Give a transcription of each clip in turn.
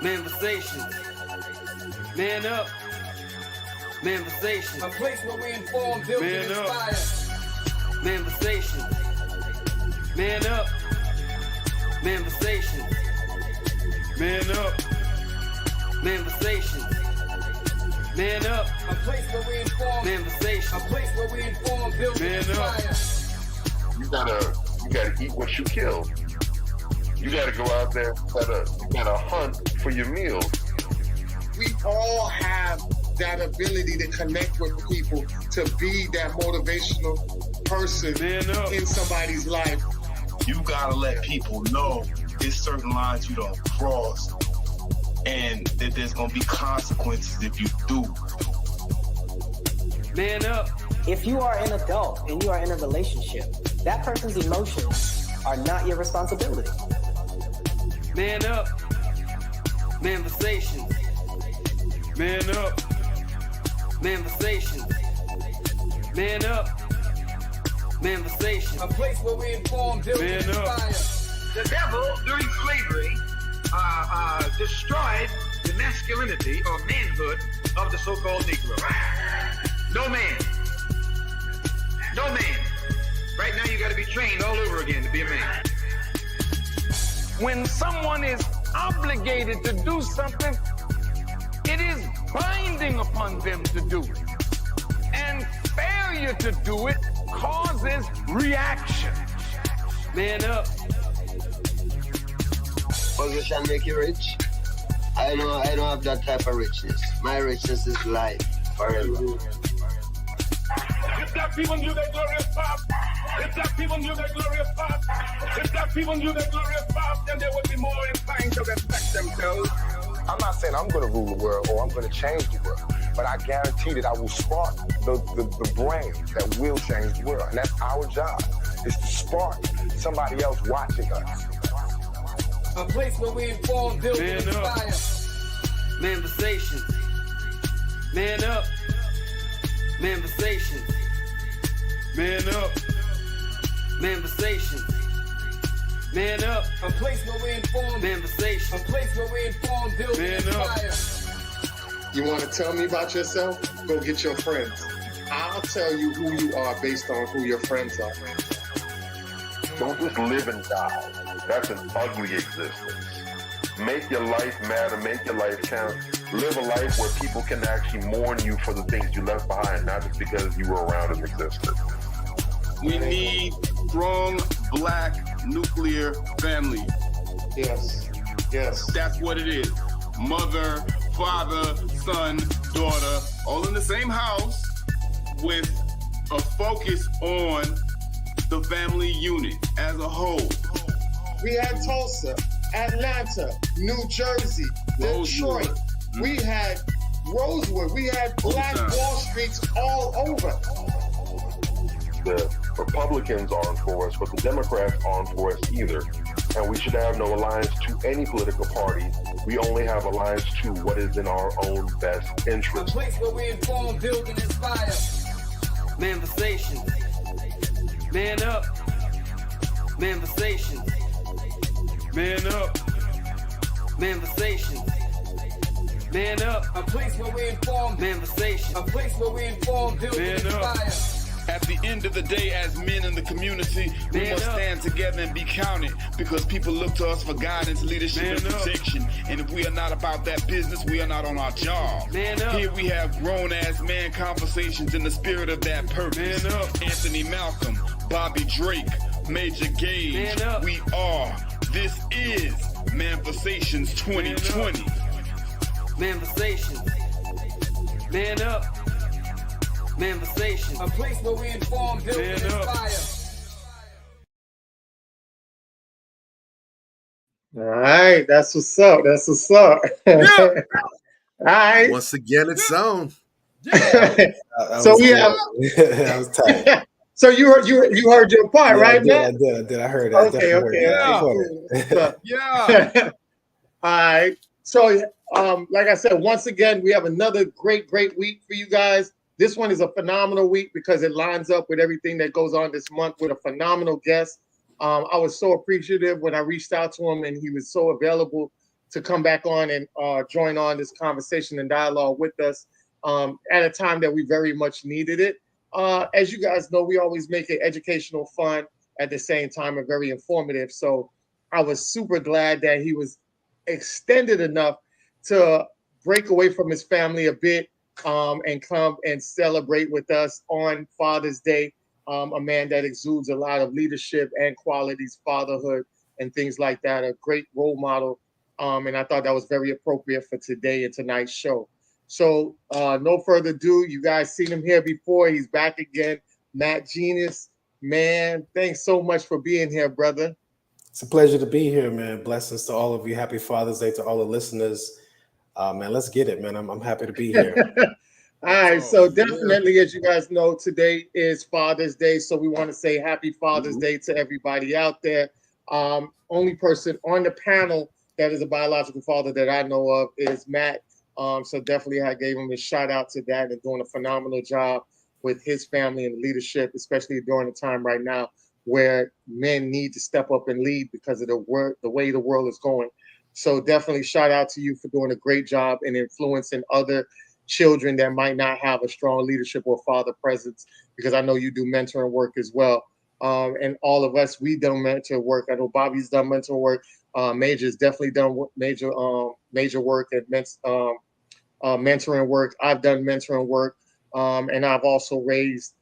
Manifestation. Man up. Manifestation. A place where we inform, build, and inspire. Manifestation. Man up. Manifestation. Man up. Manifestation. Man up. A place where we inform. Manifestation. A place where we inform, build, and inspire. You gotta eat what you kill. You gotta go out there, you gotta hunt for your meals. We all have that ability to connect with people, to be that motivational person in somebody's life. You gotta let people know there's certain lines you don't cross and that there's gonna be consequences if you do. Man up. If you are an adult and you are in a relationship, that person's emotions are not your responsibility. Man up. Manifestation. Man up. Manifestation. Man up. Manifestation. A place where we inform, build, and inspire. The devil, during slavery, destroyed the masculinity or manhood of the so-called Negro. No man. No man. Right now you got to be trained all over again to be a man. When someone is obligated to do something, it is binding upon them to do it. And failure to do it causes reaction. Man up. Position make you rich. I don't have that type of richness. My richness is life forever. If black people knew their glorious past, if black people knew their glorious past, if black people knew their glorious past, then they would be more inclined to respect themselves. I'm not saying I'm going to rule the world or I'm going to change the world, but I guarantee that I will spark the brain that will change the world. And that's our job, is to spark somebody else watching us. A place where we inform, build, and inspire. Manifestation. Man up. Manifestation. Man up. Manifestation. Man up. A place where we inform. Manifestation. A place where we inform, build, and inspire. You want to tell me about yourself? Go get your friends. I'll tell you who you are based on who your friends are. Don't just live and die. That's an ugly existence. Make your life matter, make your life count. Live a life where people can actually mourn you for the things you left behind, not just because you were around and existed. We need strong black nuclear family. Yes, yes. That's what it is. Mother, father, son, daughter, all in the same house with a focus on the family unit as a whole. We had Tulsa, Atlanta, New Jersey, Detroit. We had Rosewood. We had Black Wall Streets all over. The Republicans aren't for us, but the Democrats aren't for us either. And we should have no alliance to any political party. We only have alliance to what is in our own best interest. A place where we inform, build, and inspire. Manifestation. Man up. Manifestation. Man up. Manifestation. Man up. A place where we inform. Manifestation. A place where we inform, build, and inspire. At the end of the day, as men in the community, we must stand together and be counted, because people look to us for guidance, leadership, and protection. And if we are not about that business, we are not on our job. Here we have grown-ass man conversations in the spirit of that purpose. Anthony Malcolm, Bobby Drake, Major Gage, we are. This is Manifestations 2020. Manifestation. Man up. Manifestation. A place where we inform, build, and inspire. All right, that's what's up. That's what's up. Yeah. All right. Once again, it's on. So we have. That was tight. So you heard your part, right, man? I did. I heard it. Okay. Yeah. All right. So, like I said, once again, we have another great week for you guys. This one is a phenomenal week because it lines up with everything that goes on this month with a phenomenal guest. I was so appreciative when I reached out to him and he was so available to come back on and join on this conversation and dialogue with us at a time that we very much needed it. As you guys know, we always make it educational, fun, at the same time, and very informative. So I was super glad that he was extended enough to break away from his family a bit and come and celebrate with us on Father's Day. A man that exudes a lot of leadership and qualities, fatherhood, and things like that. A great role model. And I thought that was very appropriate for today and tonight's show. So no further ado, you guys seen him here before. He's back again. Matt Jeanius, man, thanks so much for being here, brother. It's a pleasure to be here, man. Blessings to all of you. Happy Father's Day to all the listeners. Man, let's get it, man. I'm happy to be here. All right, so definitely, as you guys know, today is Father's Day, so we want to say Happy Father's Day to everybody out there. Only person on the panel that is a biological father that I know of is Matt. So definitely, I gave him a shout out to that and doing a phenomenal job with his family and leadership, especially during the time right now where men need to step up and lead because of the way the world is going. So definitely, shout out to you for doing a great job and influencing other children that might not have a strong leadership or father presence, because I know you do mentoring work as well. And all of us, we done mentor work. I know Bobby's done mentor work. Major's definitely done major work at mentoring work. I've done mentoring work, and I've also raised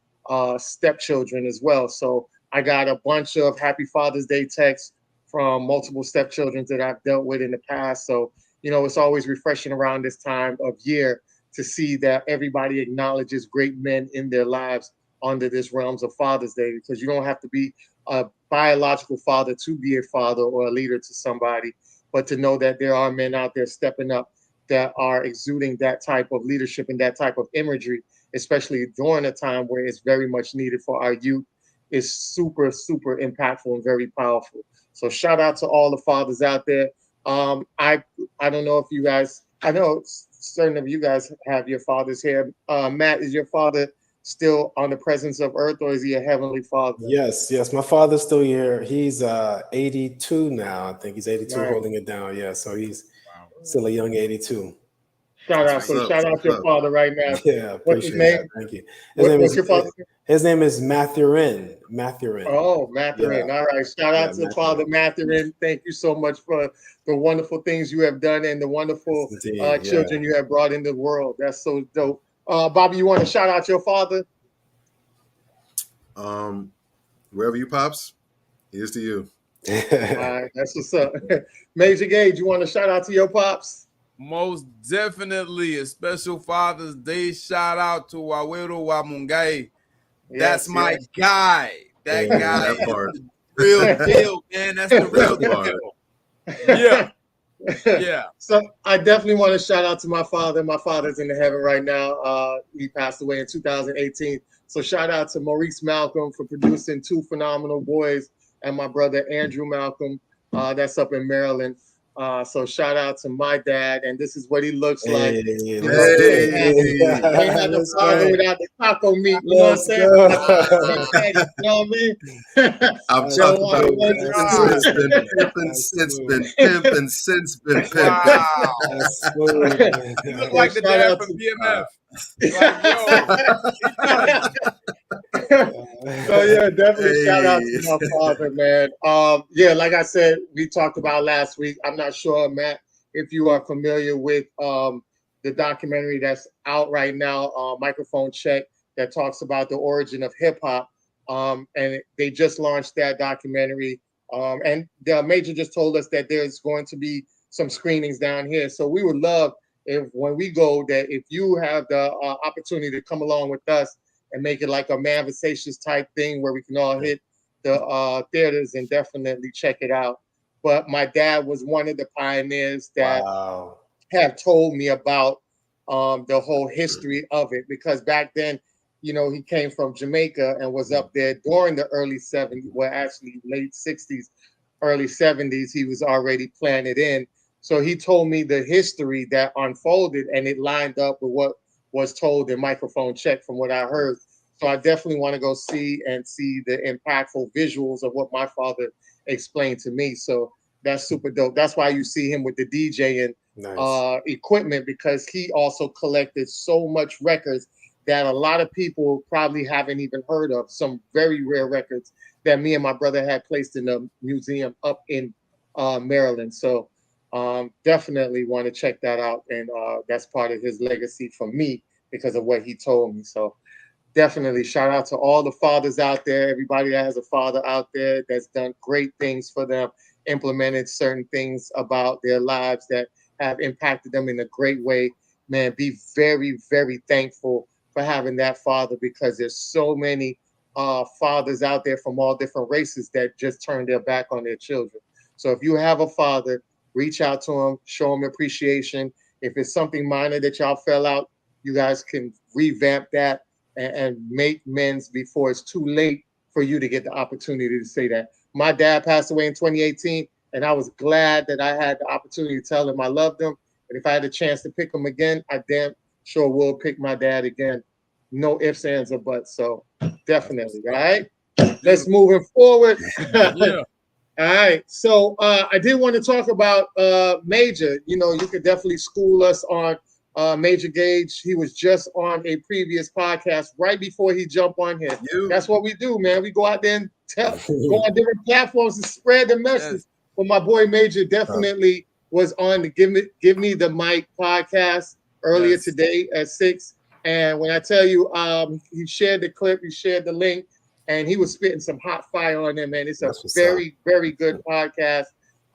stepchildren as well. So I got a bunch of Happy Father's Day texts from multiple stepchildren that I've dealt with in the past. So, you know, it's always refreshing around this time of year to see that everybody acknowledges great men in their lives under this realms of Father's Day, because you don't have to be a biological father to be a father or a leader to somebody, but to know that there are men out there stepping up that are exuding that type of leadership and that type of imagery, especially during a time where it's very much needed for our youth, is super, super impactful and very powerful. So shout out to all the fathers out there. I don't know if you guys, I know certain of you guys have your fathers here. Matt, is your father still on the presence of earth, or is he a heavenly father? Yes, my father's still here. He's 82 now. I think he's 82, right, holding it down. Yeah, so he's still a young 82. Shout out to your father right now. Yeah, what's his appreciate name? that. Thank you. What's your father's name? His name is Mathurin. Oh, Mathurin. Yeah. All right. Shout out to Father Mathurin. Thank you so much for the wonderful things you have done and the wonderful children you have brought into the world. That's so dope. Bobby, you want to shout out your father? Wherever you pops, here's to you. All right, that's what's up. Major Gage, you want to shout out to your pops? Most definitely a special Father's Day shout out to Wawero Wamungai. That's my guy. That guy is the real deal, man. That's the real deal. Yeah. So I definitely want to shout out to my father. My father's in the heaven right now. He passed away in 2018. So shout out to Maurice Malcolm for producing two phenomenal boys, and my brother Andrew Malcolm, that's up in Maryland. So shout out to my dad, and this is what he looks like. Ain't had the father without the taco meat. You know what I'm saying? You know what I mean? I'm talking about pimping since been pimping since been pimping. Wow. You look like the dad from BMF. So yeah, definitely shout out to my father, man. Yeah, like I said, we talked about last week. I'm not sure, Matt, if you are familiar with the documentary that's out right now, Microphone Check, that talks about the origin of hip hop. And they just launched that documentary. And the Major just told us that there's going to be some screenings down here. So we would love if when we go that if you have the opportunity to come along with us and make it like a manversations type thing where we can all hit the theaters and definitely check it out. But my dad was one of the pioneers that have told me about the whole history of it, because back then, you know, he came from Jamaica and was up there during the early 70s, well, actually late 60s, early 70s, he was already planted in. So he told me the history that unfolded, and it lined up with what was told in Microphone Check from what I heard. So I definitely want to go see the impactful visuals of what my father explained to me. So That's super dope. That's why you see him with the DJing equipment, because he also collected so much records that a lot of people probably haven't even heard of. Some very rare records that me and my brother had placed in the museum up in Maryland. So definitely want to check that out. And that's part of his legacy for me because of what he told me. So definitely shout out to all the fathers out there, everybody that has a father out there that's done great things for them, implemented certain things about their lives that have impacted them in a great way. Man, be very, very thankful for having that father, because there's so many fathers out there from all different races that just turn their back on their children. So if you have a father, reach out to him, show him appreciation. If it's something minor that y'all fell out, you guys can revamp that and make amends before it's too late for you to get the opportunity to say that. My dad passed away in 2018, and I was glad that I had the opportunity to tell him I loved him. And if I had a chance to pick him again, I damn sure will pick my dad again. No ifs, ands, or buts. So definitely, all right? Let's move forward. Yeah. All right. So I did want to talk about Major. You know, you could definitely school us on Major Gage. He was just on a previous podcast right before he jumped on here. That's what we do, man. We go out there and go on different platforms and spread the message. Yes. But my boy Major definitely was on the Give Me the Mic podcast earlier today at 6. And when I tell you, he shared the clip, he shared the link, and he was spitting some hot fire on them, man. It's a very, very good podcast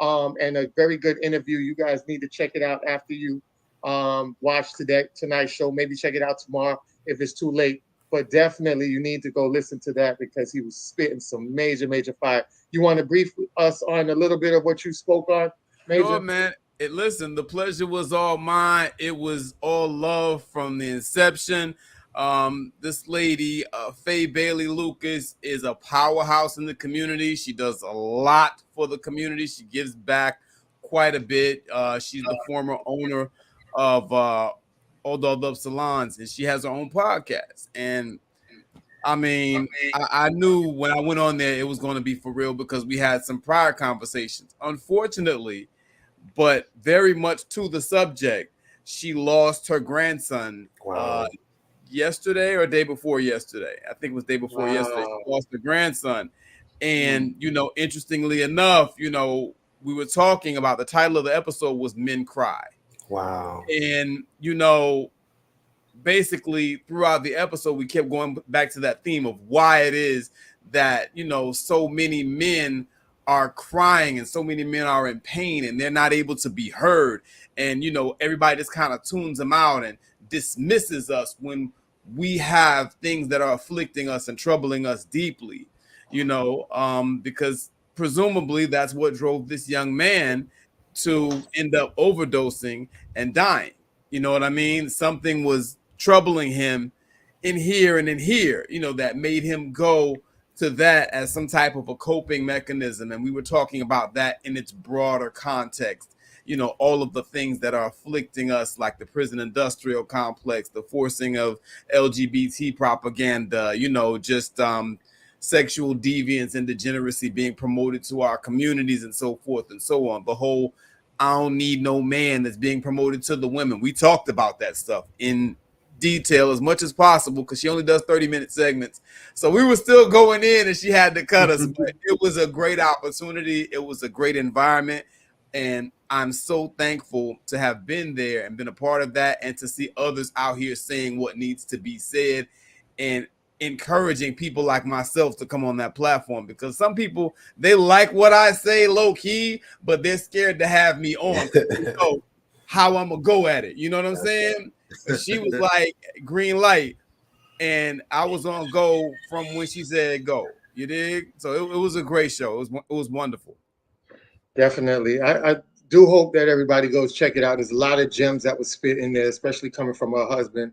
and a very good interview. You guys need to check it out after you watch tonight's show. Maybe check it out tomorrow if it's too late. But definitely you need to go listen to that, because he was spitting some major, major fire. You want to brief us on a little bit of what you spoke on, Major? Sure, man. Listen, the pleasure was all mine. It was all love from the inception. This lady, Faye Bailey Lucas, is a powerhouse in the community. She does a lot for the community. She gives back quite a bit. She's the former owner of Old Love Salons, and she has her own podcast. And I mean, I knew when I went on there it was going to be for real, because we had some prior conversations. Unfortunately, but very much to the subject, she lost her grandson yesterday or day before yesterday. I think it was day before yesterday. She lost her grandson. And, you know, interestingly enough, you know, we were talking about, the title of the episode was Men Cry. Wow. And, you know, basically throughout the episode, we kept going back to that theme of why it is that, you know, so many men are crying and so many men are in pain and they're not able to be heard. And, you know, everybody just kind of tunes them out and dismisses us when we have things that are afflicting us and troubling us deeply, you know, because presumably that's what drove this young man to end up overdosing and dying. You know what I mean? Something was troubling him in here and in here, you know, that made him go to that as some type of a coping mechanism. And we were talking about that in its broader context, you know, all of the things that are afflicting us, like the prison industrial complex, the forcing of LGBT propaganda, you know, just sexual deviance and degeneracy being promoted to our communities and so forth and so on. The whole I don't need no man that's being promoted to the women. We talked about that stuff in detail as much as possible, because she only does 30-minute segments. So we were still going in and she had to cut us. But it was a great opportunity. It was a great environment. And I'm so thankful to have been there and been a part of that, and to see others out here saying what needs to be said and encouraging people like myself to come on that platform, because some people, they like what I say low key, but they're scared to have me on. You know how I'm gonna go at it. You know what I'm saying? She was like green light, and I was on go from when she said go. You dig? So it was a great show. It was wonderful. Definitely. I do hope that everybody goes check it out. There's a lot of gems that was spit in there, especially coming from her husband.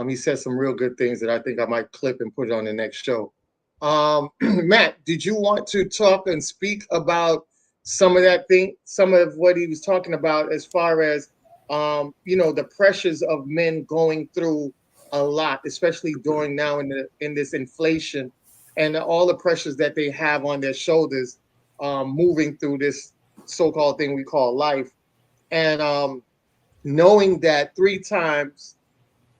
He said some real good things that I think I might clip and put on the next show. Matt, did you want to talk and speak about some of that thing, some of what he was talking about as far as, you know, the pressures of men going through a lot, especially during now in this inflation, and all the pressures that they have on their shoulders, moving through this so-called thing we call life. And knowing that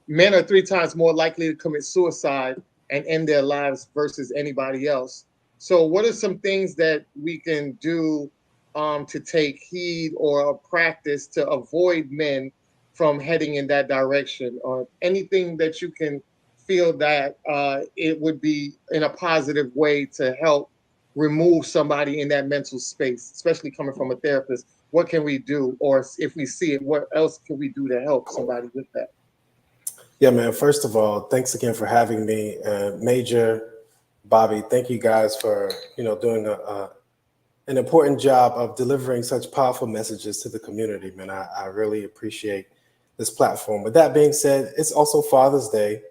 men are 3 times more likely to commit suicide and end their lives versus anybody else. So what are some things that we can do to take heed or practice to avoid men from heading in that direction, or anything that you can feel that it would be in a positive way to help remove somebody in that mental space, especially coming from a therapist? What can we do? Or if we see it, what else can we do to help somebody with that? Yeah, man. First of all, thanks again for having me. Major, Bobby, thank you guys for, doing an important job of delivering such powerful messages to the community, man. I really appreciate this platform. With that being said, it's also Father's Day,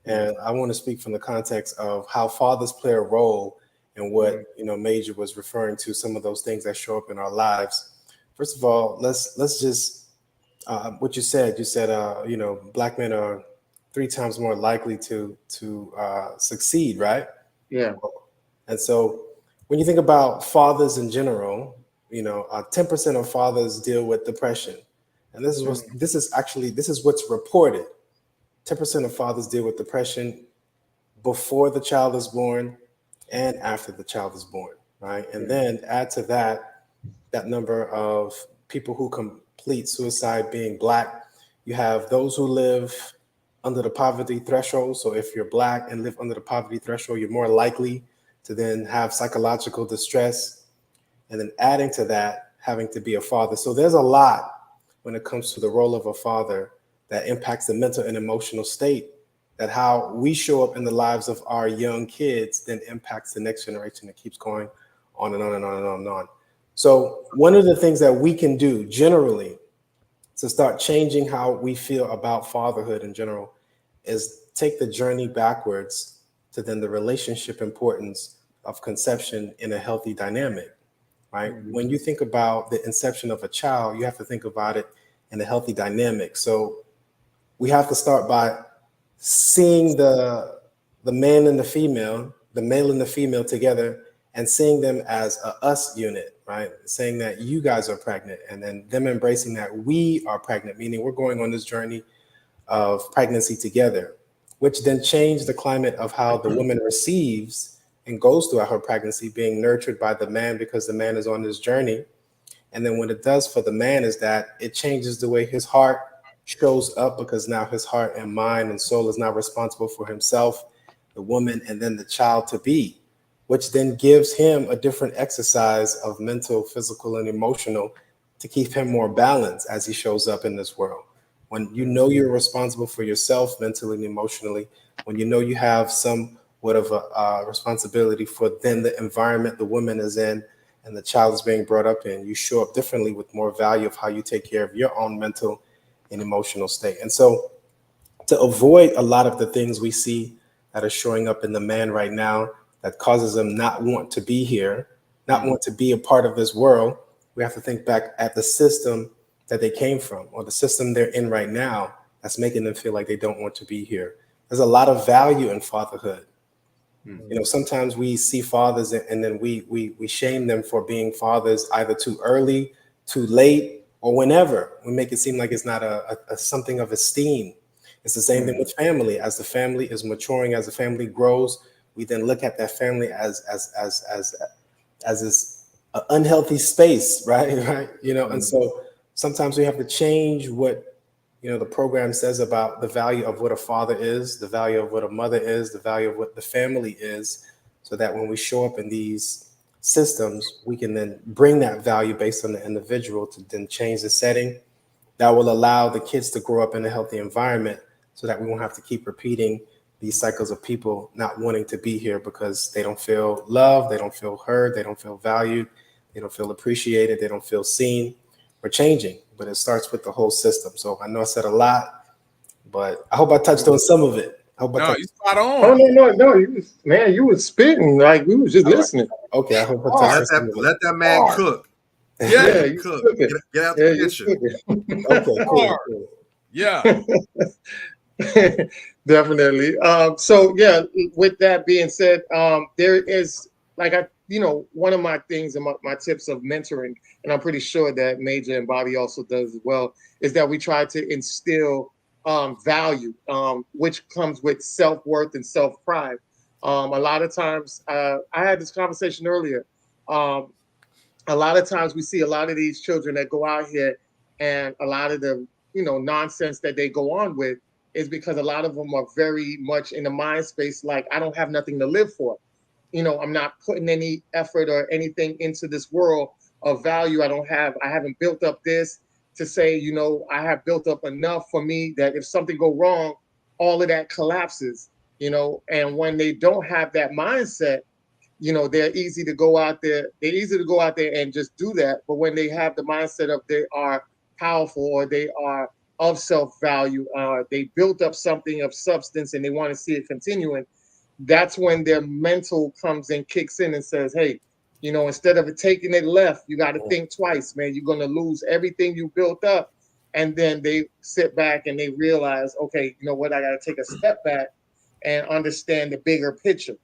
and I want to speak from the context of how fathers play a role in what, Major was referring to, some of those things that show up in our lives. First of all, let's just, what you said, Black men are 3 times more likely to succeed, right? Yeah. And so when you think about fathers in general, 10% of fathers deal with depression. And this is what's reported. 10% of fathers deal with depression before the child is born and after the child is born, right? And then add to that number of people who complete suicide being Black. You have those who live under the poverty threshold. So if you're Black and live under the poverty threshold, you're more likely to then have psychological distress. And then adding to that, having to be a father. So there's a lot when it comes to the role of a father that impacts the mental and emotional state, that how we show up in the lives of our young kids then impacts the next generation. That keeps going on and on and on and on and on. So one of the things that we can do generally to start changing how we feel about fatherhood in general is take the journey backwards to then the relationship importance of conception in a healthy dynamic, right? When you think about the inception of a child, you have to think about it in a healthy dynamic. So we have to start by seeing the man and the female, the male and the female together, and seeing them as a us unit, right? Saying that you guys are pregnant, and then them embracing that we are pregnant, meaning we're going on this journey of pregnancy together, which then changed the climate of how the woman receives and goes throughout her pregnancy, being nurtured by the man because the man is on this journey. And then what it does for the man is that it changes the way his heart shows up, because now his heart and mind and soul is now responsible for himself, the woman, and then the child to be, which then gives him a different exercise of mental, physical, and emotional to keep him more balanced as he shows up in this world. When you know you're responsible for yourself mentally and emotionally, when you know you have somewhat of a responsibility for then the environment the woman is in and the child is being brought up in, you show up differently with more value of how you take care of your own mental and emotional state. And so to avoid a lot of the things we see that are showing up in the man right now that causes them not want to be here, not want to be a part of this world, we have to think back at the system that they came from, or the system they're in right now that's making them feel like they don't want to be here. There's a lot of value in fatherhood. Sometimes we see fathers and then we shame them for being fathers either too early, too late, or whenever. We make it seem like it's not a something of esteem. It's the same thing with family. As the family is maturing, as the family grows, we then look at that family as this unhealthy space, right? And so sometimes we have to change what the program says about the value of what a father is, the value of what a mother is, the value of what the family is, so that when we show up in these systems, we can then bring that value based on the individual to then change the setting that will allow the kids to grow up in a healthy environment, so that we won't have to keep repeating these cycles of people not wanting to be here because they don't feel loved, they don't feel heard, they don't feel valued, they don't feel appreciated, they don't feel seen. We're changing, but it starts with the whole system. So I know I said a lot, but I hope I touched on some of it. You spot on. Oh, no. You was spitting like we was just listening. Right. Okay, I hope I touched on some of it. Let that man cook. Yeah, cook. Get out the picture. Okay, cool. Yeah. Definitely. So yeah, with that being said, there is like one of my things and my tips of mentoring, and I'm pretty sure that Major and Bobby also does as well, is that we try to instill value, which comes with self-worth and self-pride. A lot of times, I had this conversation earlier. A lot of times we see a lot of these children that go out here, and a lot of the nonsense that they go on with is because a lot of them are very much in the mind space like, I don't have nothing to live for. I'm not putting any effort or anything into this world of value. I haven't built up this to say, I have built up enough for me that if something go wrong, all of that collapses, and when they don't have that mindset, they're easy to go out there. They're easy to go out there and just do that. But when they have the mindset of they are powerful or they are of self-value, they built up something of substance and they want to see it continuing, that's when their mental comes and kicks in and says, hey, instead of taking it left, you got to think twice, man. You're going to lose everything you built up. And then they sit back and they realize, okay, you know what? I got to take a step back and understand the bigger picture.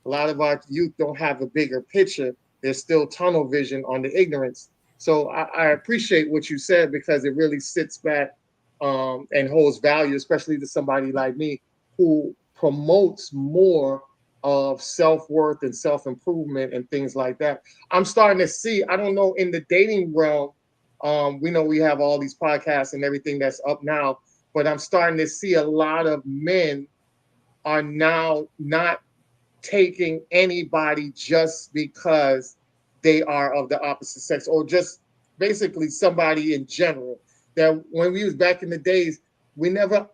A lot of our youth don't have a bigger picture. There's still tunnel vision on the ignorance. So I appreciate what you said, because it really sits back and holds value, especially to somebody like me who promotes more of self-worth and self-improvement and things like that. I'm starting to see, I don't know, in the dating realm, we know we have all these podcasts and everything that's up now, but I'm starting to see a lot of men are now not taking anybody just because they are of the opposite sex, or just basically somebody in general. That when we was back in the days, we never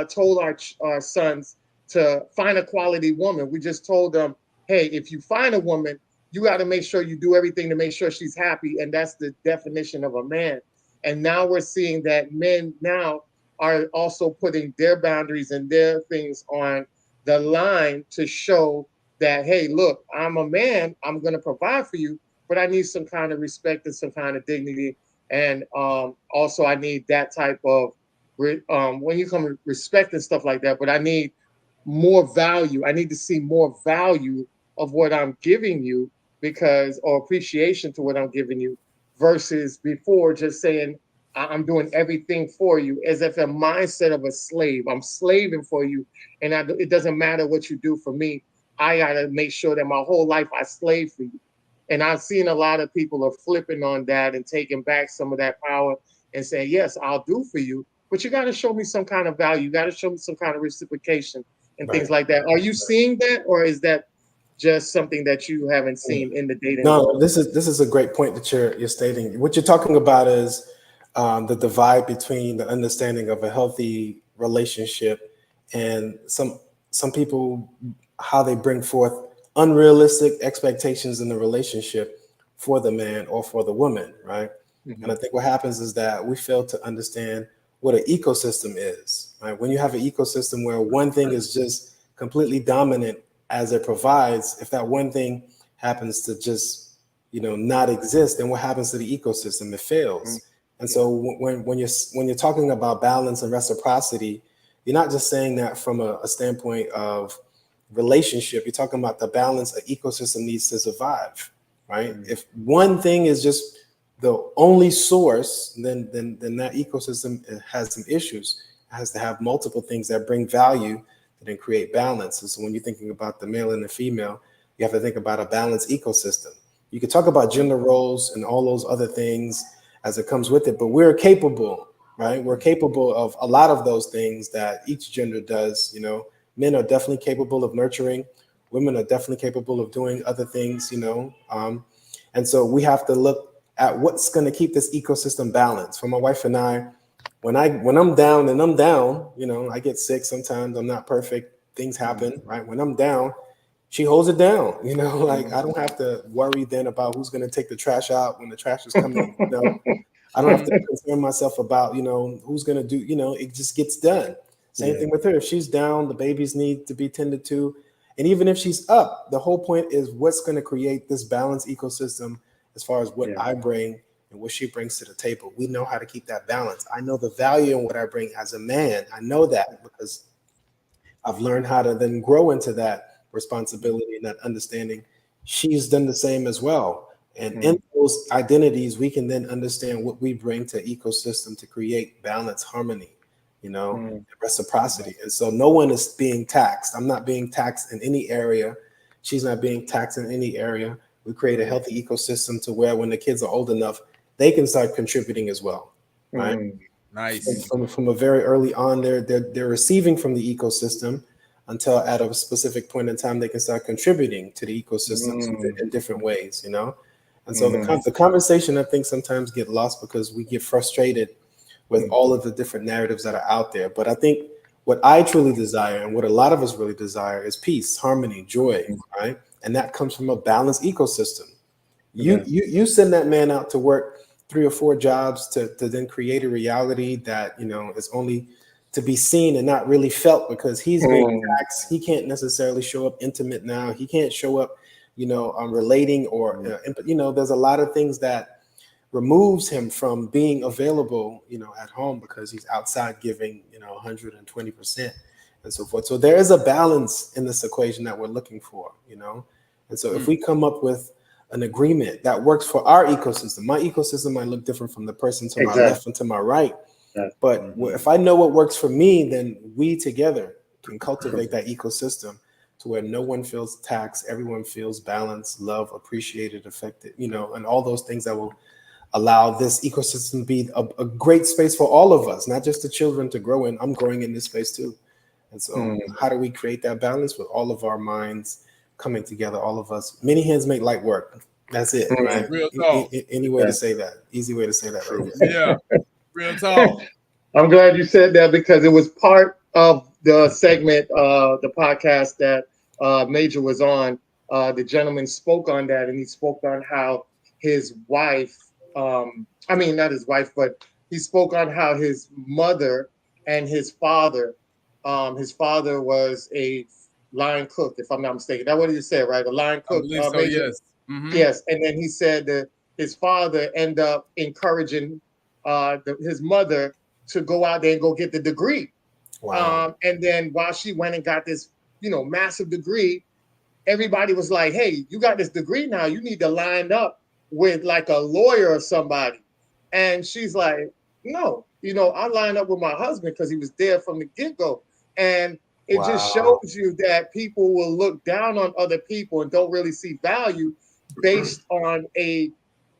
told our sons to find a quality woman. We just told them, hey, if you find a woman, you got to make sure you do everything to make sure she's happy. And that's the definition of a man. And now we're seeing that men now are also putting their boundaries and their things on the line to show that, hey, look, I'm a man, I'm going to provide for you, but I need some kind of respect and some kind of dignity. And also I need that type of, when you come to respect and stuff like that, but I need more value. I need to see more value of what I'm giving you, or appreciation to what I'm giving you, versus before just saying, I'm doing everything for you, as if a mindset of a slave. I'm slaving for you, and it doesn't matter what you do for me. I got to make sure that my whole life I slave for you. And I've seen a lot of people are flipping on that and taking back some of that power and saying, yes, I'll do for you, but you got to show me some kind of value. You got to show me some kind of reciprocation and things like that. Are you seeing that, or is that just something that you haven't seen in the dating? No, this is a great point that you're stating. What you're talking about is the divide between the understanding of a healthy relationship and some people, how they bring forth unrealistic expectations in the relationship for the man or for the woman, right? Mm-hmm. And I think what happens is that we fail to understand what an ecosystem is, right? When you have an ecosystem where one thing is just completely dominant as it provides, if that one thing happens to just, not exist, then what happens to the ecosystem? It fails. Mm-hmm. And so when you're talking about balance and reciprocity, you're not just saying that from a standpoint of relationship. You're talking about the balance an ecosystem needs to survive, right? Mm-hmm. If one thing is just the only source, then that ecosystem has some issues. It has to have multiple things that bring value that then create balance. And so when you're thinking about the male and the female, you have to think about a balanced ecosystem. You could talk about gender roles and all those other things as it comes with it, but we're capable, right? We're capable of a lot of those things that each gender does. Men are definitely capable of nurturing. Women are definitely capable of doing other things, and so we have to look at what's going to keep this ecosystem balanced. For my wife and I, when I'm down, and I'm down, I get sick sometimes. I'm not perfect. Things happen, right? When I'm down, she holds it down. Like I don't have to worry then about who's going to take the trash out when the trash is coming. I don't have to concern myself about who's going to do. It just gets done. Same thing with her. If she's down, the babies need to be tended to. And even if she's up, the whole point is what's going to create this balanced ecosystem as far as what I bring and what she brings to the table. We know how to keep that balance. I know the value in what I bring as a man. I know that because I've learned how to then grow into that responsibility and that understanding she's done the same as well. And in those identities, we can then understand what we bring to ecosystem to create balance, harmony, and reciprocity. And so no one is being taxed. I'm not being taxed in any area. She's not being taxed in any area. We create a healthy ecosystem to where when the kids are old enough, they can start contributing as well, right? Nice. From a very early on, they're receiving from the ecosystem until at a specific point in time they can start contributing to the ecosystem in different ways, And so the conversation, I think, sometimes get lost because we get frustrated with all of the different narratives that are out there. But I think what I truly desire and what a lot of us really desire is peace, harmony, joy, right? And that comes from a balanced ecosystem. You send that man out to work 3 or 4 jobs to then create a reality that, is only to be seen and not really felt because he's being taxed. He can't necessarily show up intimate now. He can't show up, relating or, there's a lot of things that removes him from being available, at home because he's outside giving, 120% and so forth. So there is a balance in this equation that we're looking for, And so if we come up with an agreement that works for our ecosystem, my ecosystem might look different from the person to my left and to my right. But if I know what works for me, then we together can cultivate that ecosystem to where no one feels taxed, everyone feels balanced, love, appreciated, affected, and all those things that will allow this ecosystem to be a great space for all of us, not just the children to grow in. I'm growing in this space too. And so how do we create that balance with all of our minds coming together, all of us? Many hands make light work. That's it, right? Real talk. Any way to say that. Easy way to say that. Right? Yeah, real talk. I'm glad you said that because it was part of the segment, the podcast that Major was on. The gentleman spoke on that, and he spoke on how his wife, not his wife, but he spoke on how his mother and his father was a line cook, if I'm not mistaken. That's what he said, right? A line cook. I believe so, yes. Yes, and then he said that his father ended up encouraging his mother to go out there and go get the degree. Wow. And then while she went and got this, massive degree, everybody was like, hey, you got this degree now. You need to line up with like a lawyer or somebody. And she's like, no, I lined up with my husband because he was there from the get-go. And it just shows you that people will look down on other people and don't really see value based on a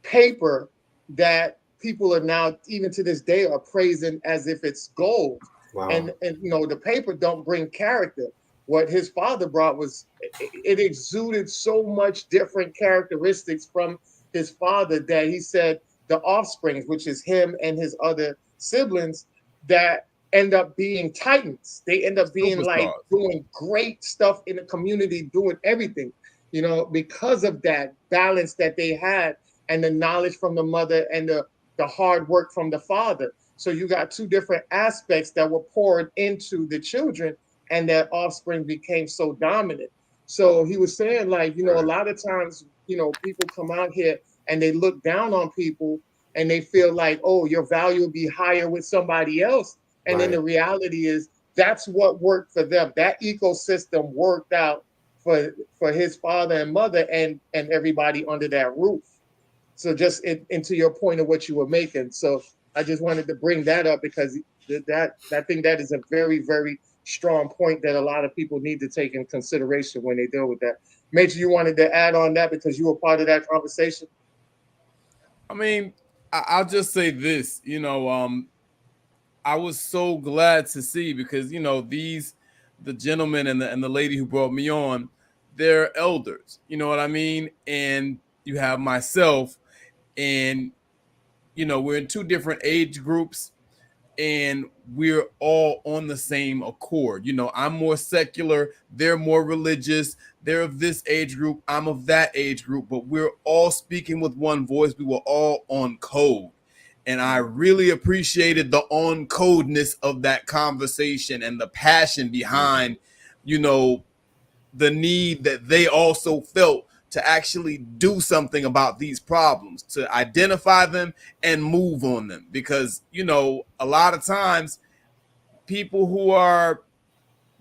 paper that people are now, even to this day, are praising as if it's gold. Wow. And the paper don't bring character. What his father brought was, it exuded so much different characteristics from his father that he said the offsprings, which is him and his other siblings, that end up being titans. They end up being like doing great stuff in the community, doing everything, because of that balance that they had and the knowledge from the mother and the hard work from the father. So you got 2 different aspects that were poured into the children, and their offspring became so dominant. So he was saying, like, a lot of times, people come out here and they look down on people and they feel like, oh, your value will be higher with somebody else. And then the reality is that's what worked for them. That ecosystem worked out for his father and mother and everybody under that roof. So just into your point of what you were making. So I just wanted to bring that up because I think that is a very, very strong point that a lot of people need to take in consideration when they deal with that. Major, you wanted to add on that because you were part of that conversation? I mean, I'll just say this, I was so glad to see because, the gentleman and the lady who brought me on, they're elders, you know what I mean? And you have myself and, we're in 2 different age groups and we're all on the same accord. I'm more secular, they're more religious, they're of this age group, I'm of that age group, but we're all speaking with one voice. We were all on code. And I really appreciated the on codeness of that conversation and the passion behind, the need that they also felt to actually do something about these problems, to identify them and move on them. Because, a lot of times people who are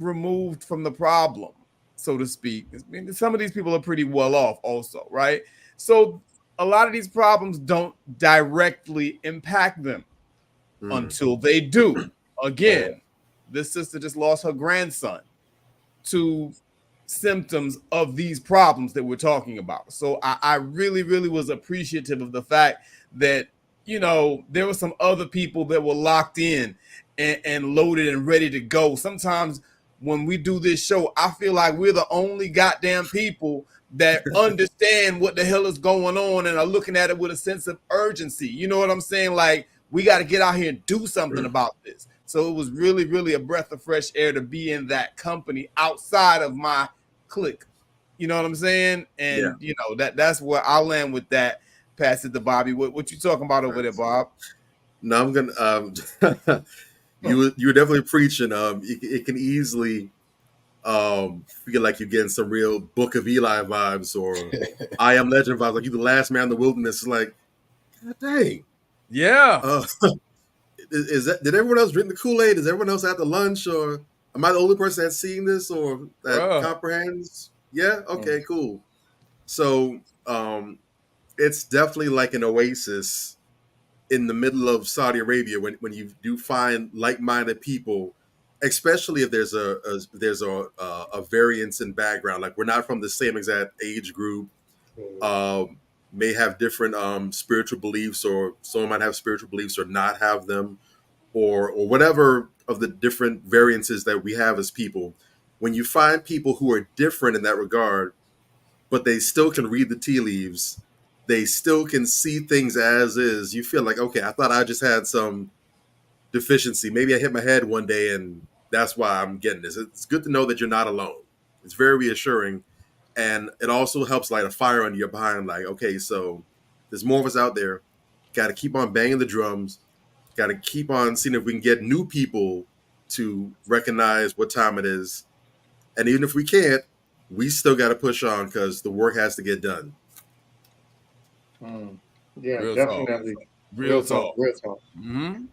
removed from the problem, so to speak. I mean, some of these people are pretty well off also, right? So a lot of these problems don't directly impact them until they do. Again, this sister just lost her grandson to symptoms of these problems that we're talking about. So I really, really was appreciative of the fact that, you know, there were some other people that were locked in and loaded and ready to go. Sometimes when we do this show, I feel like we're the only goddamn people that understand what the hell is going on and are looking at it with a sense of urgency. You know what I'm saying? Like, we got to get out here and do something about this. So it was really, really a breath of fresh air to be in that company outside of my clique. You know what I'm saying? And you know, that's where I'll land with that. Pass it to Bobby. What you talking about over there, Bob? No, I'm gonna you were definitely preaching. It can easily feel like you're getting some real Book of Eli vibes or I Am Legend vibes, like you the last man in the wilderness. It's like, God dang. Yeah. Is that, did everyone else drink the Kool-Aid? Is everyone else at the lunch, or am I the only person that's seen this or that comprehends? Yeah, okay, cool. So it's definitely like an oasis in the middle of Saudi Arabia when you do find like-minded people, especially if there's a variance in background. Like, we're not from the same exact age group. May have different spiritual beliefs, or someone might have spiritual beliefs or not have them, or whatever of the different variances that we have as people. When you find people who are different in that regard, but they still can read the tea leaves, they still can see things as is, you feel like, okay, I thought I just had some deficiency. Maybe I hit my head one day and that's why I'm getting this. It's good to know that you're not alone. It's very reassuring. And it also helps light a fire under your behind, like, okay, so there's more of us out there. Got to keep on banging the drums. Got to keep on seeing if we can get new people to recognize what time it is. And even if we can't, we still got to push on because the work has to get done. Yeah, Real definitely. Talk. Real talk. Real talk. Mm-hmm.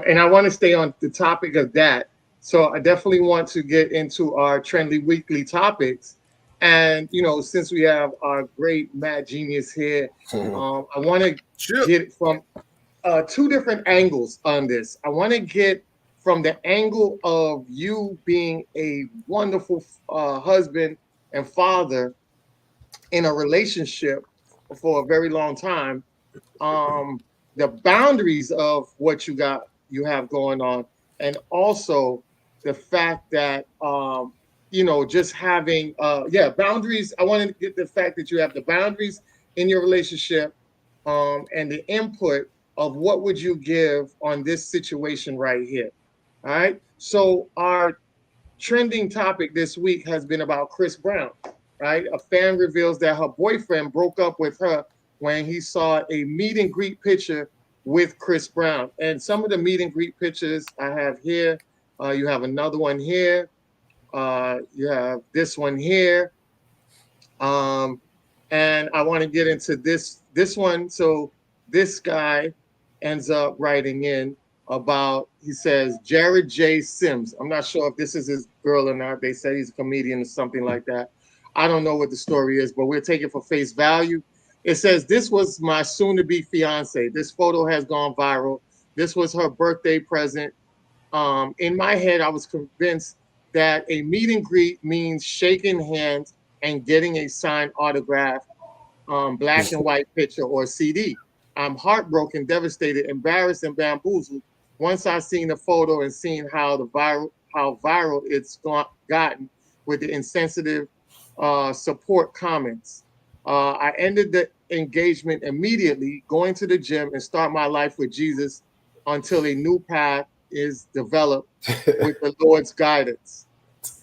And I want to stay on the topic of that. So I definitely want to get into our Trendly Weekly topics. And, you know, since we have our great Matt Jeanius here, I want to get from two different angles on this. I want to get from the angle of you being a wonderful husband and father in a relationship for a very long time, the boundaries of what you have going on, and also the fact that you know, just having boundaries. I want to get the fact that you have the boundaries in your relationship, and the input of what would you give on this situation right here. All right. So our trending topic this week has been about Chris Brown. Right. A fan reveals that her boyfriend broke up with her when he saw a meet and greet picture with Chris Brown. And some of the meet and greet pictures I have here. You have another one here. You have this one here. And I want to get into this one. So this guy ends up writing in about, he says, Jared J. Sims. I'm not sure if this is his girl or not. They said he's a comedian or something like that. I don't know what the story is, but we'll take it for face value. It says, this was my soon-to-be fiance. This photo has gone viral. This was her birthday present. In my head, I was convinced that a meet and greet means shaking hands and getting a signed autograph, black and white picture or CD. I'm heartbroken, devastated, embarrassed, and bamboozled once I seen the photo and seen how viral it's gotten with the insensitive support comments. I ended the engagement immediately, going to the gym and start my life with Jesus until a new path is developed with the Lord's guidance.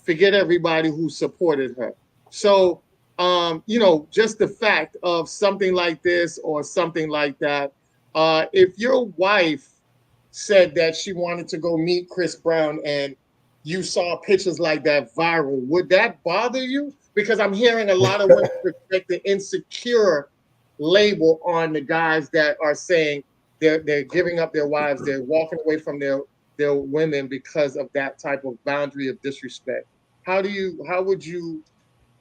Forget everybody who supported her. So, you know, just the fact of something like this or something like that, if your wife said that she wanted to go meet Chris Brown and you saw pictures like that viral, would that bother you? Because I'm hearing a lot of women project the insecure label on the guys that are saying they're giving up their wives, they're walking away from their women because of that type of boundary of disrespect. How would you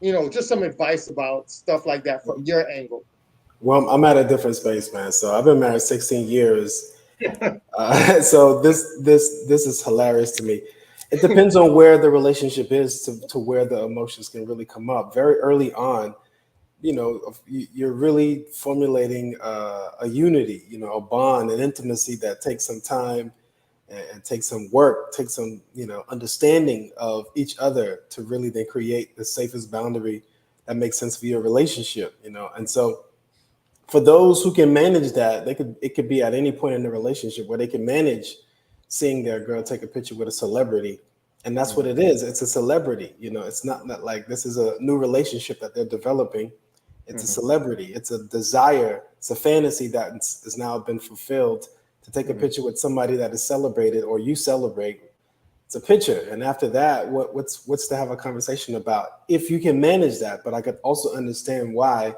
just some advice about stuff like that from your angle. Well, I'm at a different space, man. So I've been married 16 years. So this is hilarious to me. It depends on where the relationship is to where the emotions can really come up. Very early on, you're really formulating a unity, a bond, an intimacy that takes some time and takes some work, takes some, understanding of each other to really then create the safest boundary that makes sense for your relationship, And so for those who can manage that, it could be at any point in the relationship where they can manage seeing their girl take a picture with a celebrity. And that's what it is. It's a celebrity. It's not like this is a new relationship that they're developing. It's a celebrity. It's a desire. It's a fantasy that has now been fulfilled to take a picture with somebody that is celebrated or you celebrate. It's a picture. And after that, what's to have a conversation about if you can manage that? But I could also understand why,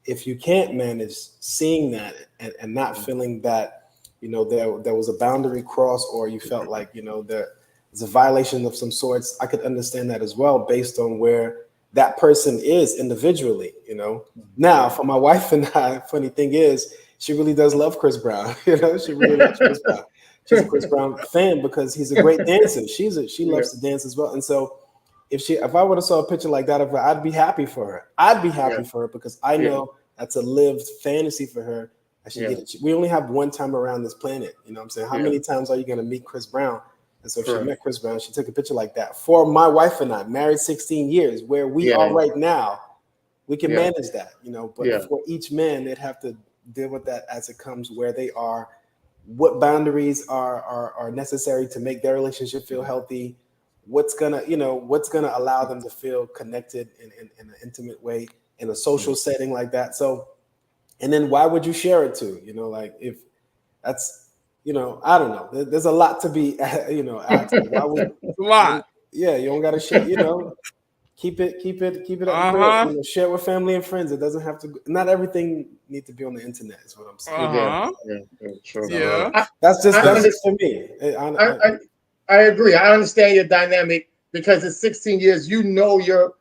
if you can't manage seeing that and not feeling that, there was a boundary crossed, or you felt like, there's a violation of some sorts, I could understand that as well based on where that person is individually, Now, for my wife and I, funny thing is, she really does love Chris Brown. She really loves Chris Brown. She's a Chris Brown fan because he's a great dancer. She loves to dance as well. And so if I would have saw a picture like that of her, I'd be happy for her. I'd be happy for her because I know that's a lived fantasy for her. We only have one time around this planet. You know what I'm saying? How many times are you going to meet Chris Brown? And so if she met Chris Brown, she took a picture like that. For my wife and I, married 16 years, where we are right now, we can manage that, But for each man, they'd have to deal with that as it comes, where they are, what boundaries are necessary to make their relationship feel healthy, what's gonna allow them to feel connected in an intimate way in a social setting like that. So, and then why would you share it to? Like if that's, I don't know. There's a lot to be, asked. Why would a lot? Yeah, you don't gotta share. Keep it up. Share with family and friends. It doesn't have to. Not everything needs to be on the internet. Is what I'm saying. That's just for me. I agree. I understand your dynamic because it's 16 years. Your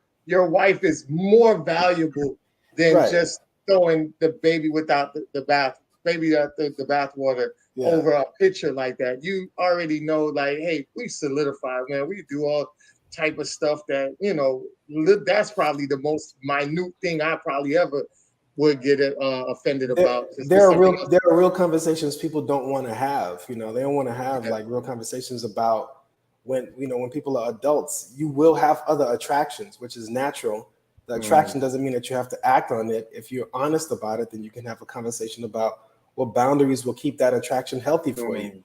wife is more valuable than just throwing the baby without the bath water over a picture like that. You already know, like, hey, we solidified, man. We do all type of stuff that, that's probably the most minute thing I probably ever would get offended about. There are real conversations people don't want to have. They don't want to have like real conversations about when people are adults. You will have other attractions, which is natural. The attraction doesn't mean that you have to act on it. If you're honest about it, then you can have a conversation about what boundaries will keep that attraction healthy for you.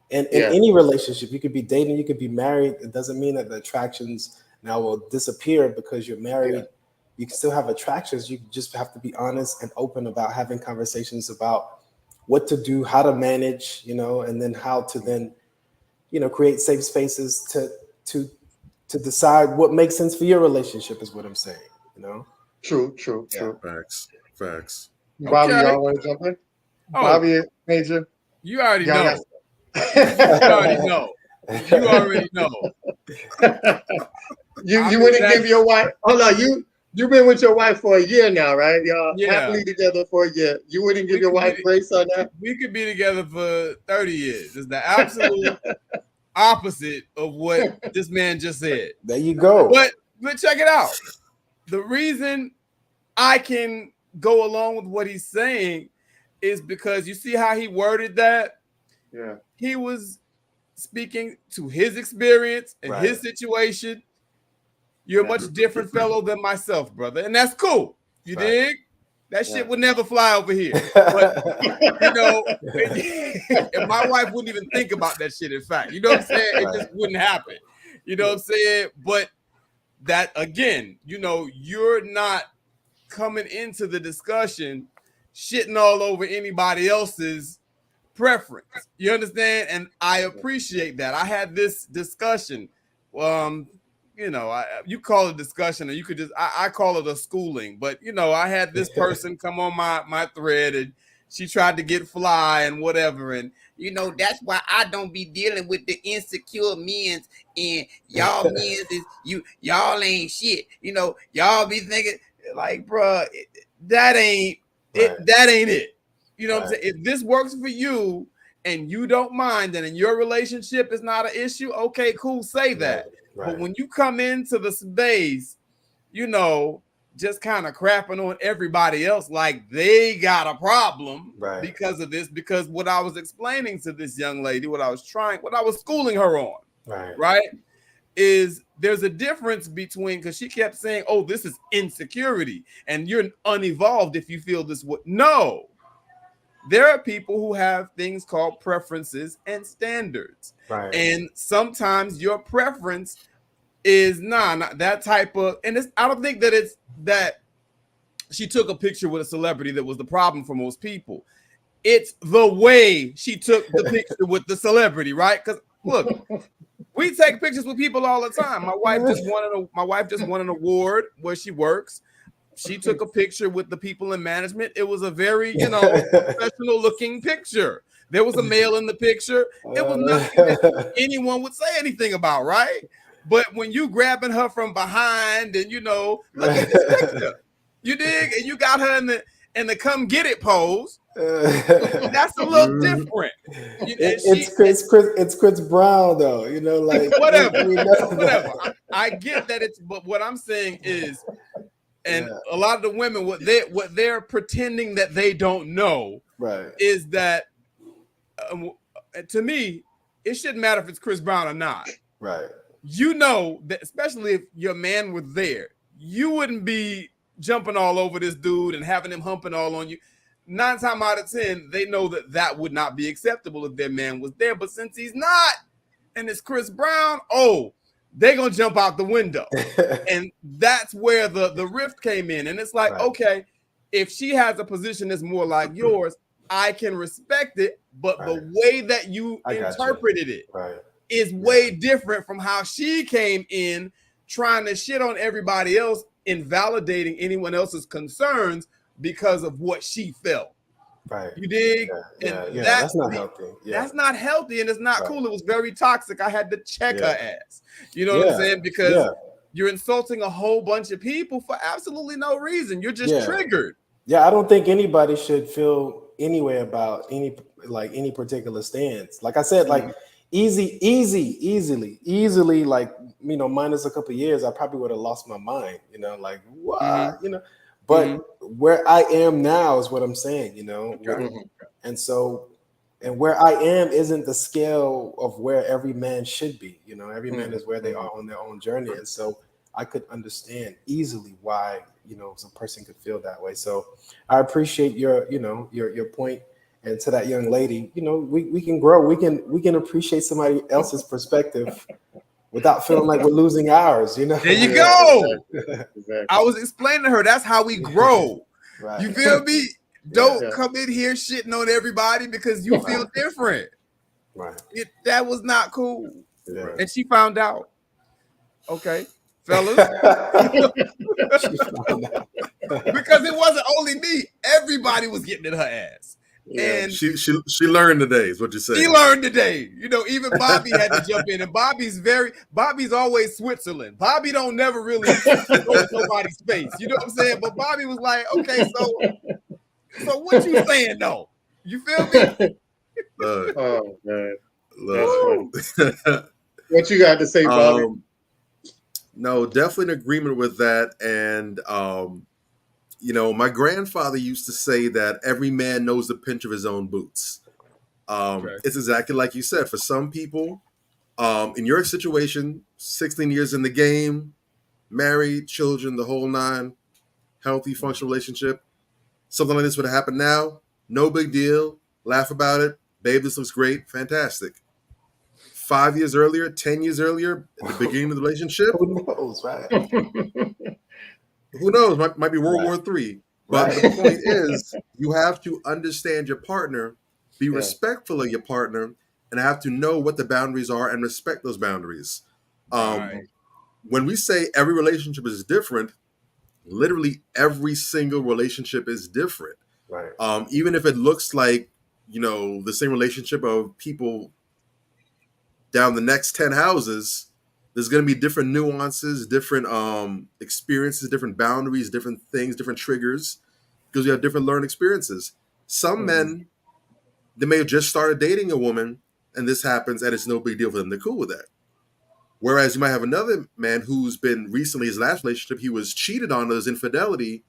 And in any relationship, you could be dating, you could be married. It doesn't mean that the attractions now will disappear because you're married. You can still have attractions. You just have to be honest and open about having conversations about what to do, how to manage, and then how to then, create safe spaces to decide what makes sense for your relationship is what I'm saying, True. Facts. Bobby, y'all want to jump in? Bobby, Major? You already know. You already know. You wouldn't give your wife. Hold on, you've been with your wife for a year now, right? Y'all happily together for a year. You wouldn't give your wife grace on that? We could be together for 30 years. It's the absolute opposite of what this man just said. There you go. But check it out. The reason I can go along with what he's saying is because you see how he worded that? Yeah. He was speaking to his experience and his situation. You're a much different fellow than myself, brother. And that's cool. You dig? That shit would never fly over here. But, and my wife wouldn't even think about that shit, in fact. You know what I'm saying? It just wouldn't happen. You know what I'm saying? But that, again, you're not coming into the discussion shitting all over anybody else's preference. You understand? And I appreciate that. I had this discussion. You call it a discussion, or you could just I call it a schooling. But I had this person come on my thread, and she tried to get fly and whatever, and you know that's why I don't be dealing with the insecure men's, and y'all men's is y'all ain't shit. You know, y'all be thinking like, bruh, that ain't it. That ain't it. You know what I'm saying? If this works for you and you don't mind, and in your relationship is not an issue, okay, cool, say that. But when you come into the space, you know, just kind of crapping on everybody else like they got a problem because of this, because what I was explaining to this young lady, what I was schooling her on, right, is there's a difference between, because she kept saying, oh, this is insecurity and you're unevolved if you feel this way. No, there are people who have things called preferences and standards. And sometimes your preference is not that type of, and I don't think that it's that she took a picture with a celebrity that was the problem for most people. It's the way she took the picture with the celebrity, right? Because look, we take pictures with people all the time. My wife just won an award where she works. She took a picture with the people in management. It was a very, professional looking picture. There was a male in the picture. It was nothing that anyone would say anything about, right? But when you grabbing her from behind and, look at this picture, you dig? And you got her in the come get it pose. That's a little different. It's Chris Brown though, like whatever. I get that but what I'm saying is, and a lot of the women, what they're pretending that they don't know, is that to me, it shouldn't matter if it's Chris Brown or not. That, especially if your man was there, you wouldn't be jumping all over this dude and having him humping all on you. 9 times out of 10, they know that would not be acceptable if their man was there. But since he's not, and it's Chris Brown, they're going to jump out the window. And that's where the rift came in. And it's like, okay, if she has a position that's more like yours, I can respect it. But the way that you interpreted it is way different from how she came in trying to shit on everybody else, invalidating anyone else's concerns because of what she felt. You dig? That's not healthy. That's not healthy, and it's not cool. It was very toxic. I had to check her ass. You know what I'm saying? Because you're insulting a whole bunch of people for absolutely no reason. You're just triggered. I don't think anybody should feel any way about any particular stance. Like I said, like easily, like, minus a couple of years, I probably would have lost my mind, like what, but where I am now is what I'm saying, and so, and where I am isn't the scale of where every man should be, every man is where they are on their own journey. And so I could understand easily why, some person could feel that way. So I appreciate your point. And to that young lady, we can grow. We can appreciate somebody else's perspective without feeling like we're losing ours. There you go. Exactly. I was explaining to her that's how we grow. You feel me? Don't come in here shitting on everybody because you feel different. That was not cool. And she found out. Okay, fellas. Because it wasn't only me. Everybody was getting in her ass. And she learned today, is what you're saying. She learned today. Even Bobby had to jump in. And Bobby's always Switzerland. Bobby don't never really go to nobody's space. You know what I'm saying? But Bobby was like, okay, so what you saying though? You feel me? Oh man. That's funny. What you got to say, Bobby? No, definitely in agreement with that. And my grandfather used to say that every man knows the pinch of his own boots. It's exactly like you said. For some people, in your situation, 16 years in the game, married, children, the whole nine, healthy, functional relationship, something like this would happen now. No big deal. Laugh about it. Babe, this looks great. Fantastic. 5 years earlier, 10 years earlier, at the beginning of the relationship. Who knows, right? Who knows? Might be World War III. But the point is, you have to understand your partner, be respectful of your partner, and have to know what the boundaries are and respect those boundaries. When we say every relationship is different, literally every single relationship is different. Right. Even if it looks like, you know, the same relationship of people down the next 10 houses, there's going to be different nuances, different experiences, different boundaries, different things, different triggers, because we have different learned experiences. Some men, they may have just started dating a woman and this happens and it's no big deal for them. They're cool with that. Whereas you might have another man who's been recently, his last relationship, he was cheated on, there's infidelity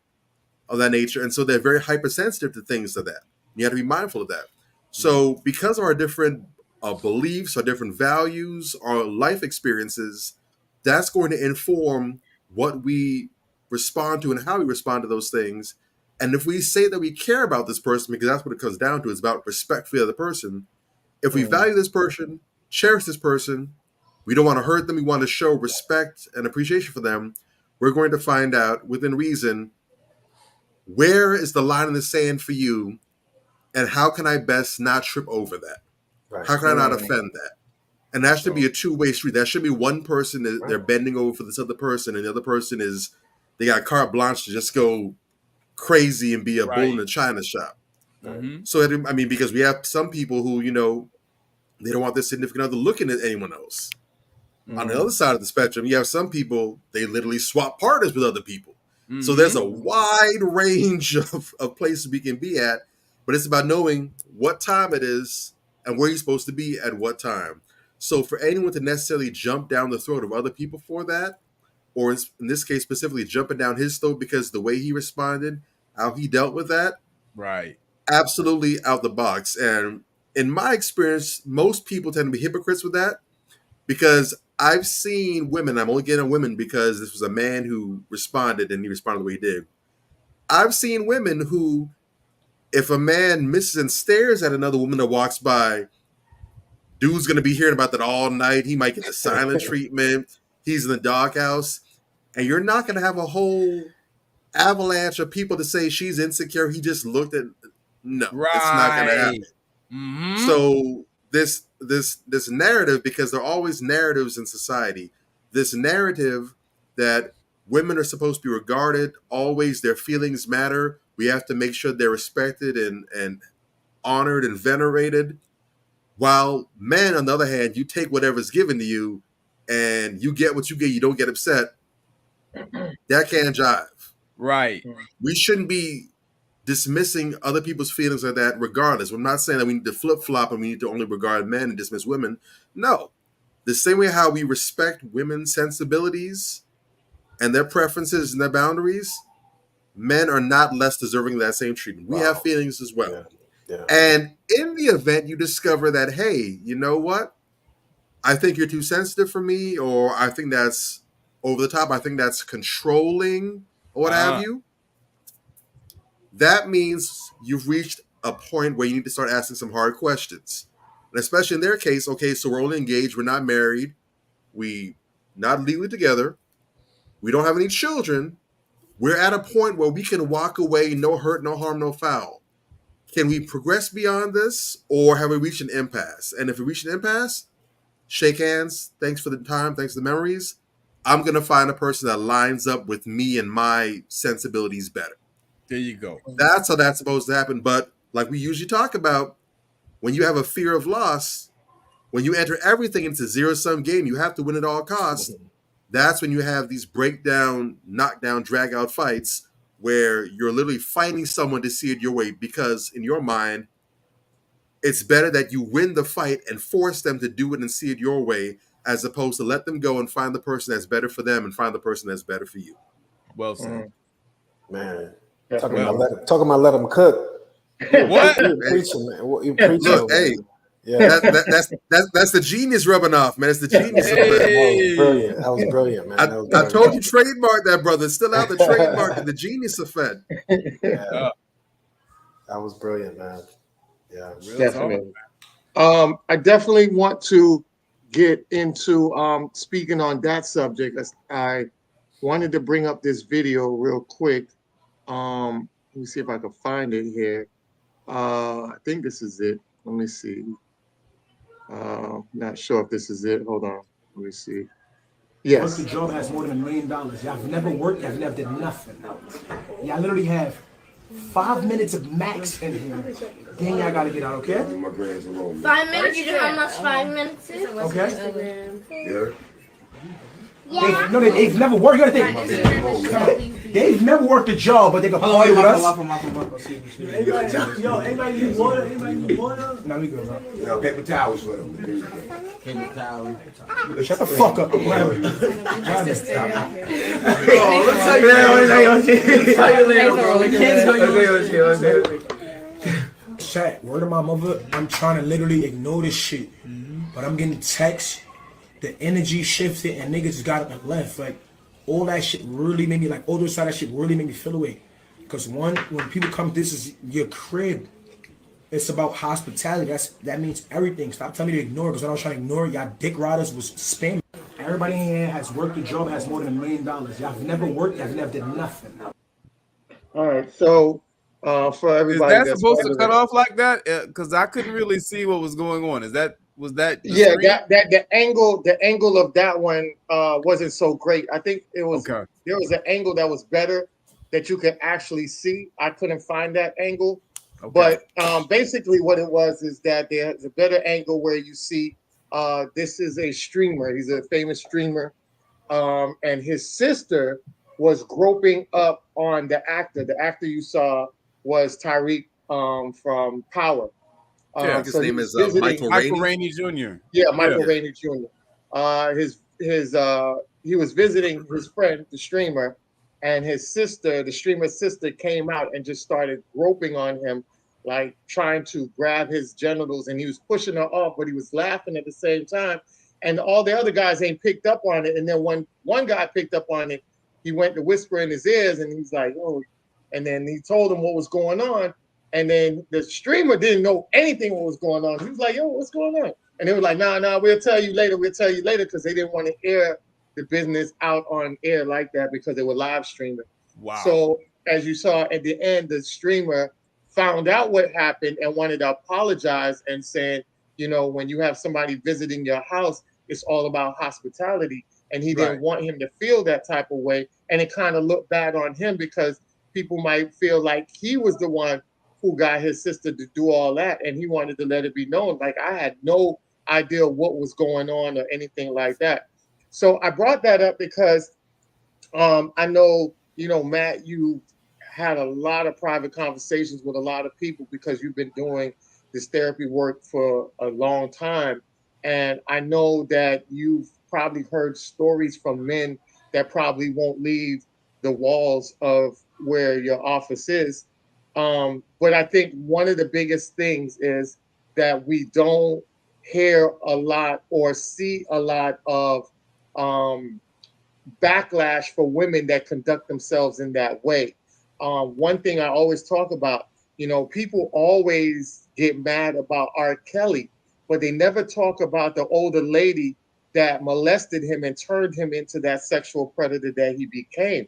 of that nature. And so they're very hypersensitive to things like that. You have to be mindful of that. So because of our different beliefs, our different values, our life experiences, that's going to inform what we respond to and how we respond to those things. And if we say that we care about this person, because that's what it comes down to, it's about respect for the other person. If we value this person, cherish this person, we don't want to hurt them, we want to show respect and appreciation for them, we're going to find out within reason, where is the line in the sand for you, and how can I best not trip over that? Right. How can I not offend that? And that should be a two-way street. That should be one person that they're bending over for this other person, and the other person is, they got carte blanche to just go crazy and be a bull in a china shop. So, I mean, because we have some people who, you know, they don't want their significant other looking at anyone else. On the other side of the spectrum, you have some people, they literally swap partners with other people. So there's a wide range of places we can be at, but it's about knowing what time it is and where you're supposed to be at what time. So for anyone to necessarily jump down the throat of other people for that, or in this case specifically jumping down his throat because the way he responded, how he dealt with that, absolutely out the box. And in my experience, most people tend to be hypocrites with that, because I've seen women, I'm only getting on women because this was a man who responded and he responded the way he did. I've seen women who, if a man misses and stares at another woman that walks by, dude's going to be hearing about that all night. He might get the silent treatment. He's in the doghouse. And you're not going to have a whole avalanche of people to say she's insecure. He just looked at, no, it's not going to happen. So this narrative, because there are always narratives in society, this narrative that women are supposed to be regarded, always their feelings matter. We have to make sure they're respected and honored and venerated. While men, on the other hand, you take whatever's given to you and you get what you get, you don't get upset. That can't jive. Right. We shouldn't be dismissing other people's feelings like that regardless. I'm not saying that we need to flip-flop and we need to only regard men and dismiss women. No. The same way how we respect women's sensibilities and their preferences and their boundaries, men are not less deserving of that same treatment. We have feelings as well. Yeah. And in the event you discover that, hey, you know what? I think you're too sensitive for me, or I think that's over the top, I think that's controlling, or what have you. That means you've reached a point where you need to start asking some hard questions. And especially in their case, okay, so we're only engaged, we're not married, we not legally together, we don't have any children, we're at a point where we can walk away, no hurt, no harm, no foul. Can we progress beyond this, or have we reached an impasse? And if we reach an impasse, shake hands, thanks for the time, thanks for the memories. I'm going to find a person that lines up with me and my sensibilities better. There you go. That's how that's supposed to happen. But like we usually talk about, when you have a fear of loss, when you enter everything into zero-sum game, you have to win at all costs. That's when you have these breakdown, knockdown, drag-out fights where you're literally fighting someone to see it your way, because in your mind, it's better that you win the fight and force them to do it and see it your way, as opposed to let them go and find the person that's better for them and find the person that's better for you. Well said. Man. Talking about let them cook. What? You preaching, man. You preaching. Look, hey, yeah. That's the genius rubbing off, man. It's the genius. That was brilliant. That was brilliant, man. I told you, trademark that, brother. It's still out, the trademark and the genius effect. Yeah. That was brilliant, man. Yeah, definitely. I definitely want to get into speaking on that subject. I wanted to bring up this video real quick. Let me see if I can find it here. I think this is it. Let me see. Not sure if this is it. Hold on. Let me see. Yes. Once the job has more than $1 million, y'all have never worked, y'all never did nothing. Y'all literally have 5 minutes of max in here. Then y'all gotta get out, okay? 5 minutes? You know how much 5 minutes is? Okay. Yeah. They've never worked. You gotta think. They've never worked a job, but they can party with us. Yo, anybody need water? Anybody need water? No, we good, bro. No, paper towels for them. Paper towels. Shut the fuck up. Chat, word of my mother, I'm trying to literally ignore this shit. But I'm getting texts, the energy shifted, and niggas just got up and left. Like, all that shit really made me, like, all those side of that shit really made me feel away. Because when people come, this is your crib. It's about hospitality. That means everything. Stop telling me to ignore it, because when I was trying to ignore it, y'all dick riders was spamming. Everybody in here has worked a job, has more than $1 million. Y'all have never worked, y'all never did nothing. All right, so for everybody, is that supposed to cut off like that? Because I couldn't really see what was going on. Was that yeah, the angle of that one wasn't so great. I think it was there was an angle that was better that you could actually see. I couldn't find that angle, but basically what it was is that there's a better angle where you see this is a streamer. He's a famous streamer, and his sister was groping up on the actor. The actor you saw was Tariq from Power. His so name is Michael Rainey Jr. Yeah, Michael Rainey Jr. He was visiting his friend, the streamer, and his sister, the streamer's sister, came out and just started groping on him, like trying to grab his genitals, and he was pushing her off, but he was laughing at the same time. And all the other guys ain't picked up on it. And then when one guy picked up on it, he went to whisper in his ears, and he's like, "Oh," and then he told him what was going on. And then the streamer didn't know anything what was going on. He was like, "Yo, what's going on?" And they were like, nah, we'll tell you later. We'll tell you later, because they didn't want to air the business out on air like that because they were live streaming. Wow. So as you saw at the end, the streamer found out what happened and wanted to apologize and said, when you have somebody visiting your house, it's all about hospitality. And he didn't want him to feel that type of way. And it kind of looked bad on him because people might feel like he was the one who got his sister to do all that. And he wanted to let it be known. Like, I had no idea what was going on or anything like that. So I brought that up because I know, Matt, you had a lot of private conversations with a lot of people because you've been doing this therapy work for a long time. And I know that you've probably heard stories from men that probably won't leave the walls of where your office is. But I think one of the biggest things is that we don't hear a lot or see a lot of backlash for women that conduct themselves in that way. One thing I always talk about, people always get mad about R. Kelly, but they never talk about the older lady that molested him and turned him into that sexual predator that he became.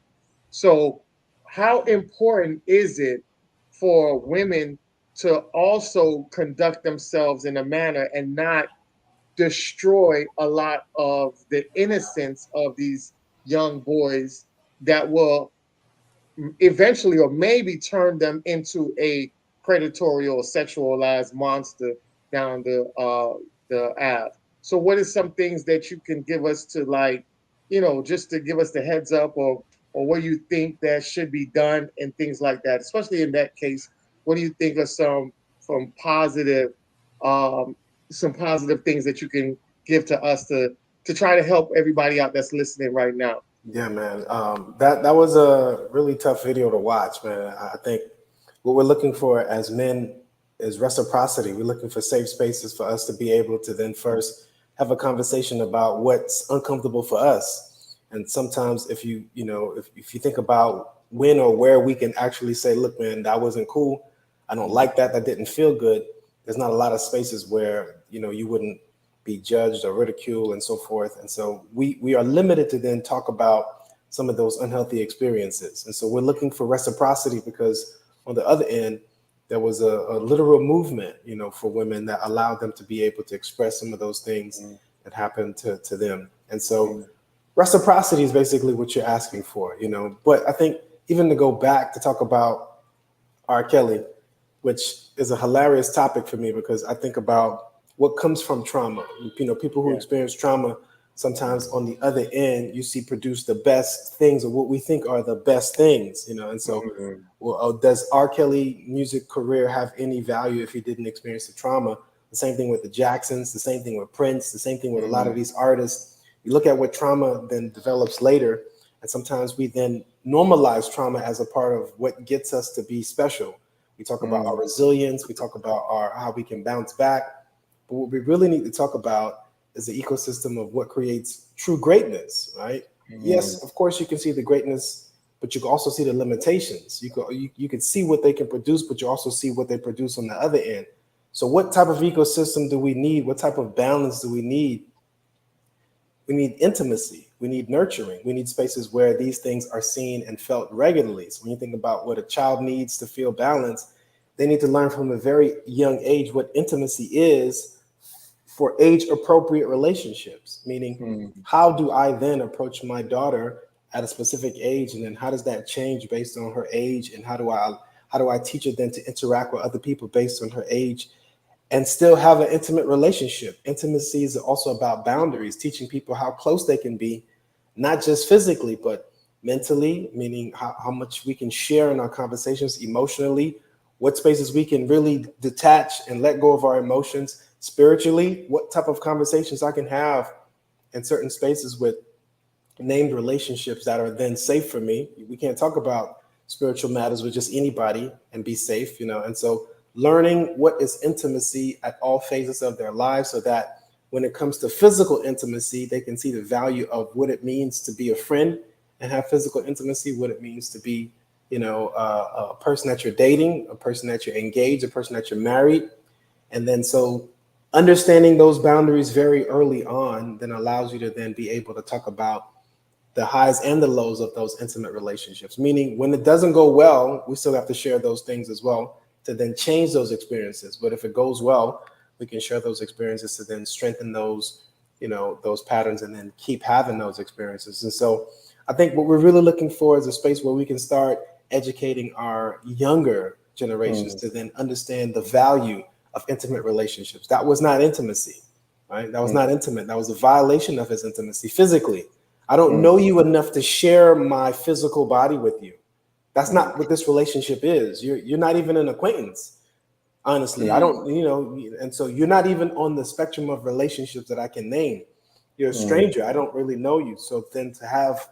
So how important is it for women to also conduct themselves in a manner and not destroy a lot of the innocence of these young boys that will eventually or maybe turn them into a predatory or sexualized monster down the Ave? So what are some things that you can give us to, like, just to give us the heads up, or what you think that should be done and things like that, especially in that case? What do you think are some positive things that you can give to us to try to help everybody out that's listening right now? Yeah, man. That was a really tough video to watch, man. I think what we're looking for as men is reciprocity. We're looking for safe spaces for us to be able to then first have a conversation about what's uncomfortable for us. And sometimes if you think about when or where we can actually say, look, man, that wasn't cool. I don't like that. That didn't feel good. There's not a lot of spaces where, you wouldn't be judged or ridiculed and so forth. And so we are limited to then talk about some of those unhealthy experiences. And so we're looking for reciprocity because on the other end, there was a literal movement, for women that allowed them to be able to express some of those things that happened to them. And so reciprocity is basically what you're asking for, But I think even to go back to talk about R. Kelly, which is a hilarious topic for me because I think about what comes from trauma. You know, people who experience trauma, sometimes on the other end, you see produce the best things or what we think are the best things, you know. And so, well, does R. Kelly music career have any value if he didn't experience the trauma? The same thing with the Jacksons, the same thing with Prince, the same thing with a lot of these artists. You look at what trauma then develops later, and sometimes we then normalize trauma as a part of what gets us to be special. We talk about our resilience, we talk about how we can bounce back. But what we really need to talk about is the ecosystem of what creates true greatness, right? Yes, of course you can see the greatness, but you can also see the limitations. You can see what they can produce, but you also see what they produce on the other end. So what type of ecosystem do we need? What type of balance do we need? We need intimacy. We need nurturing. We need spaces where these things are seen and felt regularly. So when you think about what a child needs to feel balanced, they need to learn from a very young age what intimacy is for age-appropriate relationships, meaning how do I then approach my daughter at a specific age, and then how does that change based on her age, and how do I teach her then to interact with other people based on her age and still have an intimate relationship? Intimacy is also about boundaries, teaching people how close they can be, not just physically, but mentally, meaning how much we can share in our conversations, emotionally, what spaces we can really detach and let go of our emotions. Spiritually, what type of conversations I can have in certain spaces with named relationships that are then safe for me. We can't talk about spiritual matters with just anybody and be safe, you know. And so learning what is intimacy at all phases of their lives, so that when it comes to physical intimacy, they can see the value of what it means to be a friend and have physical intimacy, what it means to be, you know, a person that you're dating, a person that you're engaged, a person that you're married. And then so understanding those boundaries very early on then allows you to then be able to talk about the highs and the lows of those intimate relationships. Meaning when it doesn't go well, we still have to share those things as well to then change those experiences. But if it goes well, we can share those experiences to then strengthen those, you know, those patterns and then keep having those experiences. And so I think what we're really looking for is a space where we can start educating our younger generations to then understand the value of intimate relationships. That was not intimacy, right? That was not intimate. That was a violation of his intimacy physically. I don't know you enough to share my physical body with you. That's not what this relationship is. You're not even an acquaintance, honestly. I don't, you know, and so you're not even on the spectrum of relationships that I can name. You're a stranger. I don't really know you. So then to have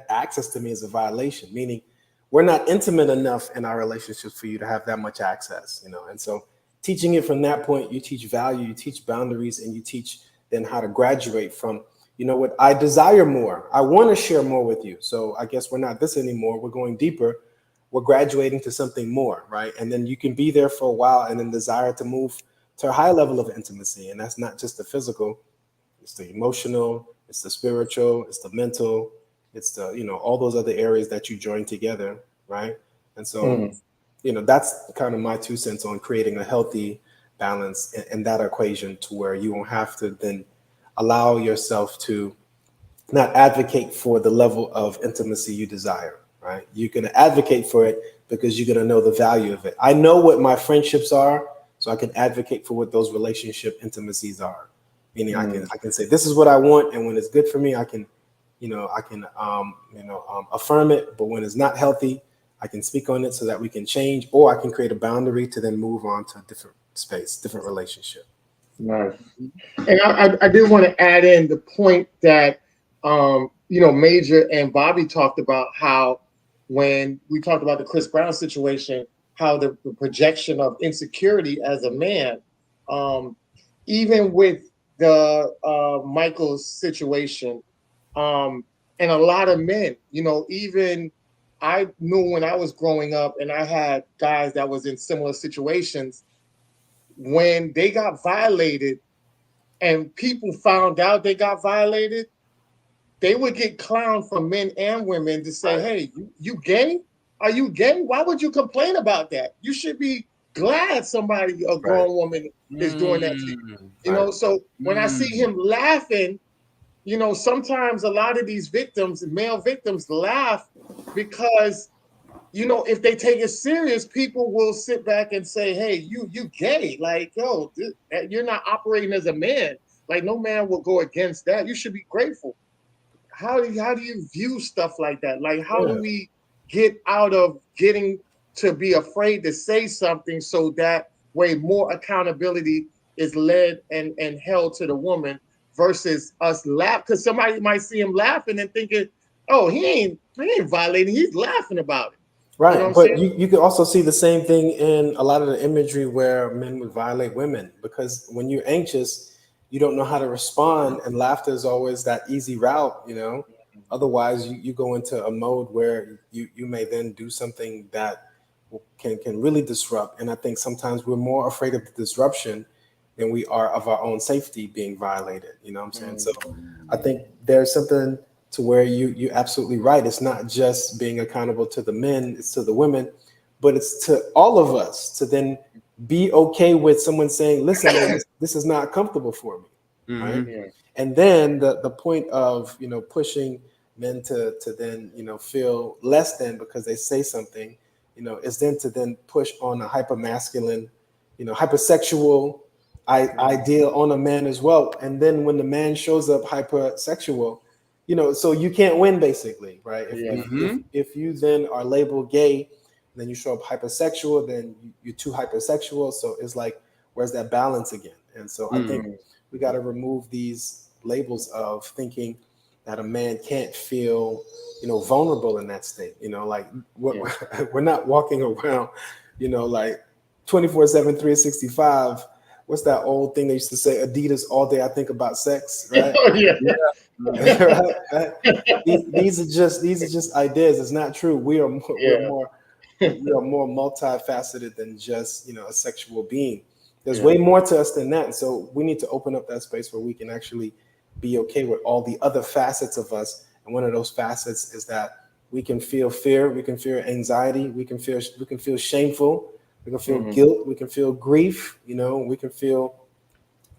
access to me is a violation, meaning we're not intimate enough in our relationships for you to have that much access, you know. And so teaching it from that point, you teach value, you teach boundaries, and you teach then how to graduate from, you know what, I desire more. I want to share more with you. So I guess we're not this anymore. We're going deeper. We're graduating to something more, right? And then you can be there for a while and then desire to move to a high level of intimacy. And that's not just the physical, it's the emotional, it's the spiritual, it's the mental, it's the, you know, all those other areas that you join together, right? And so, you know, that's kind of my 2 cents on creating a healthy balance in that equation, to where you won't have to then allow yourself to not advocate for the level of intimacy you desire, right? You're going to advocate for it because you're going to know the value of it. I know what my friendships are, so I can advocate for what those relationship intimacies are. Meaning I can say, this is what I want, and when it's good for me, I can affirm it. But when it's not healthy, I can speak on it so that we can change, or I can create a boundary to then move on to a different space, different relationship. Nice. And I did want to add in the point that, you know, Major and Bobby talked about how when we talked about the Chris Brown situation, how the projection of insecurity as a man, even with the Michael's situation, and a lot of men, you know, even I knew when I was growing up and I had guys that was in similar situations, when they got violated and people found out they got violated, they would get clowned from men and women to say, hey, you gay? Are you gay? Why would you complain about that? You should be glad somebody, a grown woman, is doing that to you. You know, so when I see him laughing, you know, sometimes a lot of these victims, male victims, laugh because you know, if they take it serious, people will sit back and say, "Hey, you gay? Like, yo, you're not operating as a man. Like, no man will go against that. You should be grateful." How do you view stuff like that? Like, how do we get out of getting to be afraid to say something so that way more accountability is led and held to the woman versus us laugh? Because somebody might see him laughing and thinking, "Oh, he ain't violating. He's laughing about it." Right, You know but you can also see the same thing in a lot of the imagery where men would violate women, because when you're anxious, you don't know how to respond, and laughter is always that easy route, you know. Otherwise, you go into a mode where you may then do something that can really disrupt. And I think sometimes we're more afraid of the disruption than we are of our own safety being violated. You know what I'm saying? So I think there's something to where you're absolutely right. It's not just being accountable to the men, it's to the women, but it's to all of us to then be okay with someone saying, "Listen, man, this is not comfortable for me." Right. Yeah. And then the point of, you know, pushing men to then, you know, feel less than because they say something, you know, is then to then push on a hyper masculine, you know, hypersexual ideal on a man as well. And then when the man shows up hypersexual, you know, so you can't win basically, right? If you then are labeled gay, then you show up hypersexual, then you're too hypersexual. So it's like, where's that balance again? And so I think we got to remove these labels of thinking that a man can't feel, you know, vulnerable in that state. You know, like we're not walking around, you know, like 24/7, 365. What's that old thing they used to say? Adidas all day. I think about sex, right? Right? These are just ideas. It's not true. We are more multifaceted than just, you know, a sexual being. There's way more to us than that. And so we need to open up that space where we can actually be okay with all the other facets of us. And one of those facets is that we can feel fear, we can feel anxiety, we can feel shameful, we can feel guilt, we can feel grief, you know, we can feel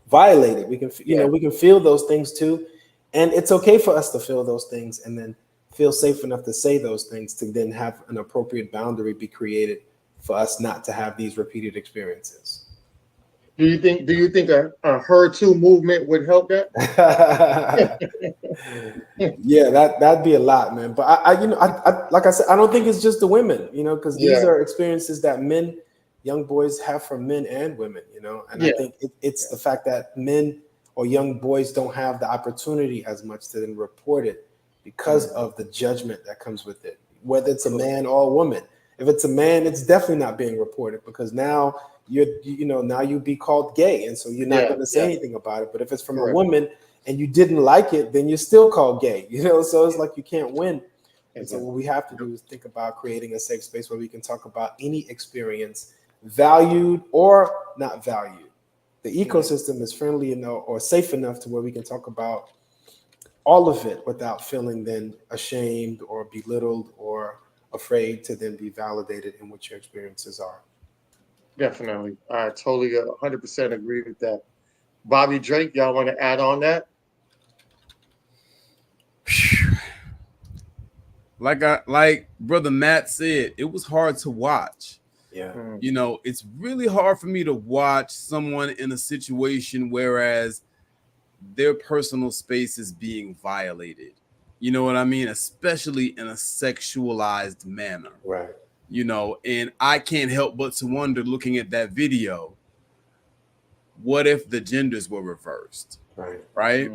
violated, we can, you know, we can feel those things too. And it's okay for us to feel those things and then feel safe enough to say those things, to then have an appropriate boundary be created for us not to have these repeated experiences. Do you think a Her Too movement would help that? Yeah, that'd be a lot, man. But I you know, I like I said, I don't think it's just the women, you know, because these are experiences that men, young boys have from men and women, you know. And I think it's the fact that men or young boys don't have the opportunity as much to then report it because of the judgment that comes with it, whether it's a man or a woman. If it's a man, it's definitely not being reported because now now you'd be called gay, and so you're not going to say anything about it. But if it's from a woman and you didn't like it, then you're still called gay, you know. So it's like you can't win. And so what we have to do is think about creating a safe space where we can talk about any experience, valued or not valued. The ecosystem is friendly enough or safe enough to where we can talk about all of it without feeling then ashamed or belittled or afraid to then be validated in what your experiences are. Definitely. I totally 100% agree with that. Bobby, Drake, y'all want to add on that? Like Brother Matt said, it was hard to watch. Yeah. You know, it's really hard for me to watch someone in a situation whereas their personal space is being violated. You know what I mean? Especially in a sexualized manner. Right. You know, and I can't help but to wonder, looking at that video, what if the genders were reversed? Right?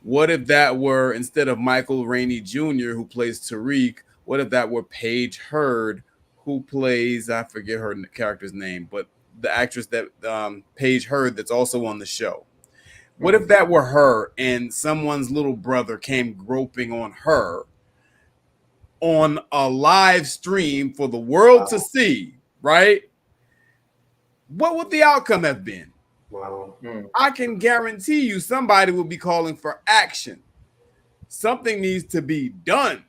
What if that were, instead of Michael Rainey Jr., who plays Tariq, what if that were Paige Hurd, who plays, I forget her character's name, but the actress that Paige Hurd that's also on the show. What if that were her and someone's little brother came groping on her on a live stream for the world to see, right? What would the outcome have been? Wow. I can guarantee you somebody will be calling for action. Something needs to be done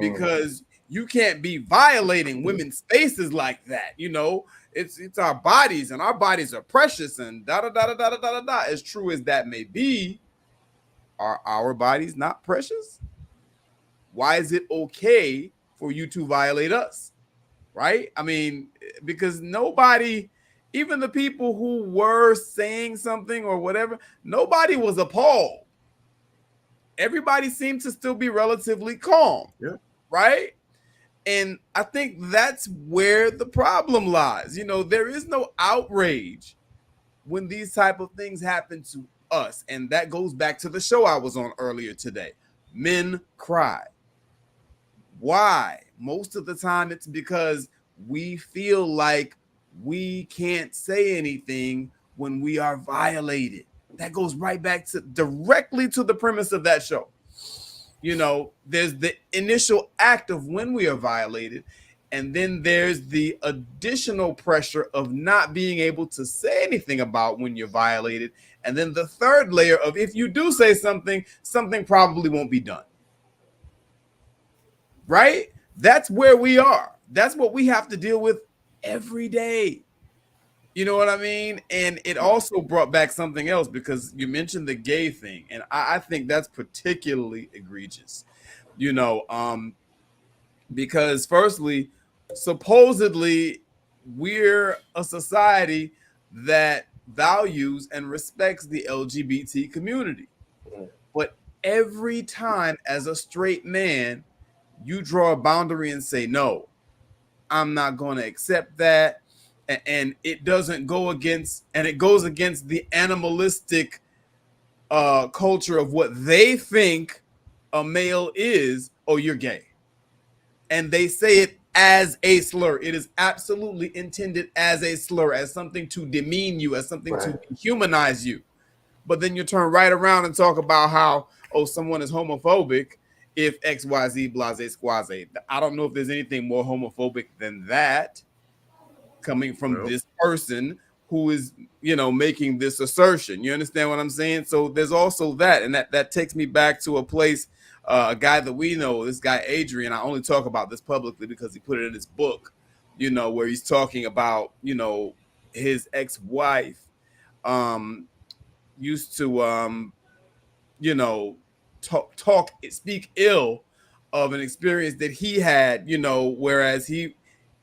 because you can't be violating women's spaces like that. You know, it's our bodies, and our bodies are precious, and da da da da da da da da. As true as that may be, are our bodies not precious? Why is it okay for you to violate us? right? I mean, because nobody, even the people who were saying something or whatever, nobody was appalled. Everybody seemed to still be relatively calm, right? And I think that's where the problem lies. You know, there is no outrage when these type of things happen to us. And that goes back to the show I was on earlier today. Men cry. Why? Most of the time it's because we feel like we can't say anything when we are violated. That goes right back to directly to the premise of that show. You know, there's the initial act of when we are violated, and then there's the additional pressure of not being able to say anything about when you're violated. And then the third layer of if you do say something, something probably won't be done. Right? That's where we are. That's what we have to deal with every day. You know what I mean? And it also brought back something else because you mentioned the gay thing. And I think that's particularly egregious, you know, because firstly, supposedly we're a society that values and respects the LGBT community. But every time as a straight man, you draw a boundary and say, no, I'm not going to accept that. And it doesn't go against, and it goes against the animalistic culture of what they think a male is. Oh, you're gay. And they say it as a slur. It is absolutely intended as a slur, as something to demean you, as something to humanize you. But then you turn right around and talk about how, oh, someone is homophobic if XYZ blase squaze. I don't know if there's anything more homophobic than that coming from this person who is, you know, making this assertion. You understand what I'm saying? So there's also that. And that takes me back to a place, a guy that we know, this guy, Adrian. I only talk about this publicly because he put it in his book, you know, where he's talking about, you know, his ex-wife used to, you know, speak ill of an experience that he had, you know, whereas he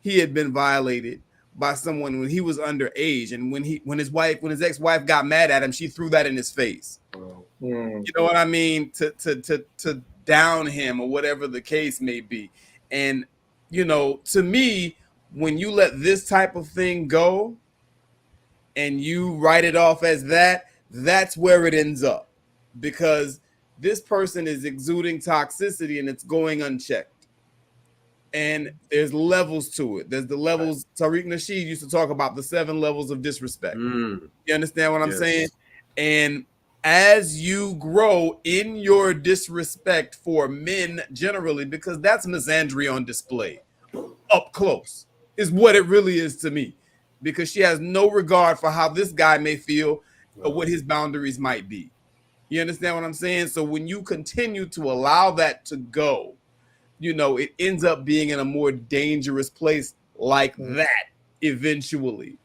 had been violated by someone when he was underage, and when his ex-wife got mad at him, she threw that in his face. You know what I mean? To down him or whatever the case may be. And you know, to me, when you let this type of thing go and you write it off as that, that's where it ends up, because this person is exuding toxicity and it's going unchecked. And there's levels to it. There's the levels. Tariq Nasheed used to talk about the 7 levels of disrespect. You understand what I'm saying? And as you grow in your disrespect for men generally, because that's misandry on display, up close, is what it really is to me. Because she has no regard for how this guy may feel or what his boundaries might be. You understand what I'm saying? So when you continue to allow that to go, you know, it ends up being in a more dangerous place like that eventually,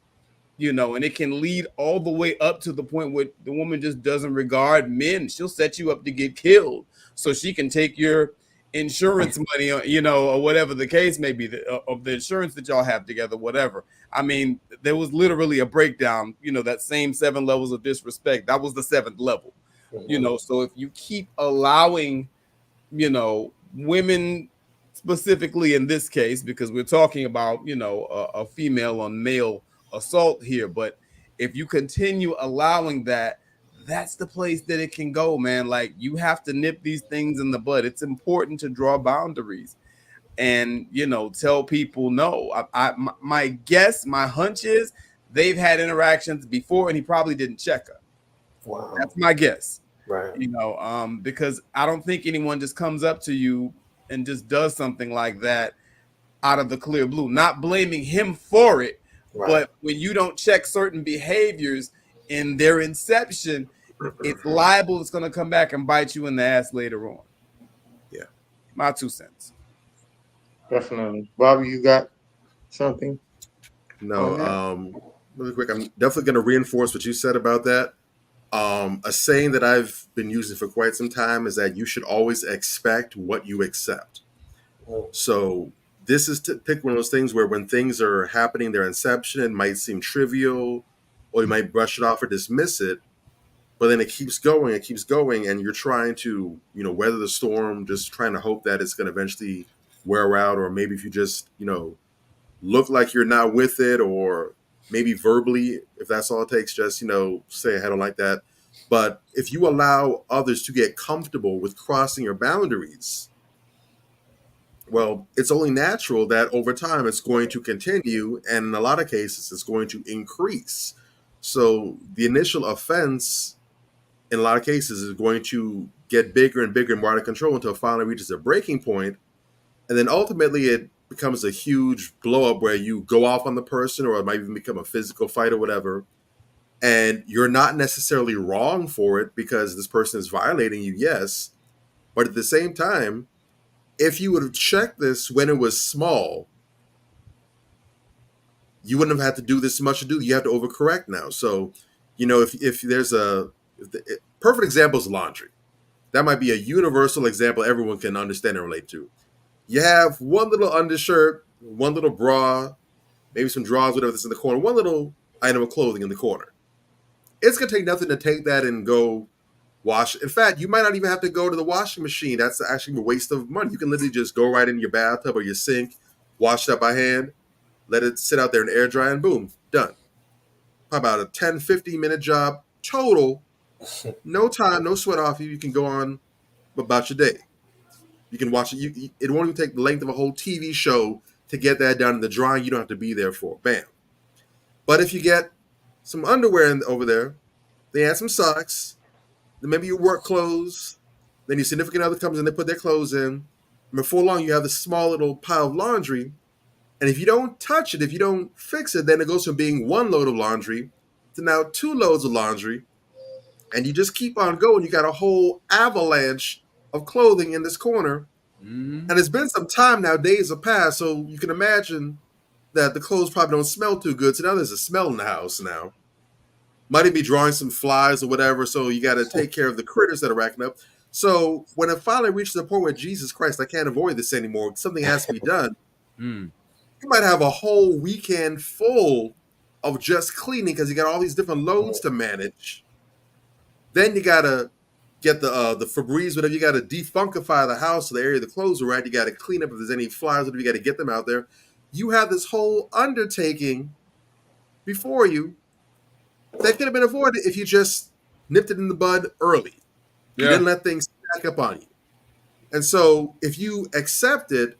you know, and it can lead all the way up to the point where the woman just doesn't regard men. She'll set you up to get killed so she can take your insurance money, you know, or whatever the case may be, of the insurance that y'all have together, whatever. I mean, there was literally a breakdown, you know, that same 7 levels of disrespect. That was the 7th level, you know. So if you keep allowing, you know, women specifically in this case, because we're talking about, you know, a female on male assault here, but if you continue allowing that, that's the place that it can go, man. Like, you have to nip these things in the bud. It's important to draw boundaries and, you know, tell people no. My guess, my hunch is they've had interactions before and he probably didn't check her. Wow. That's my guess. Right. You know, because I don't think anyone just comes up to you and just does something like that out of the clear blue. Not blaming him for it, but when you don't check certain behaviors in their inception, it's liable. It's going to come back and bite you in the ass later on. Yeah. My 2 cents. Definitely. Bobby, you got something? No. Really quick, I'm definitely going to reinforce what you said about that. A saying that I've been using for quite some time is that you should always expect what you accept. So this is to pick one of those things where when things are happening, their inception, it might seem trivial, or you might brush it off or dismiss it, but then it keeps going, and you're trying to, weather the storm, just trying to hope that it's going to eventually wear out, or maybe if you just, look like you're not with it, or maybe verbally, if that's all it takes, just, say, I don't like that. But if you allow others to get comfortable with crossing your boundaries, well, it's only natural that over time it's going to continue, and in a lot of cases it's going to increase. So the initial offense in a lot of cases is going to get bigger and bigger and more out of control until it finally reaches a breaking point. And then ultimately it becomes a huge blow up where you go off on the person, or it might even become a physical fight or whatever. And you're not necessarily wrong for it because this person is violating you, yes. But at the same time, if you would have checked this when it was small, you wouldn't have had to do this much to do. You have to overcorrect now. So, if there's perfect example is laundry. That might be a universal example everyone can understand and relate to. You have one little undershirt, one little bra, maybe some drawers, whatever that's in the corner, one little item of clothing in the corner. It's going to take nothing to take that and go wash. In fact, you might not even have to go to the washing machine. That's actually a waste of money. You can literally just go right in your bathtub or your sink, wash it up by hand, let it sit out there and air dry, and boom, done. About a 10, 15-minute job total. No time, no sweat off you. You can go on about your day. You can watch it. It won't even take the length of a whole TV show to get that done. In the drying, you don't have to be there for. Bam. But if you get some underwear over there, they add some socks, then maybe your work clothes, then your significant other comes in, they put their clothes in, and before long you have this small little pile of laundry. And if you don't touch it, if you don't fix it, then it goes from being one load of laundry to now 2 loads of laundry. And you just keep on going. You got a whole avalanche of clothing in this corner. And it's been some time now, days have passed, so you can imagine that the clothes probably don't smell too good. So now there's a smell in the house now. Might even be drawing some flies or whatever, so you got to take care of the critters that are racking up. So when it finally reaches the point where, Jesus Christ, I can't avoid this anymore, something has to be done, you might have a whole weekend full of just cleaning because you got all these different loads to manage. Then you got to get the Febreze, whatever. You got to defunkify the house, so the area the clothes are right. You got to clean up if there's any flies, whatever. You got to get them out there. You have this whole undertaking before you that could have been avoided if you just nipped it in the bud early. You didn't let things stack up on you. And so if you accept it,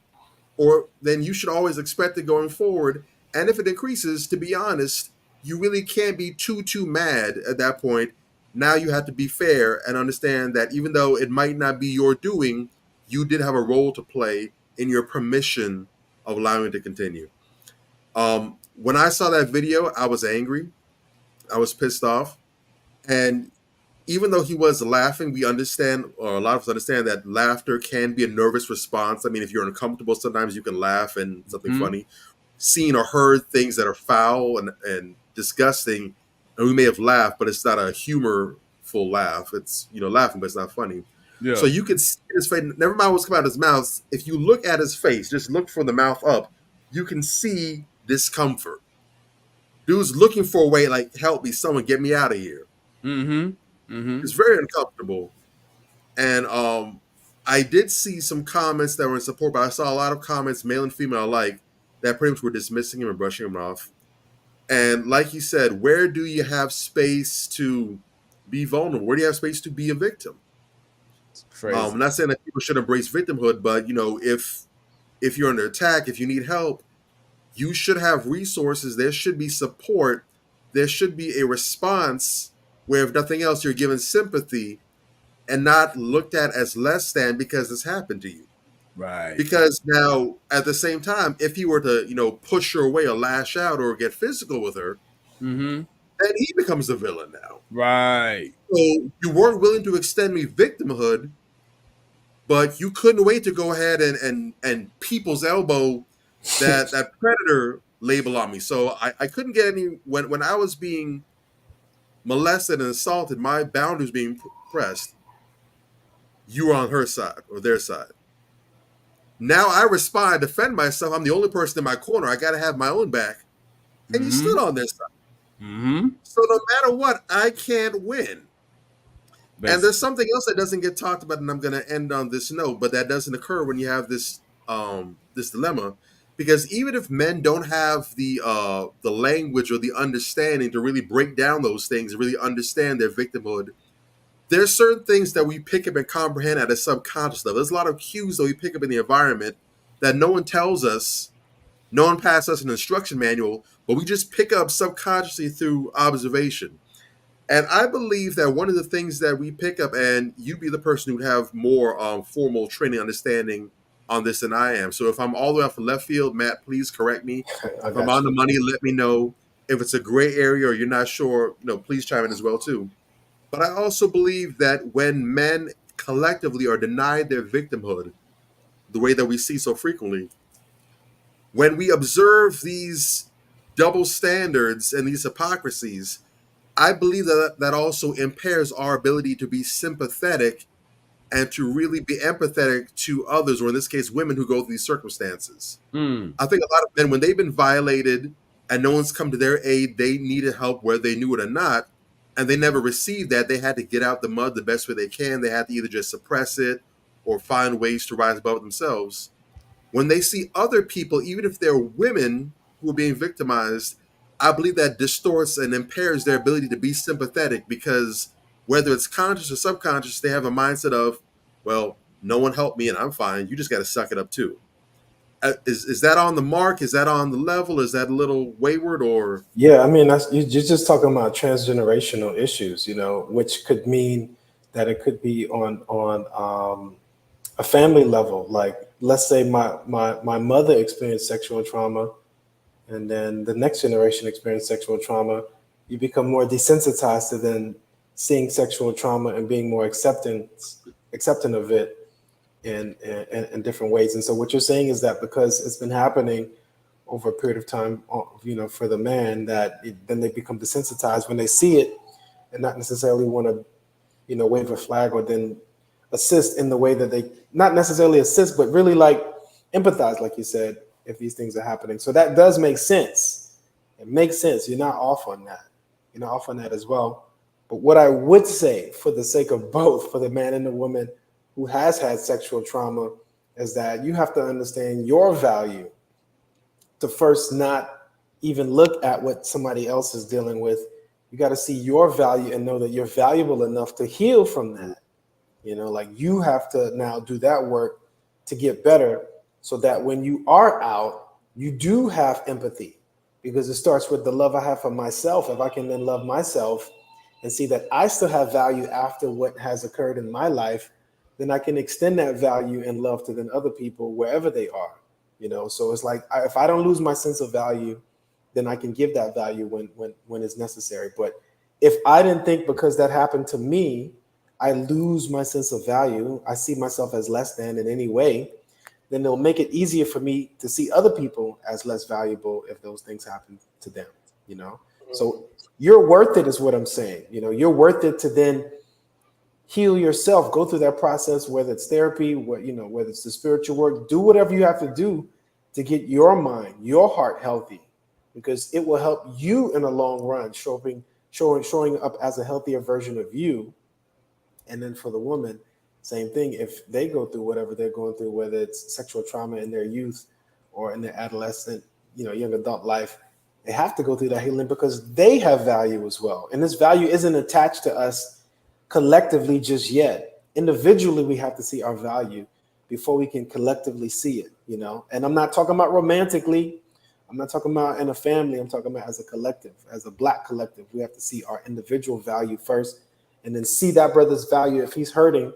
then you should always expect it going forward. And if it increases, to be honest, you really can't be too mad at that point. Now you have to be fair and understand that even though it might not be your doing, you did have a role to play in your permission of allowing it to continue. When I saw that video, I was angry. I was pissed off. And even though he was laughing, we understand, or a lot of us understand, that laughter can be a nervous response. I mean, if you're uncomfortable, sometimes you can laugh and something funny. Seen or heard things that are foul and disgusting, and we may have laughed, but it's not a humorful laugh. It's, laughing, but it's not funny. Yeah. So you can see his face. Never mind what's coming out of his mouth. If you look at his face, just look from the mouth up, you can see discomfort. Dude's looking for a way, like, help me, someone get me out of here. It's very uncomfortable. And I did see some comments that were in support, but I saw a lot of comments, male and female alike, that pretty much were dismissing him and brushing him off. And like you said, where do you have space to be vulnerable? Where do you have space to be a victim? I'm not saying that people should embrace victimhood, but if you're under attack, if you need help, you should have resources. There should be support. There should be a response where, if nothing else, you're given sympathy and not looked at as less than because this happened to you. Right. Because now, at the same time, if he were to, push her away or lash out or get physical with her, then he becomes the villain now. Right. So you weren't willing to extend me victimhood, but you couldn't wait to go ahead and people's elbow that predator label on me. So I couldn't get any, when I was being molested and assaulted, my boundaries being pressed, you were on her side or their side. Now I respond, I defend myself. I'm the only person in my corner. I got to have my own back. And you stood on their side. So no matter what, I can't win. And there's something else that doesn't get talked about, and I'm going to end on this note, but that doesn't occur when you have this this dilemma, because even if men don't have the language or the understanding to really break down those things, really understand their victimhood, there's certain things that we pick up and comprehend at a subconscious level. There's a lot of cues that we pick up in the environment that no one tells us, no one passes us an instruction manual, but we just pick up subconsciously through observation. And I believe that one of the things that we pick up, and you be the person who'd have more formal training understanding on this than I am. So if I'm all the way off the left field, Matt, please correct me. If I'm on the money, let me know. If it's a gray area or you're not sure, please chime in as well too. But I also believe that when men collectively are denied their victimhood, the way that we see so frequently, when we observe these double standards and these hypocrisies, I believe that also impairs our ability to be sympathetic and to really be empathetic to others, or in this case, women who go through these circumstances. I think a lot of men, when they've been violated and no one's come to their aid, they needed help whether they knew it or not, and they never received that. They had to get out the mud the best way they can. They had to either just suppress it or find ways to rise above themselves. When they see other people, even if they're women who are being victimized, I believe that distorts and impairs their ability to be sympathetic, because whether it's conscious or subconscious, they have a mindset of, well, no one helped me and I'm fine. You just got to suck it up too. Is that on the mark? Is that on the level? Is that a little wayward? Or yeah, I mean, you're just talking about transgenerational issues, which could mean that it could be on a family level. Like, let's say my mother experienced sexual trauma, and then the next generation experienced sexual trauma. You become more desensitized to then seeing sexual trauma and being more accepting of it in different ways. And so what you're saying is that because it's been happening over a period of time, for the man, that then they become desensitized when they see it, and not necessarily want to, wave a flag or then assist in the way that they, not necessarily assist, but really like empathize, like you said, if these things are happening. So that does make sense. It makes sense. You're not off on that. You're not off on that as well. But what I would say, for the sake of both, for the man and the woman who has had sexual trauma, is that you have to understand your value to first not even look at what somebody else is dealing with. You got to see your value and know that you're valuable enough to heal from that. Like, you have to now do that work to get better, so that when you are out, you do have empathy, because it starts with the love I have for myself. If I can then love myself and see that I still have value after what has occurred in my life, then I can extend that value and love to then other people wherever they are. So it's like, if I don't lose my sense of value, then I can give that value when it's necessary. But if I didn't think because that happened to me, I lose my sense of value, I see myself as less than in any way, then it'll make it easier for me to see other people as less valuable if those things happen to them, So you're worth it is what I'm saying. You're worth it to then heal yourself, go through that process, whether it's therapy, whether it's the spiritual work, do whatever you have to do to get your mind, your heart healthy, because it will help you in the long run, showing up as a healthier version of you. And then for the woman, same thing. If they go through whatever they're going through, whether it's sexual trauma in their youth or in their adolescent, young adult life, they have to go through that healing because they have value as well. And this value isn't attached to us collectively just yet. Individually, we have to see our value before we can collectively see it, And I'm not talking about romantically. I'm not talking about in a family. I'm talking about as a collective, as a Black collective. We have to see our individual value first, and then see that brother's value if he's hurting,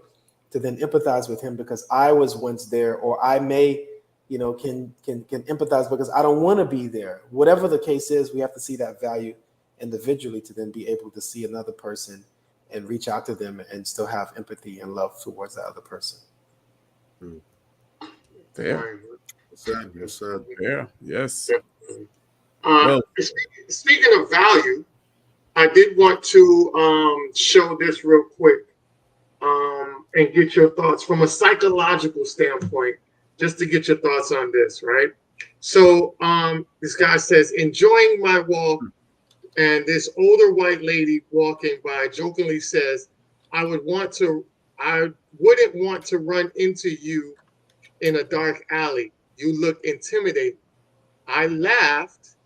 to then empathize with him because I was once there, or I may, can empathize because I don't want to be there. Whatever the case is, we have to see that value individually to then be able to see another person and reach out to them and still have empathy and love towards that other person. Fair. Yes, sir. Fair. Yes. Speaking of value, I did want to show this real quick and get your thoughts from a psychological standpoint. just to get your thoughts on this, right? So this guy says, enjoying my walk, and this older white lady walking by jokingly says, I wouldn't want to run into you in a dark alley. You look intimidating. I laughed,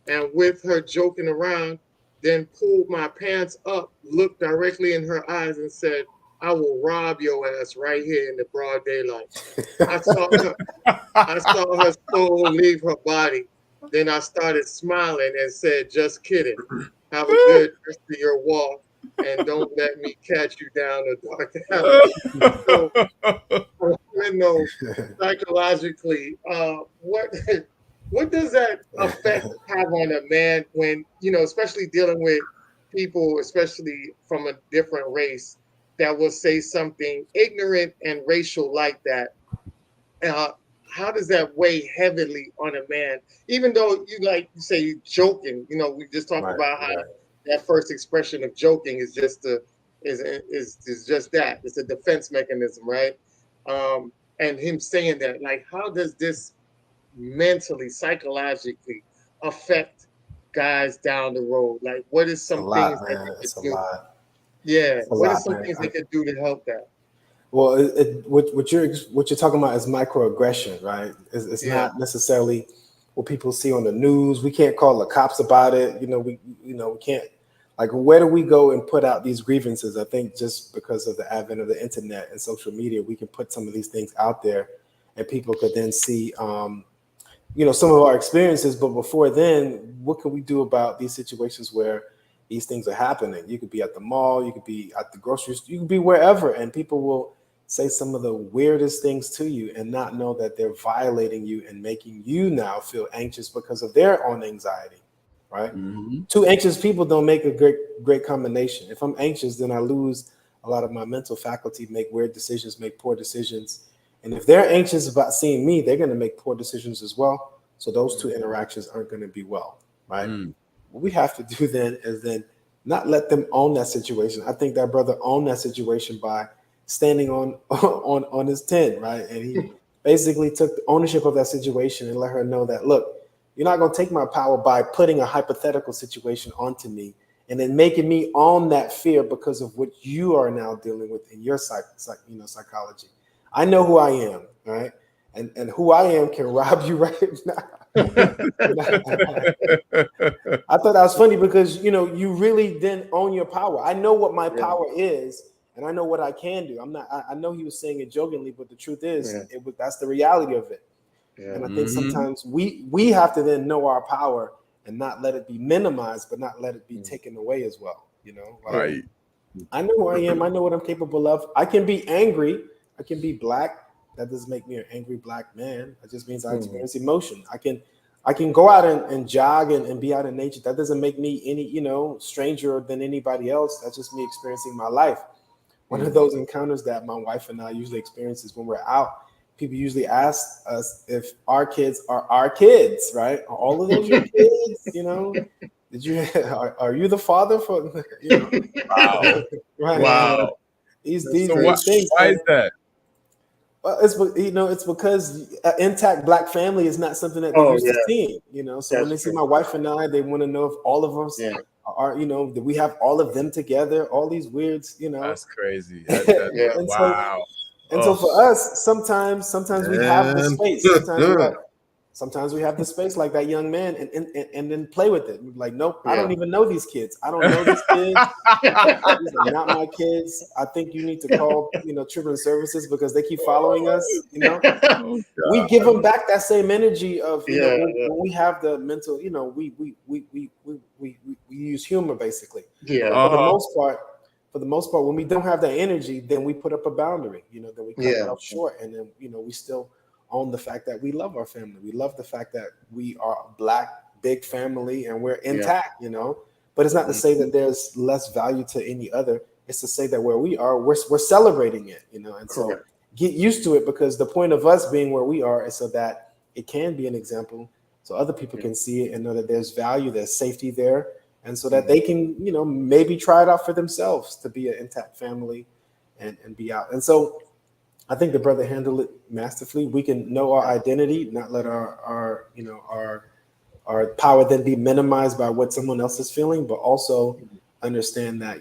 and with her joking around, then pulled my pants up, looked directly in her eyes, and said, I will rob your ass right here in the broad daylight. I saw her soul leave her body. Then I started smiling and said, just kidding. Have a good rest of your walk, and don't let me catch you down the dark alley. So, you know, psychologically, what does that effect have on a man when, you know, especially dealing with people, especially from a different race, that will say something ignorant and racial like that? How does that weigh heavily on a man? Even though you say you joking, you know, we just talked about how that first expression of joking is just is just that. It's a defense mechanism, right? And him saying that, like, how does this mentally, psychologically affect guys down the road? Like, what is some things that they could do? Yeah, what are some things they could do to help that? Well, what you're talking about is microaggression, right? It's not necessarily what people see on the news. We can't call the cops about it. We can't. Like, where do we go and put out these grievances? I think just because of the advent of the internet and social media, we can put some of these things out there, and people could then see, some of our experiences. But before then, what can we do about these situations where these things are happening? You could be at the mall, you could be at the grocery store, you could be wherever, and people will say some of the weirdest things to you and not know that they're violating you and making you now feel anxious because of their own anxiety, right? Mm-hmm. Two anxious people don't make a great combination. If I'm anxious, then I lose a lot of my mental faculty, make weird decisions, make poor decisions. And if they're anxious about seeing me, they're going to make poor decisions as well. So those two interactions aren't going to be well, right? What we have to do then is not let them own that situation. I think that brother owned that situation by standing on his 10, right? And he basically took ownership of that situation and let her know that, look, you're not going to take my power by putting a hypothetical situation onto me and then making me own that fear because of what you are now dealing with in your psychology. I know who I am, right? And who I am can rob you right now. I thought that was funny because, you really didn't own your power. I know what my power is, and I know what I can do. I know he was saying it jokingly, but the truth is, that's the reality of it. Yeah. And I think sometimes we have to then know our power and not let it be minimized, but not let it be taken away as well. Right. I know who I am. I know what I'm capable of. I can be angry. I can be black. That doesn't make me an angry black man. That just means I experience emotion. I can go out and jog and be out in nature. That doesn't make me any, stranger than anybody else. That's just me experiencing my life. One of those encounters that my wife and I usually experience is when we're out. People usually ask us if our kids are our kids, right? Are all of those your kids? Did you? Are you the father for? Wow! Right. Wow! These things. Why is that? Well, it's because an intact black family is not something that they're used to seeing. So when they see my wife and I, they want to know if all of us are, that we have all of them together. All these weirds, That's crazy. Wow. So for us, sometimes we have the space. Sometimes we have the space like that young man and then play with it. Like, nope, I don't even know these kids. I don't know these kids. These are not my kids. I think you need to call, children's services because they keep following us. We give them back that same energy of, when we have the mental, we use humor basically. Yeah. For the most part, when we don't have that energy, then we put up a boundary, then we cut it off short. And then, we still own the fact that we love our family. We love the fact that we are a black, big family and we're intact, but it's not to say that there's less value to any other. It's to say that where we are, we're celebrating it, and so get used to it because the point of us being where we are is so that it can be an example so other people can see it and know that there's value, there's safety there. And so that they can, maybe try it out for themselves to be an intact family and be out. And so I think the brother handled it masterfully. We can know our identity, not let our power then be minimized by what someone else is feeling, but also understand that,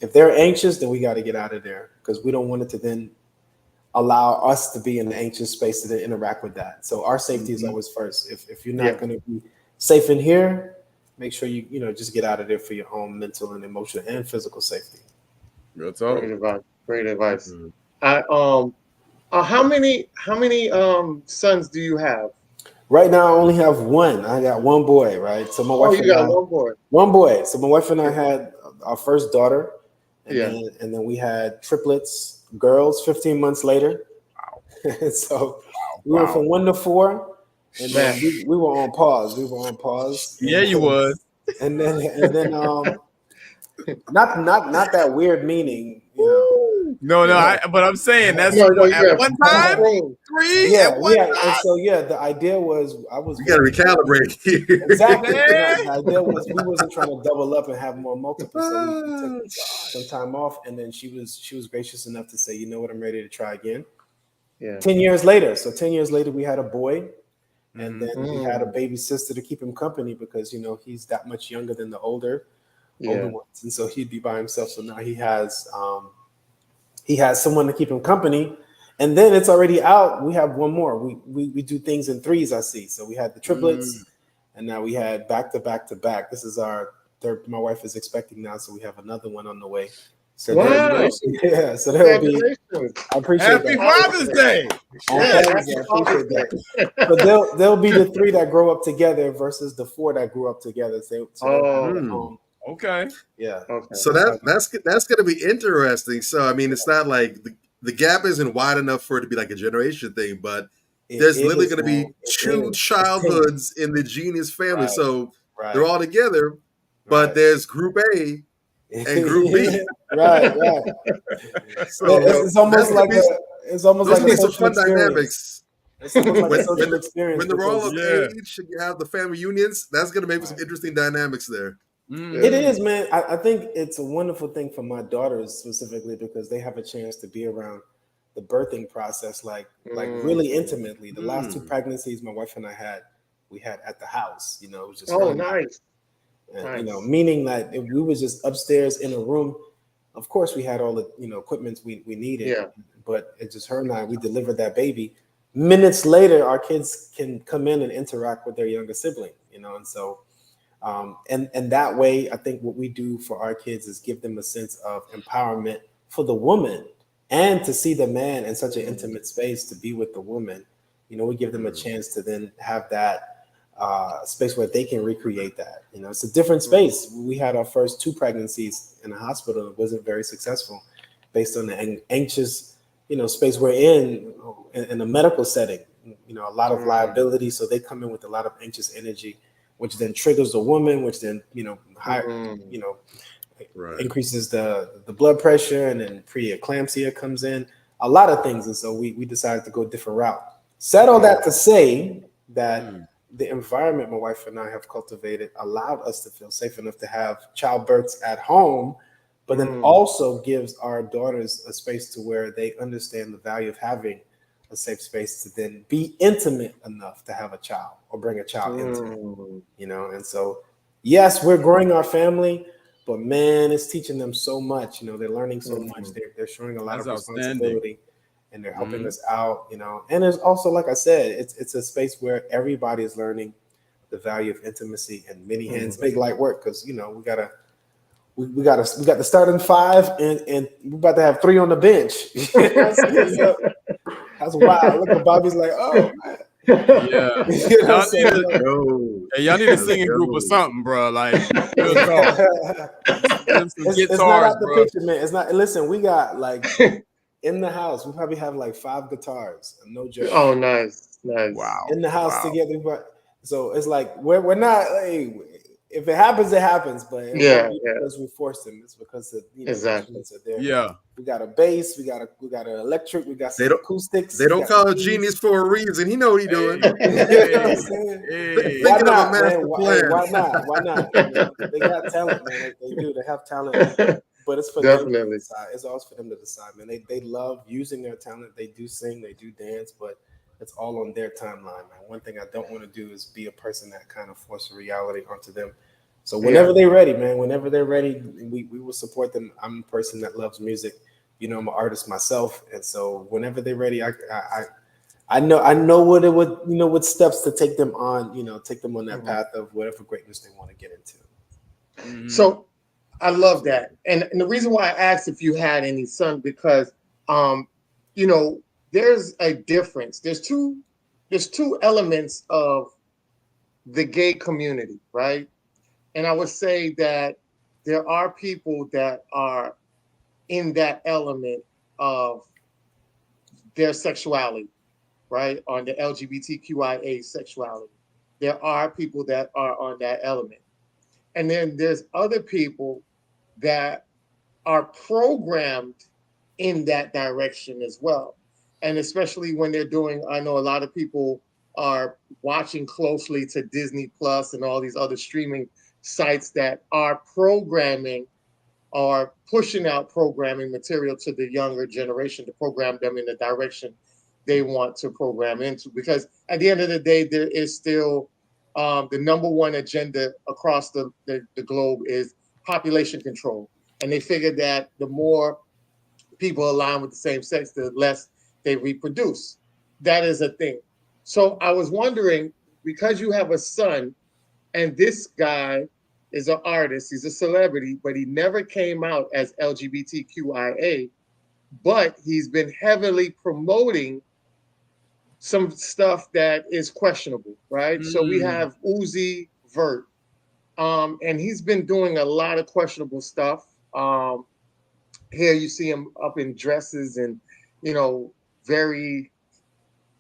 if they're anxious, then we got to get out of there because we don't want it to then allow us to be in the anxious space to then interact with that. So our safety is always first. If you're not going to be safe in here, make sure you just get out of there for your own mental and emotional and physical safety. Good talk. Great advice. Great advice. How many sons do you have? Right now, I only have one. I got one boy, right? So my wife. You got one boy. One boy. So my wife and I had our first daughter, and then we had triplets, girls. 15 months later. Wow. So we went from 1 to 4, and then we were on pause. Yeah, you was. And then not that weird meaning. No, but I'm saying that's at one time, 3 at one time. And so the idea was you got to recalibrate here. Exactly. The idea was we wasn't trying to double up and have more multiple, so we took some time off, and then she was gracious enough to say, you know what, I'm ready to try again. 10 years later, we had a boy, and then we had a baby sister to keep him company because he's that much younger than the older ones, and so he'd be by himself. So now he has someone to keep him company, and then it's already out. We have one more. We do things in threes. I see. So we had the triplets, and now we had back to back to back. This is our third. My wife is expecting now, so we have another one on the way. So wow! So there will be. I appreciate Happy Father's Day. I appreciate that. But they'll be the 3 that grow up together versus the 4 that grew up together. Okay. Yeah. Okay. So that's going to be interesting. So I mean, it's not like the gap isn't wide enough for it to be like a generation thing, but there's literally going to be 2 childhoods in the Jeanius family. So they're all together, but there's Group A and Group B. Right. So it's almost like some fun dynamics. It's almost like a social experience. When they're all of age, and you have the family unions, that's going to make some interesting dynamics there. It is, man. I think it's a wonderful thing for my daughters specifically because they have a chance to be around the birthing process, like really intimately. The last 2 pregnancies my wife and I had, we had at the house. It was just nice. And, meaning that if we was just upstairs in a room, of course we had all the equipment we needed. Yeah. But it's just her and I. We delivered that baby. Minutes later, our kids can come in and interact with their younger sibling. And so. And that way, I think what we do for our kids is give them a sense of empowerment for the woman and to see the man in such an intimate space to be with the woman. We give them a chance to then have that space where they can recreate that. It's a different space. We had our first 2 pregnancies in a hospital. It wasn't very successful based on the anxious, space we're in a medical setting. A lot of liability. So they come in with a lot of anxious energy, which then triggers the woman, which then increases the blood pressure, and then preeclampsia comes in. A lot of things, and so we decided to go a different route. Said all that to say that the environment my wife and I have cultivated allowed us to feel safe enough to have childbirths at home, but then also gives our daughters a space to where they understand the value of having a safe space to then be intimate enough to have a child or bring a child into it, and so yes, we're growing our family, but man, it's teaching them so much. They're learning so much. They're showing a lot of responsibility, and they're helping us out. And it's also, like I said, it's a space where everybody is learning the value of intimacy, and many hands make light work because we got the starting 5, and we're about to have 3 on the bench. That's wild. Look at Bobby's like, oh man. Yeah. Y'all need a singing group or something, bro. Like, real talk. It's not out the picture, man. It's not. Listen, we got like in the house, we probably have like 5 guitars. No joke. Oh, nice. Wow. In the house together, but so it's like we're not. Hey, if it happens, it happens. But because we forced them, it's because of exactly. We got a bass, we got an electric, we got some acoustics. They don't call it Jeanius for a reason. He know what he doing. Why not, man? Why not? They got talent, man. They do. They have talent. But it's for Definitely. them to decide. It's always for them to decide, man. They love using their talent. They do sing, they do dance, but it's all on their timeline, man. One thing I don't want to do is be a person that kind of forces reality onto them. So whenever they're ready, man, whenever they're ready, we will support them. I'm a person that loves music. You know, I'm an artist myself, and so whenever they're ready, I know what it would, you know, what steps to take them on, you know, take them on that path of whatever greatness they want to get into. So I love that. And the reason why I asked if you had any son, because you know, there's a difference. There's two elements of the gay community, right? And I would say that there are people that are in that element of their sexuality, right? On the LGBTQIA sexuality. There are people that are on that element. And then there's other people that are programmed in that direction as well. And especially when they're doing, I know a lot of people are watching closely to Disney Plus and all these other streaming sites that are programming or pushing out programming material to the younger generation to program them in the direction they want to program into. Because at the end of the day, there is still the number one agenda across the globe is population control. And they figured that the more people align with the same sex, the less they reproduce. That is a thing. So I was wondering, because you have a son, and this guy is an artist, he's a celebrity, but he never came out as LGBTQIA, but he's been heavily promoting some stuff that is questionable, right? So we have Uzi Vert, and he's been doing a lot of questionable stuff. Here you see him up in dresses and, you know, very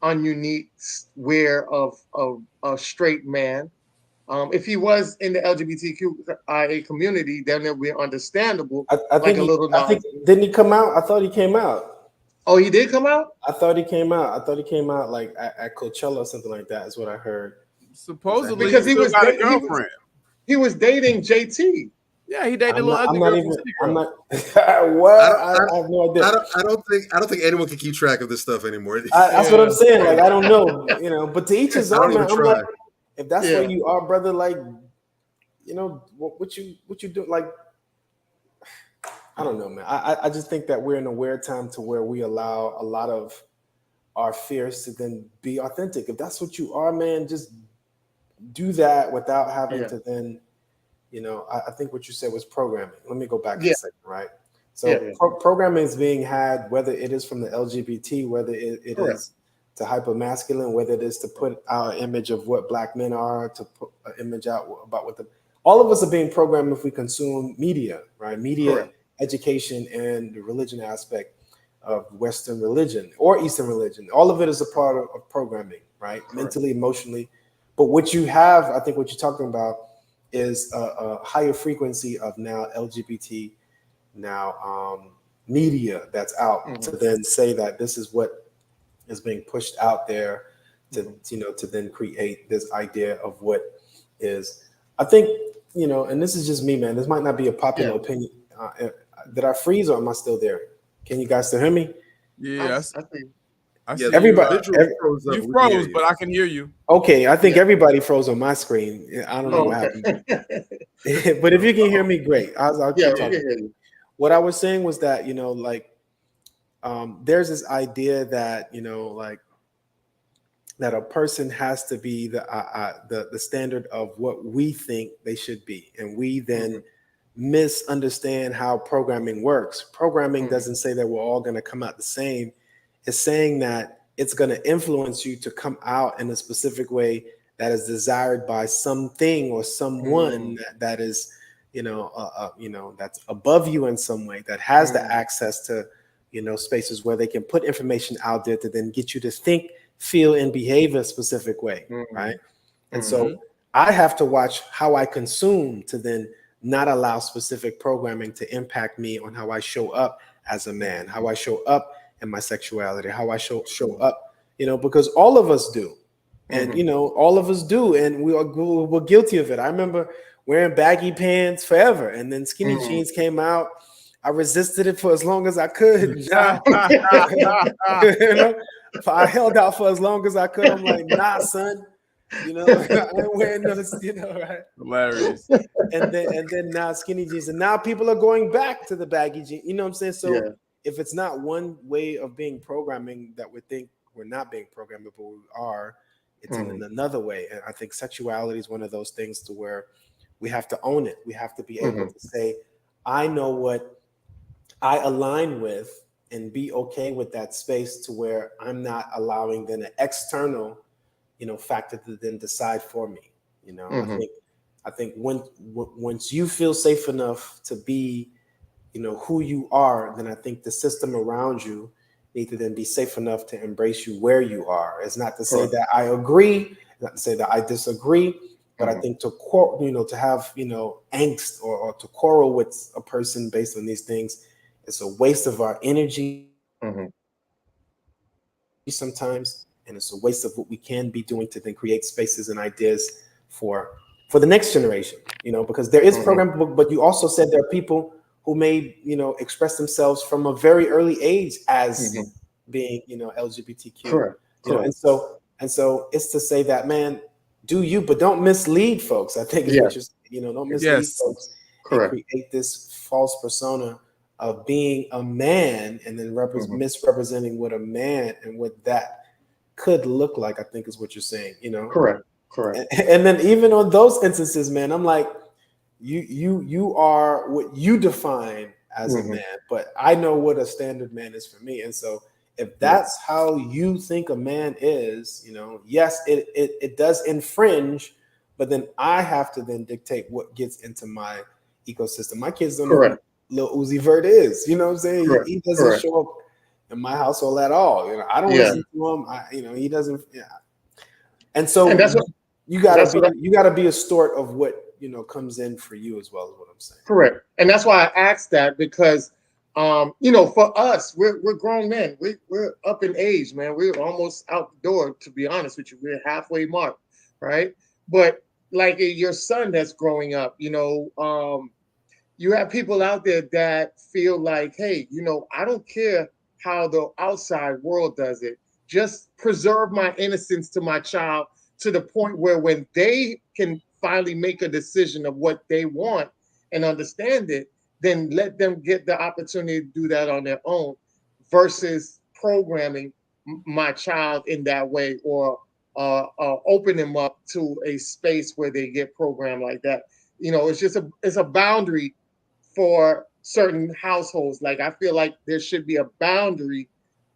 ununique wear of a straight man. If he was in the LGBTQIA community, then it would be understandable. I think didn't he come out? I thought he came out. Oh, he did come out? I thought he came out. I thought he came out like at Coachella or something like that, is what I heard. Supposedly, because he was got a girlfriend. He was dating JT. Yeah, he dated a little ugly girl. I'm not. What? I have no idea. I don't think anyone can keep track of this stuff anymore. That's what I'm saying. Like, I don't know, you know. But to each his own. Man, I'm try. like, if that's where you are, brother, like, you know, what you do, like, I don't know, man. I just think that we're in a weird time to where we allow a lot of our fears to then be authentic. If that's what you are, man, just do that without having to then, you know, I think what you said was programming. Let me go back a second, right? So programming is being had, whether it is from the LGBT, whether it is to hyper-masculine, whether it is to put our image of what Black men are, to put an image out about what all of us are being programmed if we consume media, right? Media, education, and the religion aspect of Western religion or Eastern religion. All of it is a part of programming, right? Mentally, emotionally. But what you have, I think what you're talking about is a higher frequency of now LGBT, media that's out to then say that this is what is being pushed out there to, you know, to then create this idea of what is, I think, you know, and this is just me, man. This might not be a popular opinion. Did I freeze or am I still there? Can you guys still hear me? Yeah, I see everybody. You froze, but I can hear you. Okay, I think everybody froze on my screen. I don't know what happened. But if you can hear me, great. I'll keep talking. What I was saying was that, you know, like, there's this idea that, you know, like, that a person has to be the standard of what we think they should be, and we then misunderstand how programming works. Programming doesn't say that we're all going to come out the same. It's saying that it's going to influence you to come out in a specific way that is desired by something or someone that is, you know, that's above you in some way, that has the access to, you know, spaces where they can put information out there to then get you to think, feel, and behave a specific way, right? And so I have to watch how I consume to then not allow specific programming to impact me on how I show up as a man, how I show up in my sexuality, how I show up, you know, because all of us do. And, you know, all of us do. And we're guilty of it. I remember wearing baggy pants forever. And then skinny jeans came out. I resisted it for as long as I could. Nah. You know, I held out for as long as I could. I'm like, nah, son. You know, I ain't wearing those, you know, right? Hilarious. And then now skinny jeans, and now people are going back to the baggy jeans. You know what I'm saying? So if it's not one way of being programming that we think we're not being programmed, but we are, it's in another way. And I think sexuality is one of those things to where we have to own it. We have to be able to say, I know what I align with, and be okay with that space to where I'm not allowing then an external, you know, factor to then decide for me. You know, I think once you feel safe enough to be, you know, who you are, then I think the system around you need to then be safe enough to embrace you where you are. It's not to say that I agree, not to say that I disagree, but I think to have, you know, angst or to quarrel with a person based on these things, it's a waste of our energy sometimes, and it's a waste of what we can be doing to then create spaces and ideas for the next generation, you know, because there is programming, but you also said there are people who may, you know, express themselves from a very early age as being, you know, LGBTQ. Correct. You know, and so it's to say that, man, do you, but don't mislead folks. I think is what you're, you know, don't mislead folks and create this false persona of being a man and then misrepresenting what a man and what that could look like. I think is what you're saying, you know. Correct. And then even on those instances, man, I'm like, you are what you define as a man, but I know what a standard man is for me. And so if that's how you think a man is, you know, yes, it does infringe, but then I have to then dictate what gets into my ecosystem. My kids don't know who Lil Uzi Vert is, you know what I'm saying? He doesn't show up in my household at all. You know, I don't listen to him. He doesn't. Yeah. And so that's what, you gotta be a steward of what, you know, comes in for you as well, is what I'm saying. Correct. And that's why I asked that, because you know, for us, we're grown men. We're up in age, man. We're almost out the door, to be honest with you. We're halfway mark, right? But like your son that's growing up, you know, you have people out there that feel like, hey, you know, I don't care how the outside world does it. Just preserve my innocence to my child to the point where when they can finally make a decision of what they want and understand it, then let them get the opportunity to do that on their own versus programming my child in that way, or open them up to a space where they get programmed like that. You know, it's a boundary for certain households. Like, I feel like there should be a boundary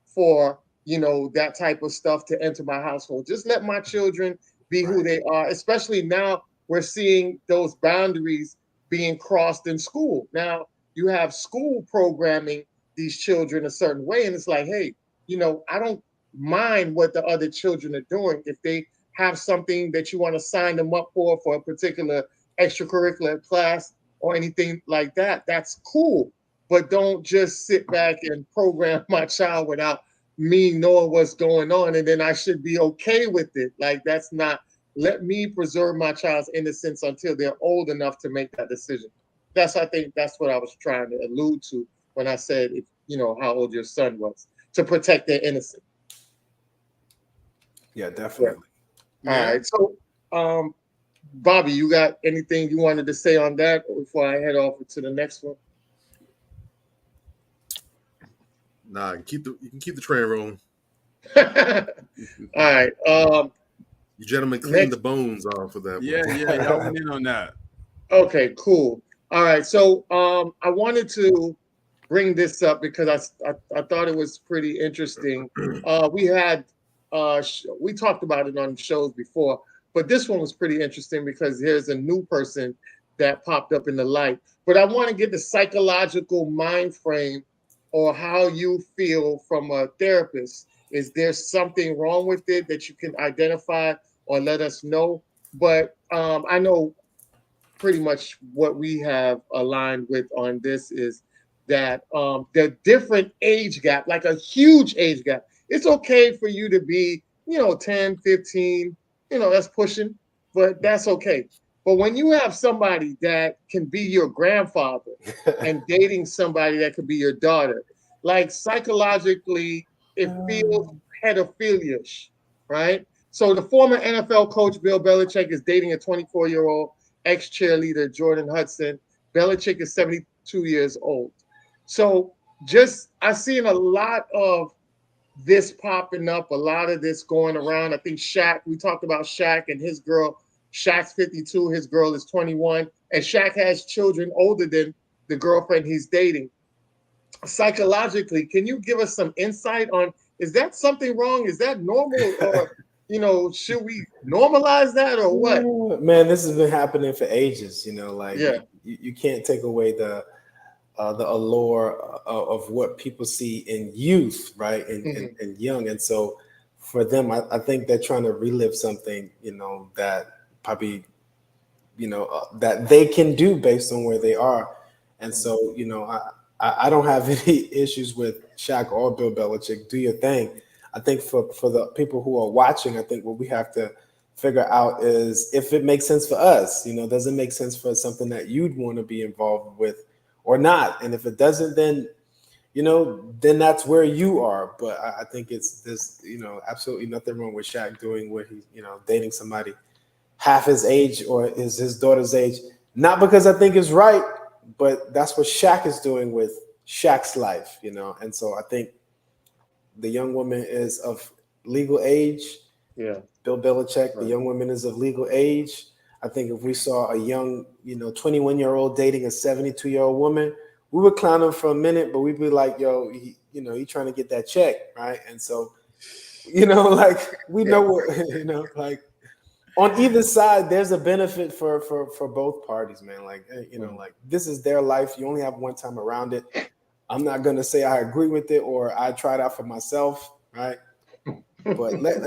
for, you know, that type of stuff to enter my household. Just let my children be who they are, especially now we're seeing those boundaries being crossed in school. Now you have school programming these children a certain way, and it's like, hey, you know, I don't mind what the other children are doing. If they have something that you want to sign them up for a particular extracurricular class or anything like that, that's cool. But don't just sit back and program my child without me knowing what's going on, and then I should be okay with it. Like, that's not, let me preserve my child's innocence until they're old enough to make that decision. I think that's what I was trying to allude to when I said, if, you know, how old your son was, to protect their innocence. Yeah, definitely. All right. So, Bobby, you got anything you wanted to say on that before I head off to the next one? Nah, you can keep the train rolling. All right. You gentlemen clean the bones off of that. Yeah, y'all went in on that. Okay, cool. All right. So I wanted to bring this up because I thought it was pretty interesting. We talked about it on shows before, but this one was pretty interesting because there's a new person that popped up in the light. But I want to get the psychological mind frame or how you feel from a therapist. Is there something wrong with it that you can identify or let us know? But I know pretty much what we have aligned with on this is that the different age gap, like a huge age gap. It's okay for you to be, 10, 15, that's pushing, but that's okay. But when you have somebody that can be your grandfather and dating somebody that could be your daughter, like psychologically, it feels pedophilia-ish, right? So the former NFL coach Bill Belichick is dating a 24-year-old ex-cheerleader, Jordan Hudson. Belichick is 72 years old. So just I've seen a lot of this popping up, a lot of this going around. I think Shaq, we talked about Shaq and his girl. Shaq's 52, his girl is 21, and Shaq has children older than the girlfriend he's dating. Psychologically, can you give us some insight on, is that something wrong? Is that normal? Or, should we normalize that or what? Man, this has been happening for ages, like you can't take away the allure of what people see in youth, right? And young. And so for them, I think they're trying to relive something, that probably, that they can do based on where they are. And so, I don't have any issues with Shaq or Bill Belichick. Do your thing. I think for the people who are watching, I think what we have to figure out is if it makes sense for us, does it make sense for something that you'd want to be involved with or not? And if it doesn't, then, then that's where you are. But I think there's absolutely nothing wrong with Shaq doing what he's, dating somebody half his age or is his daughter's age. Not because I think it's right, but that's what Shaq is doing with Shaq's life, And so I think the young woman is of legal age. Yeah. Bill Belichick, the young woman is of legal age. I think if we saw a young, 21-year-old dating a 72-year-old woman, we would clown him for a minute, but we'd be like, yo, he trying to get that check, right? And so, like we know what, like on either side, there's a benefit for both parties, man. Like, like this is their life. You only have one time around it. I'm not gonna say I agree with it or I tried out for myself, right? But let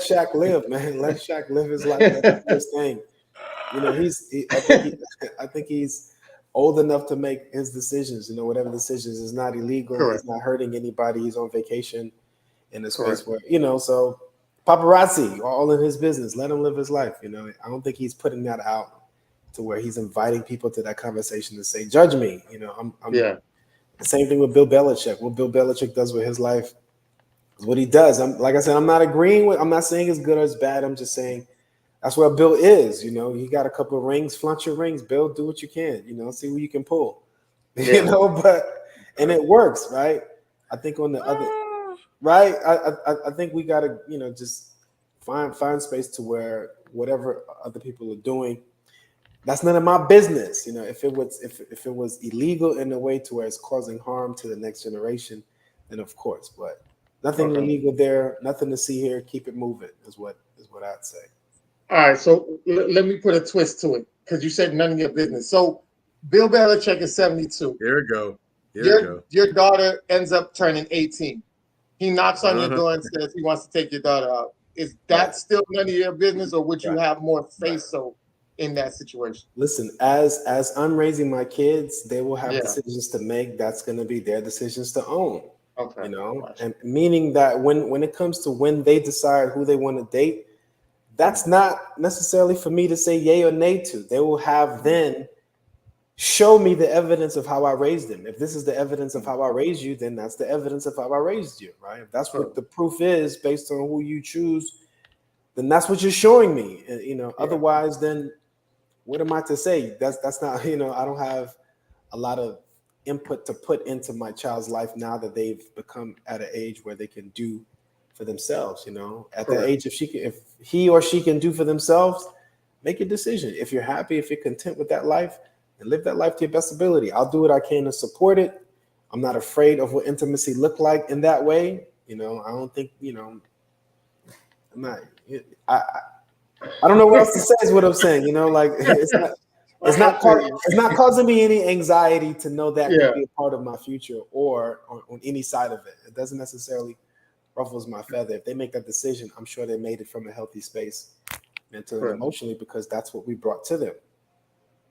Shaq live, man. Let Shaq live his life. That's his thing. I think he's old enough to make his decisions. Whatever decisions is not illegal. Correct. He's not hurting anybody. He's on vacation in a space where so paparazzi all in his business. Let him live his life. I don't think he's putting that out to where he's inviting people to that conversation to say, judge me. I'm the same thing with Bill Belichick. What Bill Belichick does with his life is what he does. Like I said, I'm not saying it's good or it's bad. I'm just saying that's where Bill is. He got a couple of rings, flaunt your rings, Bill. Do what you can, see who you can pull. And it works, right? I think on the other, right? I think we gotta, just find space to where whatever other people are doing, that's none of my business. If it was illegal in a way to where it's causing harm to the next generation, then of course. But nothing illegal there, nothing to see here. Keep it moving is what I'd say. All right, so let me put a twist to it because you said none of your business. So Bill Belichick is 72. Here we go. Your daughter ends up turning 18. He knocks on your door and says he wants to take your daughter out. Is that still none of your business, or would you have more say-so in that situation? Listen, as I'm raising my kids, they will have decisions to make. That's going to be their decisions to own. Okay. And meaning that when it comes to when they decide who they want to date, that's not necessarily for me to say yay or nay to. They will have then show me the evidence of how I raised them. If this is the evidence of how I raised you, then that's the evidence of how I raised you, right? If that's what the proof is based on who you choose, then that's what you're showing me. And, otherwise, then what am I to say? That's not, I don't have a lot of input to put into my child's life now that they've become at an age where they can do for themselves, at that age, if he or she can do for themselves, make a decision. If you're happy, if you're content with that life, and live that life to your best ability. I'll do what I can to support it. I'm not afraid of what intimacy look like in that way. I don't think, I'm not, I don't know what else to say is what I'm saying, like it's not causing me any anxiety to know that could be a part of my future or on any side of it. It doesn't necessarily ruffles my feather. If they make that decision, I'm sure they made it from a healthy space, mentally and emotionally, because that's what we brought to them.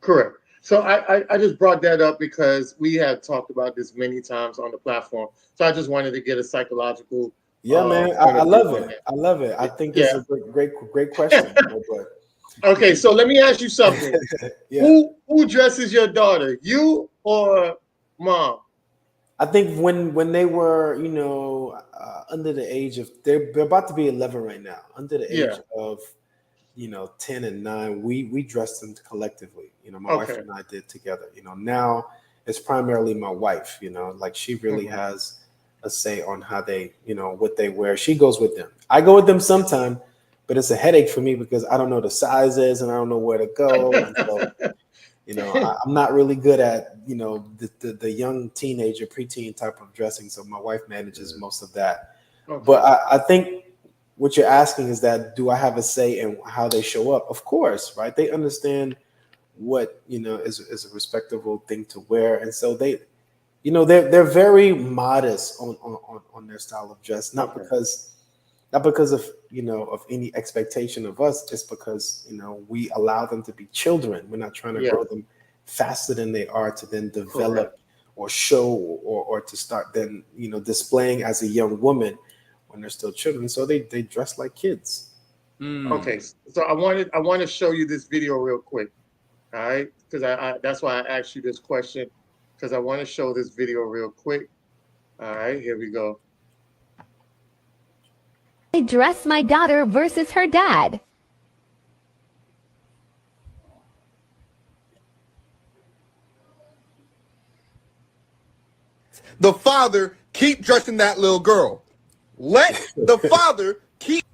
Correct. So I just brought that up because we had talked about this many times on the platform. So I just wanted to get a psychological. Yeah, man, I love it. I love it. I think it's a great question. But Okay, so let me ask you something. Yeah. Who dresses your daughter, you or mom? I think when they were, under the age of, they're about to be 11 right now. Under the age of, 10 and 9, we dressed them collectively. My wife and I did together. Now it's primarily my wife. Like she really has a say on how they, what they wear. She goes with them. I go with them sometime, but it's a headache for me because I don't know the sizes and I don't know where to go. And so, I'm not really good at, the young teenager, preteen type of dressing. So my wife manages most of that. Okay. But I think what you're asking is that, do I have a say in how they show up? Of course, right? They understand what, is a respectable thing to wear. And so they're very modest on their style of dress, not because of of any expectation of us, just because we allow them to be children. We're not trying to grow them faster than they are to then develop or show or to start then displaying as a young woman when they're still children. So they dress like kids. Okay, so I want to show you this video real quick. All right, because I that's why I asked you this question, because I want to show this video real quick. All right, here we go. I dress my daughter versus her dad. The father keep dressing that little girl. Let the father keep.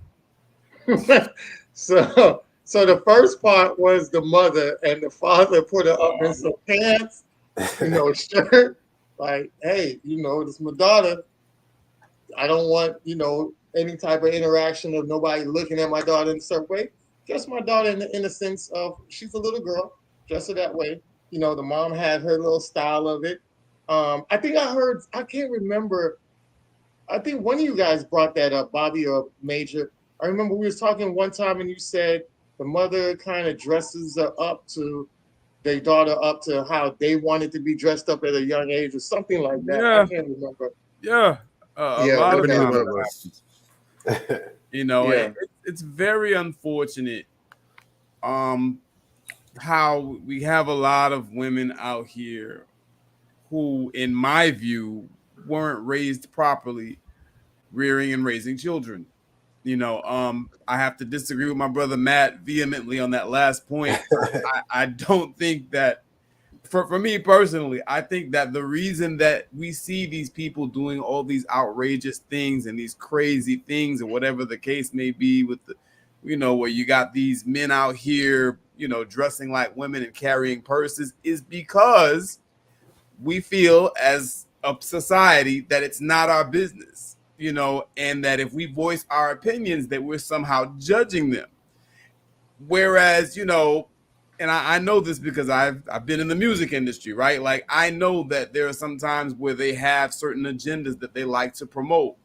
So the first part was the mother, and the father put her up in some pants, shirt. Like, hey, this is my daughter. I don't want, any type of interaction of nobody looking at my daughter in a certain way. Dress my daughter in the sense of she's a little girl. Dress her that way. The mom had her little style of it. I think I can't remember. I think one of you guys brought that up, Bobby or Major. I remember we was talking one time and you said the mother kind of dresses her up to their daughter up to how they wanted to be dressed up at a young age or something like that. Yeah. I can't remember. Yeah. A lot of times. It's very unfortunate how we have a lot of women out here who, in my view, weren't raised properly, rearing and raising children. I have to disagree with my brother Matt vehemently on that last point. I don't think that, for me personally, I think that the reason that we see these people doing all these outrageous things and these crazy things, or whatever the case may be, with the, where you got these men out here, dressing like women and carrying purses, is because we feel as a society that it's not our business, and that if we voice our opinions, that we're somehow judging them. Whereas, and I know this because I've been in the music industry, right? Like, I know that there are some times where they have certain agendas that they like to promote,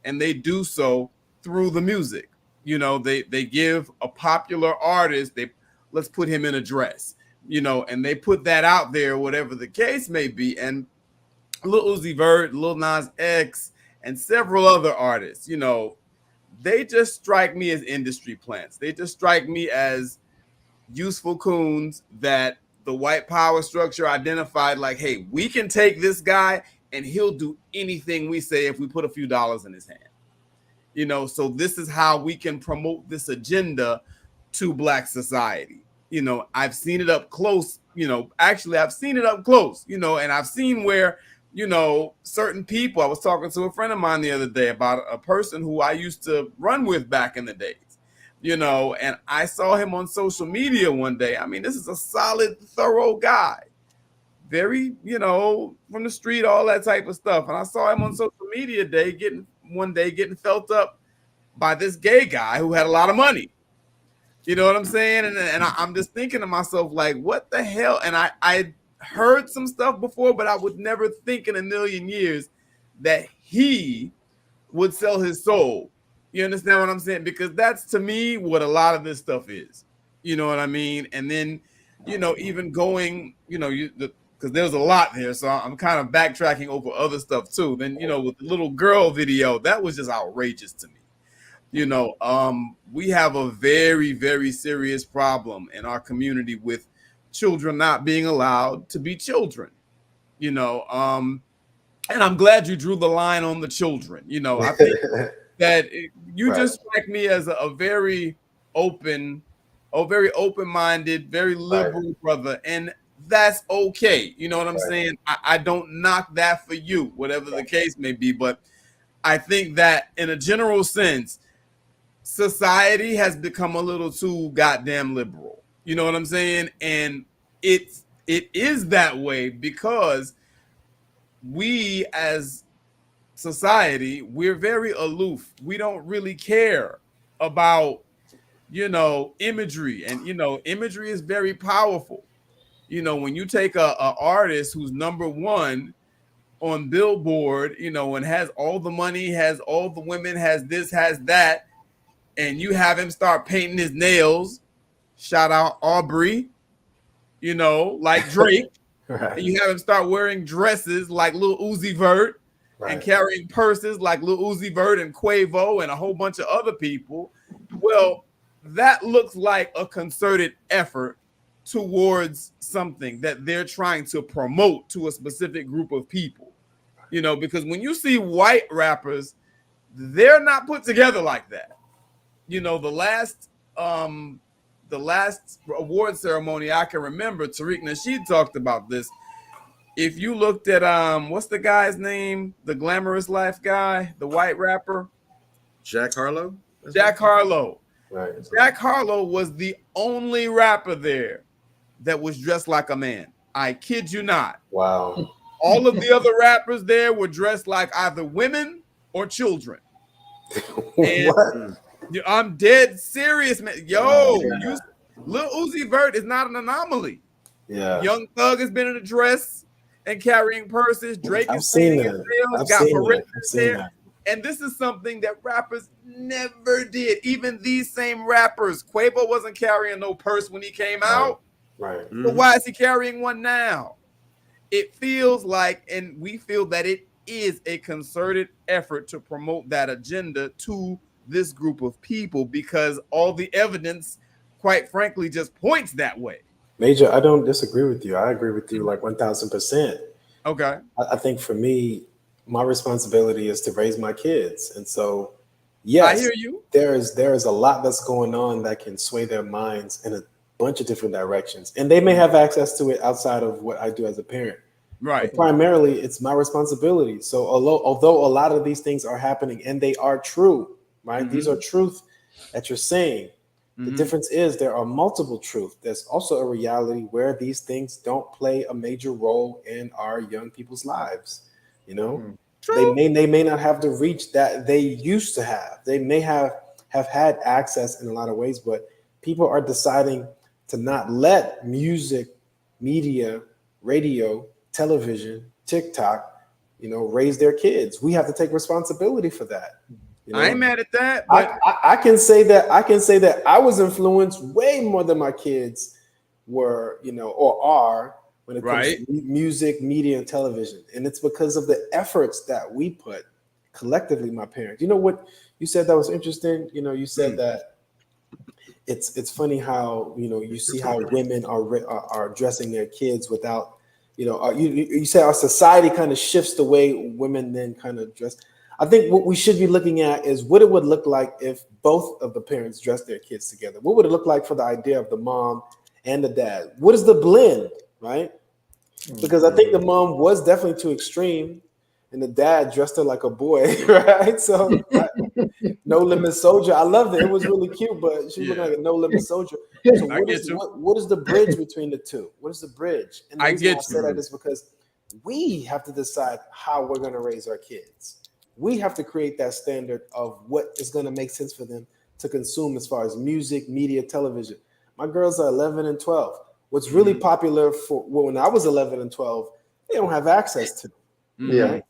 and they do so through the music. They give a popular artist, let's put him in a dress, and they put that out there, whatever the case may be. And Lil Uzi Vert, Lil Nas X, and several other artists, they just strike me as industry plants. They just strike me as useful coons that the white power structure identified, like, hey, we can take this guy and he'll do anything we say if we put a few dollars in his hand. So this is how we can promote this agenda to Black society. I've seen it up close, actually I've seen it up close, and I've seen where, certain people, I was talking to a friend of mine the other day about a person who I used to run with back in the days, and I saw him on social media one day. I mean, this is a solid, thorough guy, very, from the street, all that type of stuff. And I saw him on social media one day getting felt up by this gay guy who had a lot of money. You know what I'm saying? And I'm just thinking to myself, like, what the hell? And I heard some stuff before, but I would never think in a million years that he would sell his soul. You understand what I'm saying? Because that's, to me, what a lot of this stuff is. You know what I mean? And then, even going, because there's a lot there, so I'm kind of backtracking over other stuff too. Then, with the little girl video, that was just outrageous to me. You know, we have a very, very serious problem in our community with children not being allowed to be children. You know, and I'm glad you drew the line on the children. You know, I think that you just strike me as a very very open-minded, very liberal brother, and that's okay. You know what I'm saying? I don't knock that for you, whatever the case may be, but I think that in a general sense, society has become a little too goddamn liberal. You know what I'm saying? And it is that way because we as society, we're very aloof. We don't really care about, you know, imagery, and you know, imagery is very powerful. You know, when you take a artist who's #1 on Billboard, you know, and has all the money, has all the women, has this, has that, and you have him start painting his nails, shout out Aubrey, you know, like Drake, and you have him start wearing dresses like Lil Uzi Vert, and carrying purses like Lil Uzi Vert and Quavo and a whole bunch of other people. Well, that looks like a concerted effort towards something that they're trying to promote to a specific group of people. You know, because when you see white rappers, they're not put together like that. You know, the last award ceremony I can remember, Tariq Nasheed talked about this. If you looked at what's the guy's name? The Glamorous Life guy, the white rapper, Jack Harlow. Jack Harlow. Right. Jack Harlow was the only rapper there that was dressed like a man. I kid you not. Wow. All of the other rappers there were dressed like either women or children. And I'm dead serious, man. Yo, Lil Uzi Vert is not an anomaly. Yeah. Young Thug has been in a dress and carrying purses. Drake I've is seen painting his that. nails, I've got seen Barrett's that. I've seen there. that. And this is something that rappers never did. Even these same rappers, Quavo wasn't carrying no purse when he came out. Right. So why is he carrying one now? It feels like, and we feel that it is a concerted effort to promote that agenda to this group of people because all the evidence, quite frankly, just points that way. Major, I don't disagree with you. I agree with you like 1000%. Okay. I think for me, my responsibility is to raise my kids. And so, yes, I hear you. There is a lot that's going on that can sway their minds in a bunch of different directions. And they may have access to it outside of what I do as a parent. Right. But primarily, it's my responsibility. So although a lot of these things are happening and they are true, right? These are truth that you're saying. The difference is there are multiple truths. There's also a reality where these things don't play a major role in our young people's lives. You know, they may not have the reach that they used to have. They may have had access in a lot of ways, but people are deciding to not let music, media, radio, television, TikTok, you know, raise their kids. We have to take responsibility for that. You know? I ain't mad at that. But I can say that I was influenced way more than my kids were, you know, or are when it comes to music, media, and television. And it's because of the efforts that we put collectively, my parents. You know what you said that was interesting? You know, you said that it's funny how, you know, you see how women are dressing their kids without, you know, you say our society kind of shifts the way women then kind of dress. I think what we should be looking at is what it would look like if both of the parents dressed their kids together. What would it look like for the idea of the mom and the dad? What is the blend, right? Because I think the mom was definitely too extreme and the dad dressed her like a boy, right? So No Limit Soldier, I loved it. It was really cute, but she looked like a No Limit Soldier. So what is the bridge between the two? What is the bridge? And the reason I say that is because we have to decide how we're going to raise our kids. We have to create that standard of what is going to make sense for them to consume as far as music, media, television. My girls are 11 and 12. What's really popular for when I was 11 and 12, they don't have access to. Right?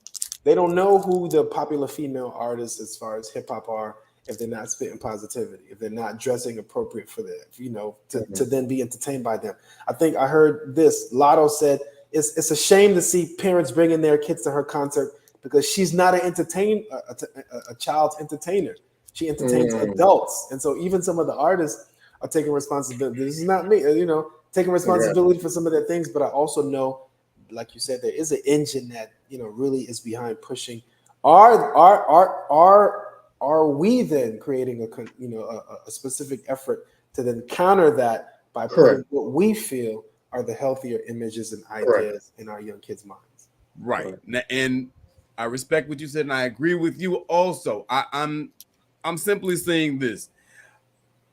They don't know who the popular female artists as far as hip hop are if they're not spitting positivity, if they're not dressing appropriate for them, you know, to then be entertained by them. I think I heard this. Lotto said it's a shame to see parents bringing their kids to her concert because she's not a child's entertainer. She entertains adults. And so even some of the artists are taking responsibility. This is not me, taking responsibility for some of their things, but I also know, like you said, there is an engine that, really is behind pushing. Are we then creating a specific effort to then counter that by putting what we feel are the healthier images and ideas in our young kids' minds? Right. And I respect what you said, and I agree with you also. I'm simply saying this.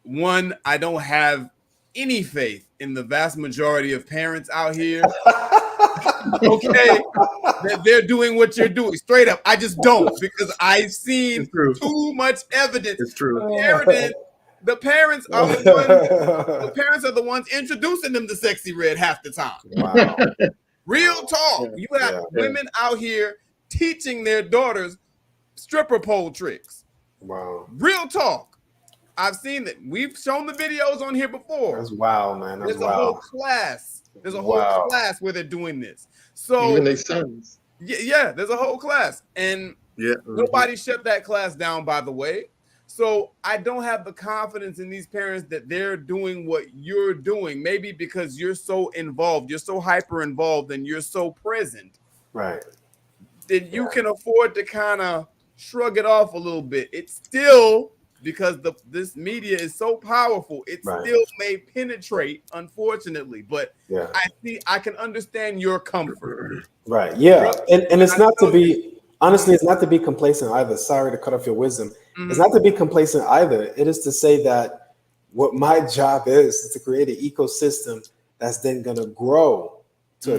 One, I don't have any faith in the vast majority of parents out here. Okay, that they're doing what you're doing. Straight up, I just don't, because I've seen too much evidence. It's true. The parents are the ones. The parents are the ones introducing them to sexy red half the time. Wow. Real talk. You have women out here teaching their daughters stripper pole tricks. Wow. Real talk. I've seen that. We've shown the videos on here before. That's wild, man. That's There's a whole class. There's a whole class where they're doing this. So even their sons. Yeah, there's a whole class. And nobody shut that class down, by the way. So I don't have the confidence in these parents that they're doing what you're doing. Maybe because you're so involved, you're so hyper involved, and you're so present. Right. Then you can afford to kind of shrug it off a little bit. It's still, because this media is so powerful, it still may penetrate, unfortunately. But I can understand your comfort. Right. Yeah. And it's not to be, honestly, it's not to be complacent either. Sorry to cut off your wisdom. It's not to be complacent either. It is to say that what my job is to create an ecosystem that's then going to grow to a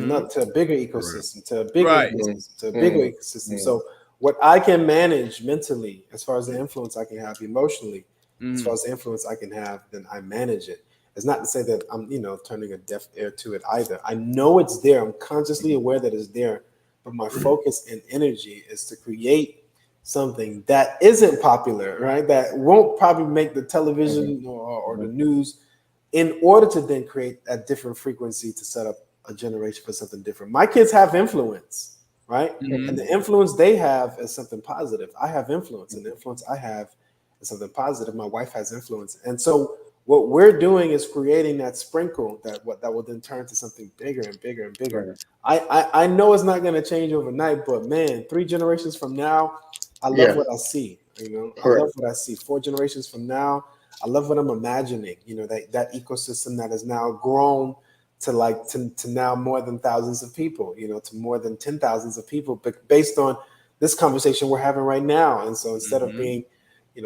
bigger ecosystem, to a bigger ecosystem, to a bigger ecosystem. So what I can manage mentally, as far as the influence I can have emotionally, as far as the influence I can have, then I manage it. It's not to say that I'm, turning a deaf ear to it either. I know it's there. I'm consciously aware that it's there, but my focus and energy is to create something that isn't popular, right? That won't probably make the television or the news, in order to then create a different frequency to set up a generation for something different. My kids have influence, right? And the influence they have is something positive. I have influence, and the influence I have is something positive. My wife has influence. And so what we're doing is creating that sprinkle that will then turn to something bigger and bigger and bigger. I know it's not going to change overnight, but man, 3 generations from now, I love what I see. I love what I see. 4 generations from now, I love what I'm imagining. That ecosystem that has now grown to now more than thousands of people. To more than 10,000s of people, but based on this conversation we're having right now. And so instead of being,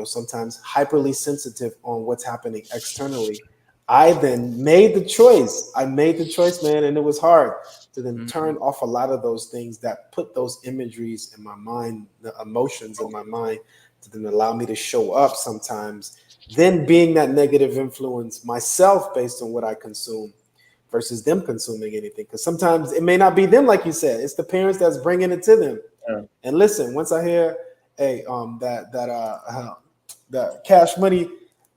sometimes hyperly sensitive on what's happening externally, I then made the choice. Man, and it was hard to then turn off a lot of those things that put those imageries in my mind, the emotions in my mind, to then allow me to show up sometimes, then being that negative influence myself based on what I consume versus them consuming anything. Because sometimes it may not be them, like you said, it's the parents that's bringing it to them. And listen, once I hear, that Cash Money,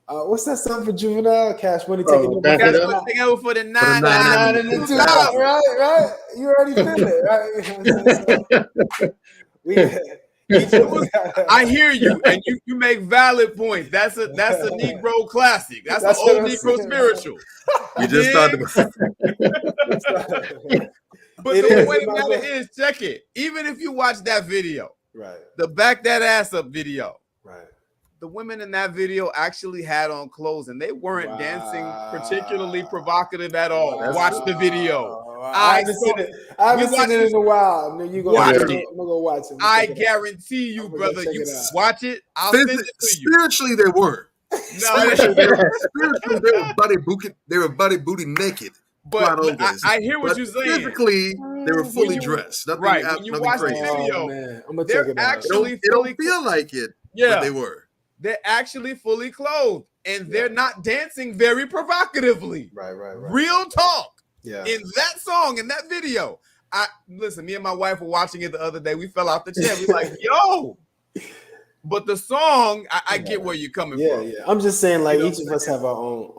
what's that song for Juvenile? Cash Money taking over for the 9 and the 2 out, right? You already feel it, right? I hear you, and you make valid points. That's a Negro classic. That's an old Negro spiritual. You just started. But the way the matter is, check it. Even if you watch that video, the Back That Ass Up video, the women in that video actually had on clothes, and they weren't dancing particularly provocative at all. Watch the video. I haven't seen it in a while. I'm gonna go watch it. I guarantee you, brother. You watch it. I'll send it to you. Spiritually, they were. Spiritually, they were buddy booty naked. But I hear what you're saying. Physically, they were fully dressed. When you watch the video, they're actually it don't feel like it. But they were. They're actually fully clothed, and they're not dancing very provocatively. Right. Real talk. Yeah. In that song, in that video, listen. Me and my wife were watching it the other day. We fell off the chair. We like, yo. But the song, I get where you're coming from. Yeah. I'm just saying, like, each of us have our own.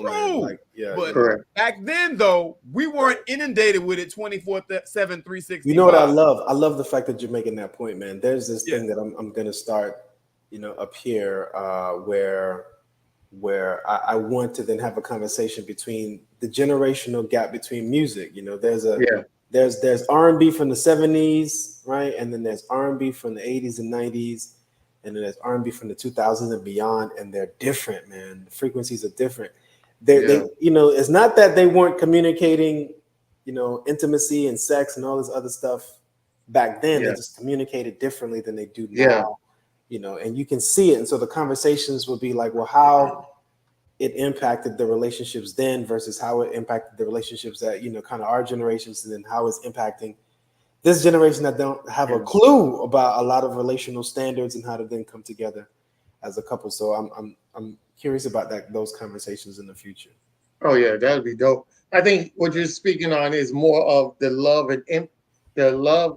True. But back then, though, we weren't inundated with it 24/7, 365. You know what I love? I love the fact that you're making that point, man. There's this thing that I'm gonna start up here where I want to then have a conversation between the generational gap between music. There's R&B from the 70s, right? And then there's R&B from the 80s and 90s. And then there's R&B from the 2000s and beyond. And they're different, man. The frequencies are different. They it's not that they weren't communicating, intimacy and sex and all this other stuff back then. They just communicated differently than they do now, and you can see it. And so the conversations would be like, well, how it impacted the relationships then versus how it impacted the relationships that, kind of our generations, and then how it's impacting this generation that don't have a clue about a lot of relational standards and how to then come together as a couple. So I'm curious about those conversations in the future. Oh yeah, that'd be dope. I think what you're speaking on is more of the love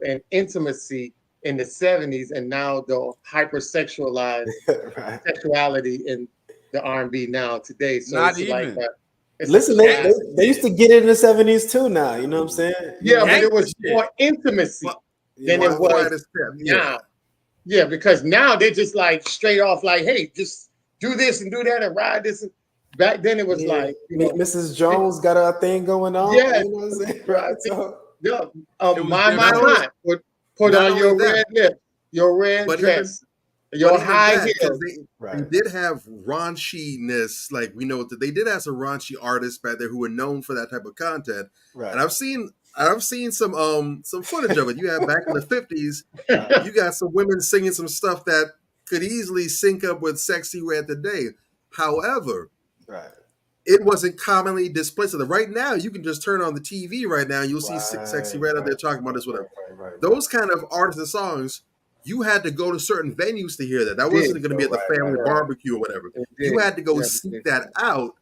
and intimacy in the 70s, and now the hypersexualized sexuality in the R&B now today. So not it's even. Like listen, they used to get it in the 70s too. Now, you know what I'm saying? Yeah, but it was more intimacy than it was now. Yeah, because now they're just like straight off, like, hey, just do this and do that and ride this. Back then it was like, Mrs. Jones got a thing going on. Yeah, you know what I'm saying? Right. So, my. Put on your red lip, your red dress, your high heels. They did have raunchiness, like we know that they did have some raunchy artists back there who were known for that type of content. Right. And I've seen some footage of it. You have back in the 50s, you got some women singing some stuff that could easily sync up with Sexy Red today. However, it wasn't commonly displayed. So that right now, you can just turn on the TV right now and you'll see Sexy Red up there talking about this, whatever. Those kind of artists and songs, you had to go to certain venues to hear that. That wasn't going to be at the family barbecue or whatever. You had to go seek that out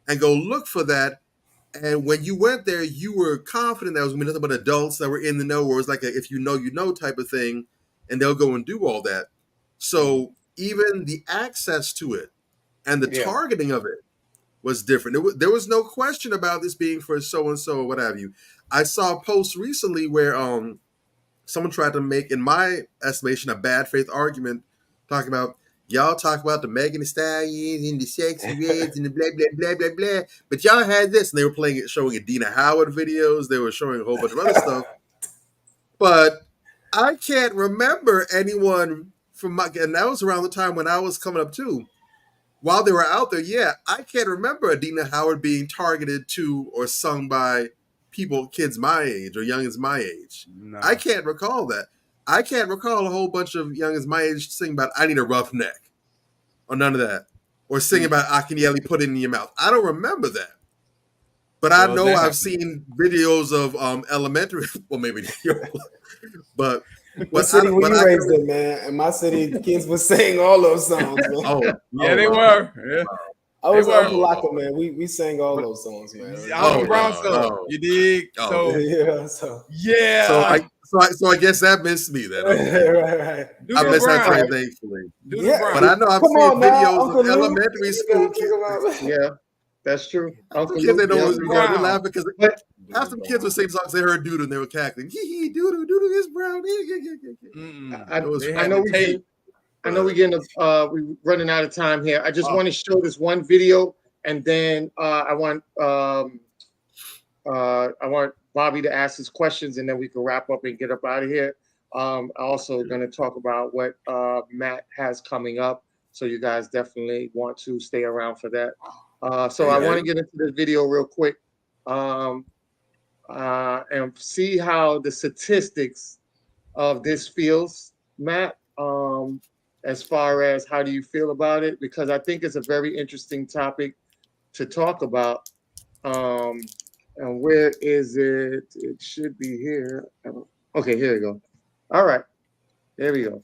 and go look for that. And when you went there, you were confident that it was going to be nothing but adults that were in the know, where it was like a if you know type of thing, and they'll go and do all that. So even the access to it and the targeting of it was different. There was no question about this being for so-and-so or what have you. I saw a post recently where someone tried to make, in my estimation, a bad faith argument, talking about, y'all talk about the Megan Thee Stallions and the Sexy Reds and the blah, blah, blah, blah, blah, but y'all had this. And they were showing Adina Howard videos. They were showing a whole bunch of other stuff. But I can't remember anyone and that was around the time when I was coming up too. While they were out there, I can't remember Adina Howard being targeted to or sung by kids my age or young as my age. No. I can't recall that. I can't recall a whole bunch of young as my age singing about I need a rough neck or none of that. Or singing about Akinieli, put it in your mouth. I don't remember that. But I know I've seen videos of elementary, well, maybe, but what city were you raised in, man? In my city, the kids were saying all those songs, man. They were. Yeah. I was on Palaka, man. We sang all those songs, man. I'm from Bronco. You dig? So I guess that missed me then. Okay. right. I missed that train, thankfully. But I know I've seen videos of elementary school kids. Yeah, that's true. Kids, they don't we laugh because half some kids would sing songs they heard doo-doo and they were cackling. Hee doo-doo, doo-doo is brown. I know we're running out of time here. I just want to show this one video, and then I want Bobby to ask his questions, and then we can wrap up and get up out of here. I'm also going to talk about what Matt has coming up, so you guys definitely want to stay around for that. So I want to get into this video real quick and see how the statistics of this feels, Matt. As far as how do you feel about it? Because I think it's a very interesting topic to talk about. And where is it? It should be here. Okay, here we go. All right, there we go.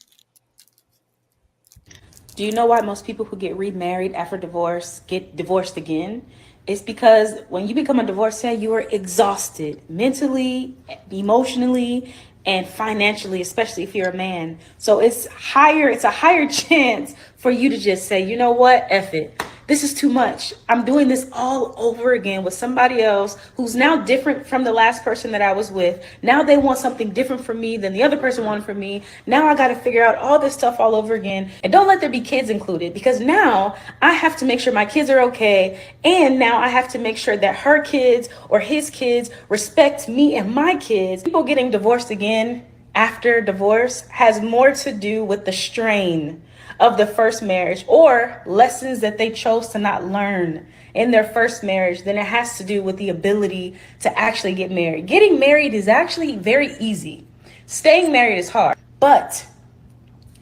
Do you know why most people who get remarried after divorce get divorced again? It's because when you become a divorcee, you are exhausted mentally, emotionally, and financially, especially if you're a man. So it's a higher chance for you to just say, you know what, F it. this is too much. I'm doing this all over again with somebody else who's now different from the last person that I was with. Now they want something different from me than the other person wanted from me. Now I got to figure out all this stuff all over again. And don't let there be kids included, because now I have to make sure my kids are okay. And now I have to make sure that her kids or his kids respect me and my kids. People getting divorced again after divorce has more to do with the strain of the first marriage or lessons that they chose to not learn in their first marriage than it has to do with the ability to actually get married. Getting married is actually very easy. Staying married is hard. But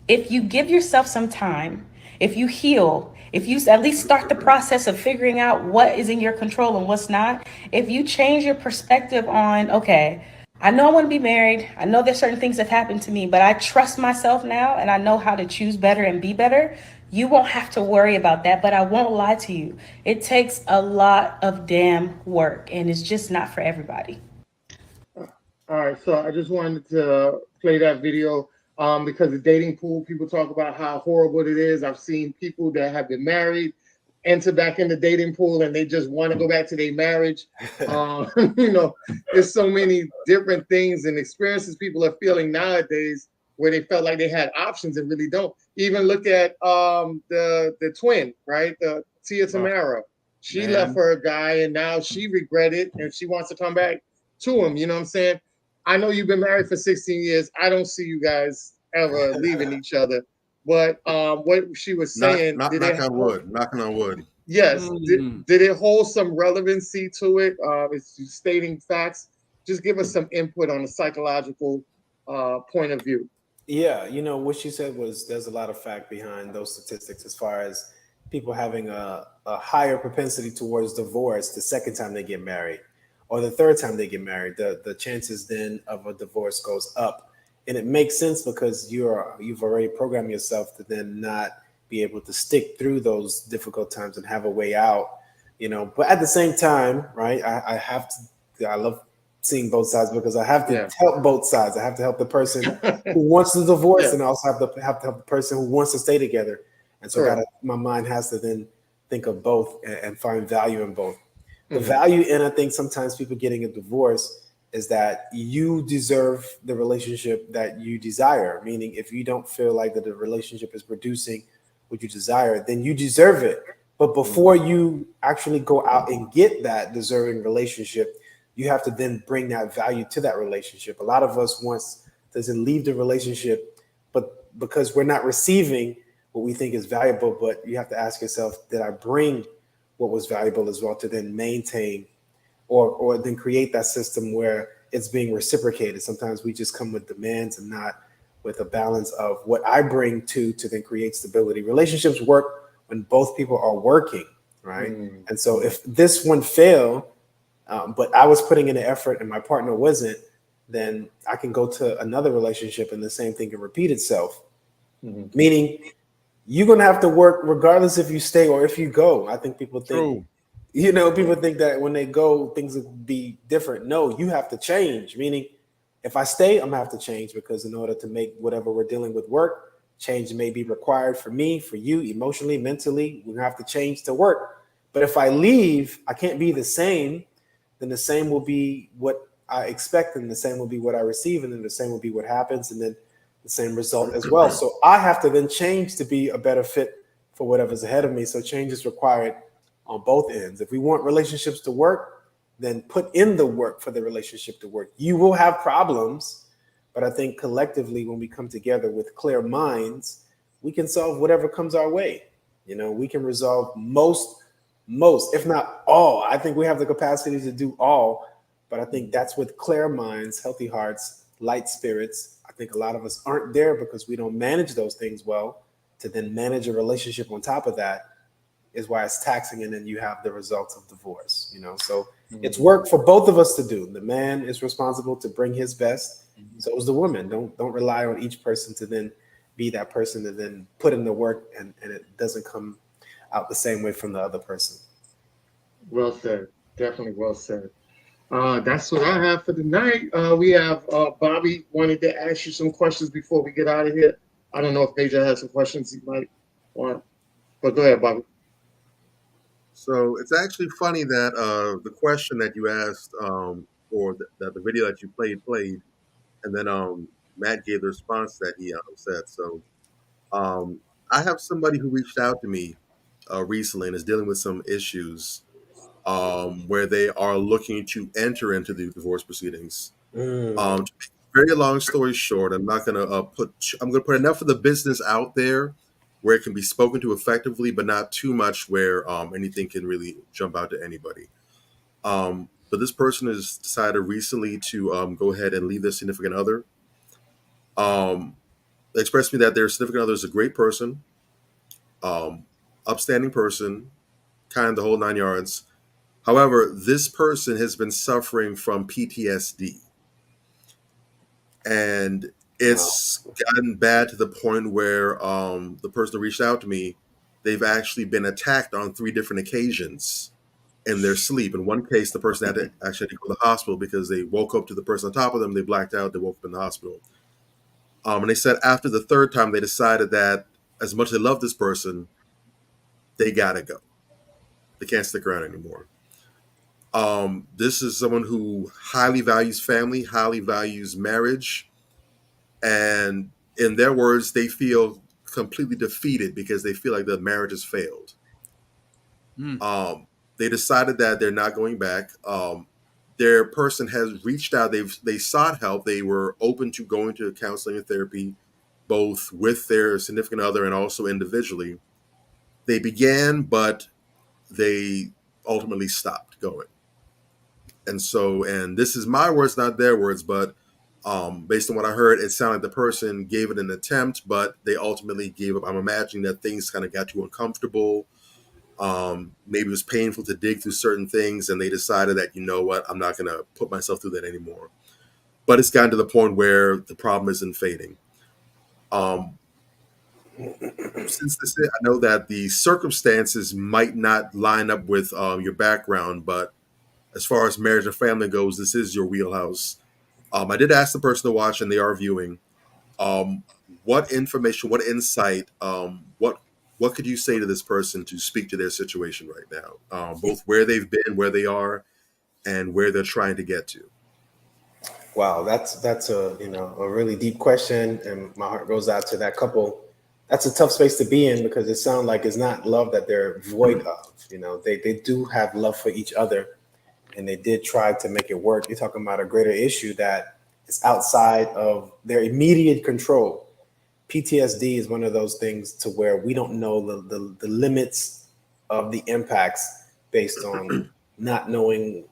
if you give yourself some time, if you heal, if you at least start the process of figuring out what is in your control and what's not, if you change your perspective on, okay, I know I want to be married. I know there's certain things that happened to me, but I trust myself now and I know how to choose better and be better. You won't have to worry about that, but I won't lie to you. It takes a lot of damn work and it's just not for everybody. All right, so I just wanted to play that video because the dating pool, people talk about how horrible it is. I've seen people that have been married enter back in the dating pool and they just want to go back to their marriage. You know, there's so many different things and experiences people are feeling nowadays where they felt like they had options and really don't. Even look at the twin, right? The Tia Tamara. She left her guy and now she regretted and she wants to come back to him. You know what I'm saying? I know you've been married for 16 years. I don't see you guys ever leaving each other. But what she was saying, knocking on wood. Yes, did it hold some relevancy to it? It's stating facts. Just give us some input on the psychological point of view. Yeah, you know what she said was there's a lot of fact behind those statistics as far as people having a higher propensity towards divorce the second time they get married or the third time they get married. The chances then of a divorce goes up. And it makes sense because you've already programmed yourself to then not be able to stick through those difficult times and have a way out, you know. But at the same time, right, I love seeing both sides because I have to help both sides. I have to help the person who wants the divorce and also have to help the person who wants to stay together. And so my mind has to then think of both and find value in both. The value in, I think, sometimes people getting a divorce is that you deserve the relationship that you desire. Meaning, if you don't feel like that the relationship is producing what you desire, then you deserve it. But before you actually go out and get that deserving relationship, you have to then bring that value to that relationship. A lot of us wants to leave the relationship, but because we're not receiving what we think is valuable, but you have to ask yourself, did I bring what was valuable as well to then maintain or then create that system where it's being reciprocated? Sometimes we just come with demands and not with a balance of what I bring to then create stability. Relationships work when both people are working, right? And so if this one failed, but I was putting in the effort and my partner wasn't, then I can go to another relationship and the same thing can repeat itself. Meaning you're going to have to work regardless if you stay or if you go. I think people think, you know, people think that when they go, things will be different. No, you have to change. Meaning if I stay, I'm going to have to change because in order to make whatever we're dealing with work, change may be required for me, for you, emotionally, mentally. We have to change to work. But if I leave, I can't be the same. Then the same will be what I expect, and the same will be what I receive, and then the same will be what happens, and then the same result as well. So I have to then change to be a better fit for whatever's ahead of me. So change is required on both ends. If we want relationships to work, then put in the work for the relationship to work. You will have problems, but I think collectively when we come together with clear minds, we can solve whatever comes our way. You know, we can resolve most, if not all. I think we have the capacity to do all, but I think that's with clear minds, healthy hearts, light spirits. I think a lot of us aren't there because we don't manage those things well. To then manage a relationship on top of that is why it's taxing, and then you have the results of divorce, you know. So it's work for both of us to do. The man is responsible to bring his best. So is the woman. Don't rely on each person to then be that person to then put in the work and it doesn't come out the same way from the other person. Well said. Definitely well said. That's what I have for tonight. We have Bobby wanted to ask you some questions before we get out of here. I don't know if Deja has some questions he might want, but go ahead, Bobby. So it's actually funny that the question that you asked, or that the video that you played, and then Matt gave the response that he said. So um, I have somebody who reached out to me recently and is dealing with some issues where they are looking to enter into the divorce proceedings. To make a very long story short, I'm not going to I'm going to put enough of the business out there where it can be spoken to effectively, but not too much where anything can really jump out to anybody. But this person has decided recently to go ahead and leave their significant other. They expressed to me that their significant other is a great person, upstanding person, kind of the whole 9 yards. However, this person has been suffering from PTSD. And it's gotten bad to the point where the person who reached out to me, they've actually been attacked on 3 different occasions in their sleep. In one case, the person had to actually go to the hospital because they woke up to the person on top of them. They blacked out. They woke up in the hospital. And they said after the 3rd time, they decided that as much as they love this person, they got to go. They can't stick around anymore. This is someone who highly values family, highly values marriage. And in their words, they feel completely defeated because they feel like the marriage has failed. They decided that they're not going back. Their person has reached out. They sought help. They were open to going to counseling and therapy, both with their significant other and also individually. They began, but they ultimately stopped going. And this is my words, not their words, but based on what I heard, it sounded like the person gave it an attempt, but they ultimately gave up. I'm imagining that things kind of got too uncomfortable. Maybe it was painful to dig through certain things, and they decided that, you know what, I'm not going to put myself through that anymore. But it's gotten to the point where the problem isn't fading. Since this, I know that the circumstances might not line up with your background, but as far as marriage and family goes, this is your wheelhouse. I did ask the person to watch, and they are viewing. What information, what insight, what could you say to this person to speak to their situation right now, both where they've been, where they are, and where they're trying to get to? Wow, that's a a really deep question, and my heart goes out to that couple. That's a tough space to be in because it sounds like it's not love that they're void of. They do have love for each other, and they did try to make it work. You're talking about a greater issue that is outside of their immediate control. PTSD is one of those things to where we don't know the limits of the impacts based on not knowing,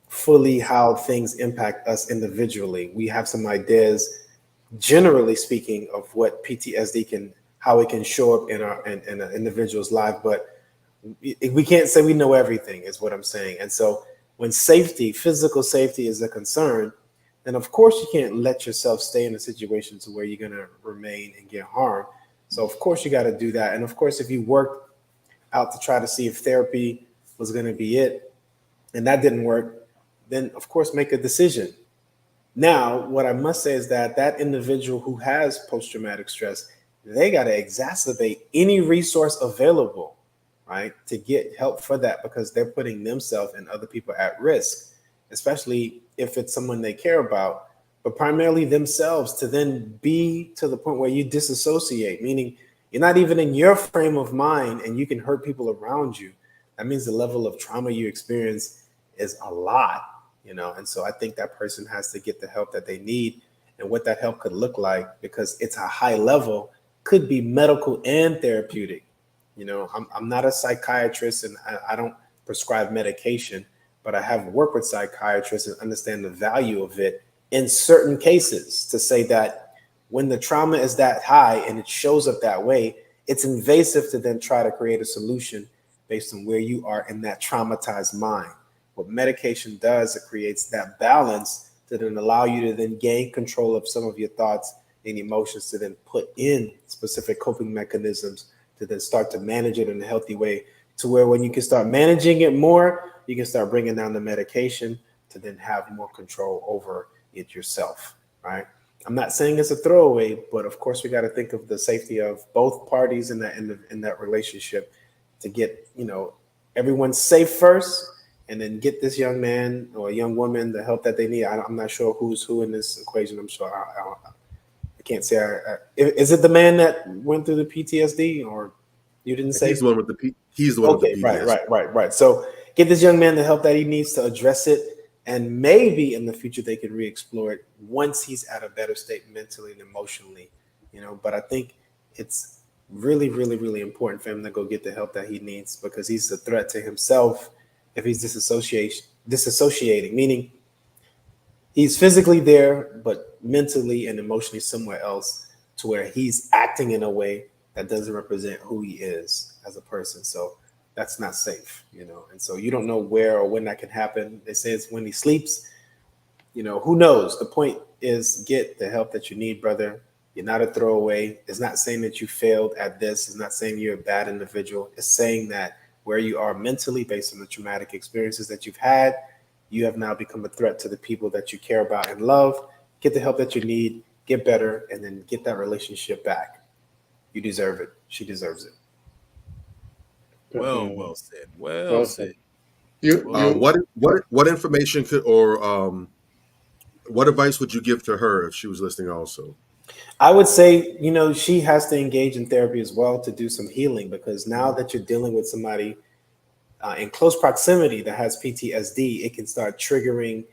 fully how things impact us individually. We have some ideas, generally speaking, of what PTSD how it can show up in an individual's life, but we can't say we know everything, is what I'm saying. And so when physical safety is a concern, then of course you can't let yourself stay in a situation to where you're going to remain and get harmed. So of course you got to do that. And of course, if you worked out to try to see if therapy was going to be it, and that didn't work, then of course make a decision. Now, what I must say is that individual who has post-traumatic stress, they got to exacerbate any resource available, right, to get help for that, because they're putting themselves and other people at risk, especially if it's someone they care about, but primarily themselves, to then be to the point where you disassociate, meaning you're not even in your frame of mind and you can hurt people around you. That means the level of trauma you experience is a lot, and so I think that person has to get the help that they need, and what that help could look like, because it's a high level, could be medical and therapeutic. I'm not a psychiatrist and I don't prescribe medication, but I have worked with psychiatrists and understand the value of it in certain cases, to say that when the trauma is that high and it shows up that way, it's invasive to then try to create a solution based on where you are in that traumatized mind. What medication does, it creates that balance to then allow you to then gain control of some of your thoughts and emotions, to then put in specific coping mechanisms to then start to manage it in a healthy way, to where when you can start managing it more, you can start bringing down the medication to then have more control over it yourself, right? I'm not saying it's a throwaway, but of course we got to think of the safety of both parties in that relationship, to get everyone's safe first, and then get this young man or young woman the help that they need. I'm not sure who's who in this equation. I'm sure I can't say. Is it the man that went through the PTSD, or you didn't say? He's the one with the He's the one with the PTSD. Right. So get this young man the help that he needs to address it, and maybe in the future they can re-explore it once he's at a better state mentally and emotionally. But I think it's really, really, really important for him to go get the help that he needs, because he's a threat to himself if he's disassociating, meaning he's physically there, but mentally and emotionally somewhere else, to where he's acting in a way that doesn't represent who he is as a person. So that's not safe, and so you don't know where or when that can happen. They say it's when he sleeps, who knows? The point is, get the help that you need, brother. You're not a throwaway. It's not saying that you failed at this. It's not saying you're a bad individual. It's saying that where you are mentally, based on the traumatic experiences that you've had, you have now become a threat to the people that you care about and love. Get the help that you need, get better, and then get that relationship back. You deserve it. She deserves it. Well said. Well said. What information could, or what advice would you give to her if she was listening also? I would say, she has to engage in therapy as well to do some healing, because now that you're dealing with somebody in close proximity that has PTSD, it can start triggering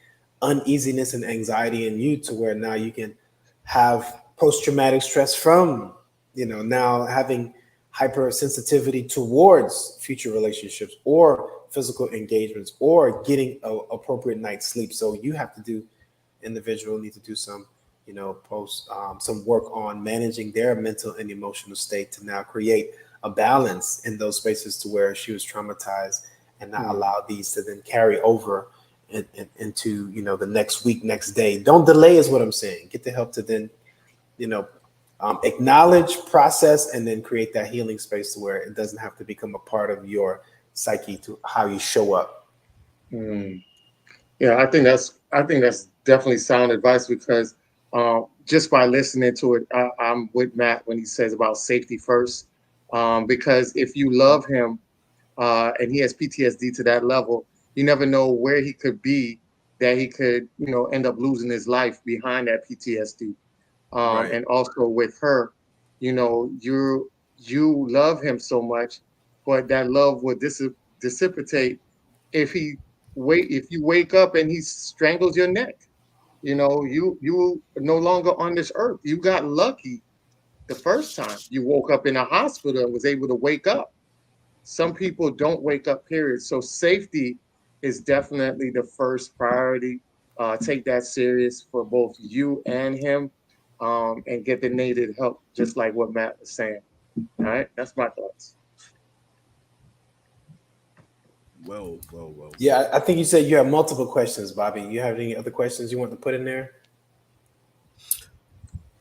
uneasiness and anxiety in you, to where now you can have post-traumatic stress from, now having hypersensitivity towards future relationships or physical engagements or getting an appropriate night's sleep. So you have to do, individual need to do some some work on managing their mental and emotional state to now create a balance in those spaces, to where she was traumatized, and not allow these to then carry over into the next week, next day. Don't delay is what I'm saying. Get the help to then acknowledge, process, and then create that healing space, to where it doesn't have to become a part of your psyche to how you show up. Yeah, I think that's definitely sound advice, because just by listening to it, I'm with Matt when he says about safety first, because if you love him and he has PTSD to that level, you never know where he could be, that he could end up losing his life behind that PTSD. Right. And also with her, you love him so much, but that love would dissipate if you wake up and he strangles your neck. You no longer on this earth. You got lucky the first time you woke up in a hospital and was able to wake up. Some people don't wake up, period. So safety is definitely the first priority. Take that serious for both you and him, and get the needed help, just like what Matt was saying. All right, that's my thoughts. Well. Yeah, I think you said you have multiple questions, Bobby. You have any other questions you want to put in there?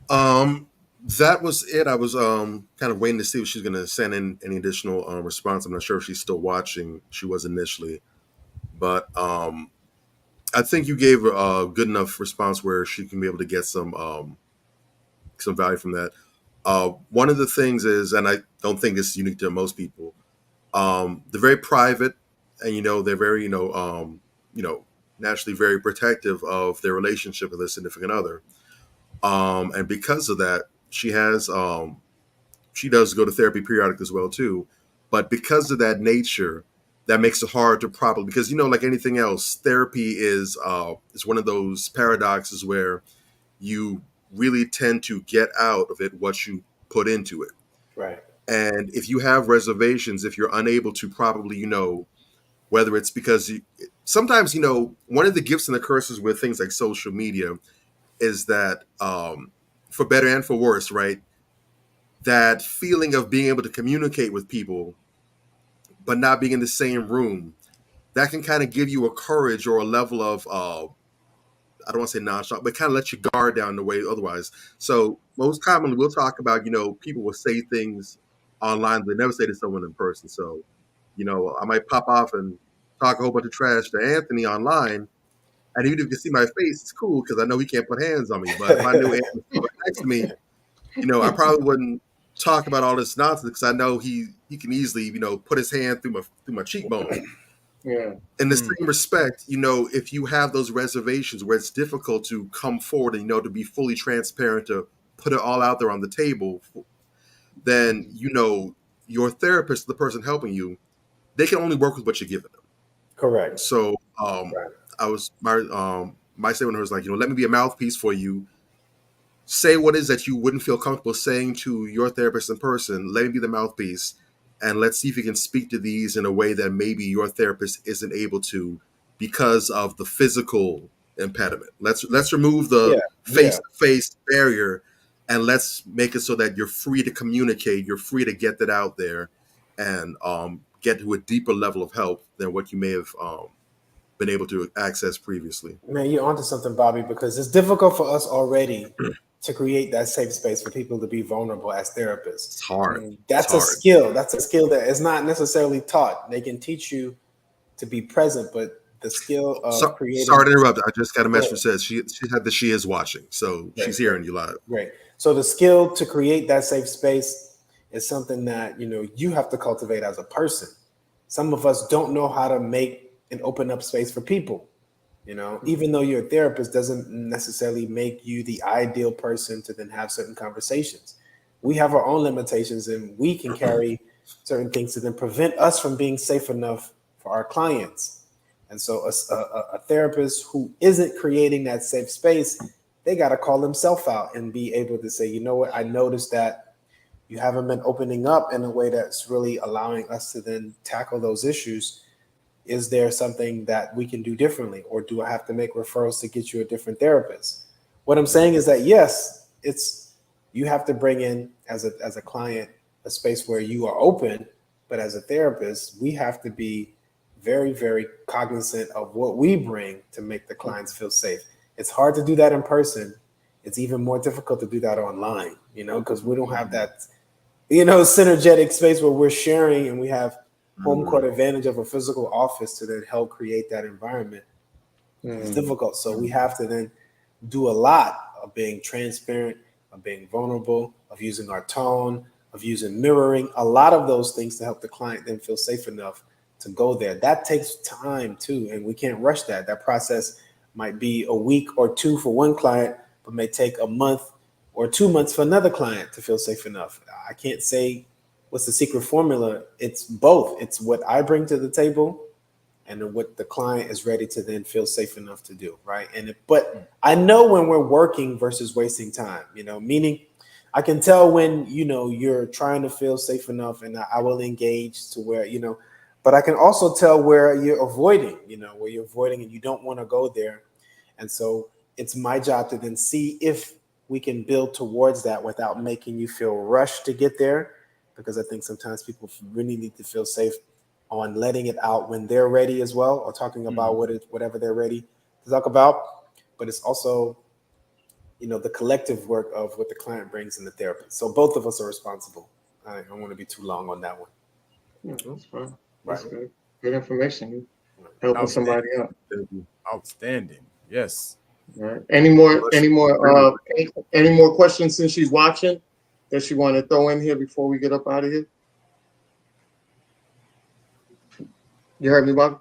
That was it. I was kind of waiting to see if she's going to send in any additional response. I'm not sure if she's still watching. She was initially, but I think you gave her a good enough response where she can be able to get some value from that. One of the things is, and I don't think this is unique to most people, they're very private, and they're very naturally very protective of their relationship with their significant other, and because of that, she does go to therapy periodically as well too. But because of that nature, that makes it hard to properly, because like anything else, therapy is one of those paradoxes where you really tend to get out of it what you put into it. Right. And if you have reservations, if you're unable to properly, whether it's because sometimes, one of the gifts and the curses with things like social media is that, for better and for worse, right, that feeling of being able to communicate with people, but not being in the same room, that can kind of give you a courage or a level of, I don't want to say nonchalant, but kind of let your guard down the way otherwise. So most commonly, we'll talk about, people will say things online they never say to someone in person. So, I might pop off and talk a whole bunch of trash to Anthony online. And even if you can see my face, it's cool because I know he can't put hands on me. But if I knew Anthony was next to me, I probably wouldn't talk about all this nonsense because I know he can easily, put his hand through my cheekbone. Yeah. In the same respect, if you have those reservations where it's difficult to come forward and, to be fully transparent, to put it all out there on the table, then, your therapist, the person helping you, they can only work with what you're giving them. Correct. So my statement was like, let me be a mouthpiece for you. Say what it is that you wouldn't feel comfortable saying to your therapist in person. Let me be the mouthpiece. And let's see if you can speak to these in a way that maybe your therapist isn't able to because of the physical impediment. Let's remove the face-to-face barrier and let's make it so that you're free to communicate, you're free to get that out there and get to a deeper level of help than what you may have been able to access previously. Man, you're onto something, Bobby, because it's difficult for us already to create that safe space for people to be vulnerable as therapists. It's hard. That's a skill. That's a skill that is not necessarily taught. They can teach you to be present, but the skill of creating. Sorry to interrupt. I just got a message that says she is watching, so she's hearing you live. Great. So the skill to create that safe space is something that you have to cultivate as a person. Some of us don't know how to make and open up space for people. Even though you're a therapist doesn't necessarily make you the ideal person to then have certain conversations. We have our own limitations and we can carry certain things to then prevent us from being safe enough for our clients. And so a therapist who isn't creating that safe space, they got to call themselves out and be able to say, you know what, I noticed that you haven't been opening up in a way that's really allowing us to then tackle those issues. Is there something that we can do differently, or do I have to make referrals to get you a different therapist? What I'm saying is that, yes, you have to bring in as a client a space where you are open, but as a therapist, we have to be very, very cognizant of what we bring to make the clients feel safe. It's hard to do that in person. It's even more difficult to do that online, because we don't have that, synergetic space where we're sharing and we have home court advantage of a physical office to then help create that environment. It's difficult. So we have to then do a lot of being transparent, of being vulnerable, of using our tone, of using mirroring, a lot of those things to help the client then feel safe enough to go there. That takes time too, and we can't rush that. That process might be a week or two for one client, but may take a month or 2 months for another client to feel safe enough. I can't say what's the secret formula. It's both. It's what I bring to the table and what the client is ready to then feel safe enough to do, right? But I know when we're working versus wasting time, meaning I can tell when, you're trying to feel safe enough and I will engage to where, but I can also tell where you're avoiding, where you're avoiding and you don't want to go there. And so it's my job to then see if we can build towards that without making you feel rushed to get there. Because I think sometimes people really need to feel safe on letting it out when they're ready as well, or talking about whatever they're ready to talk about. But it's also, the collective work of what the client brings in the therapist. So both of us are responsible. I don't want to be too long on that one. Yeah, that's fine. That's good. Good information. Helping somebody out. Outstanding. Yes. All right. Any more questions since she's watching that you want to throw in here before we get up out of here? You heard me, Bob?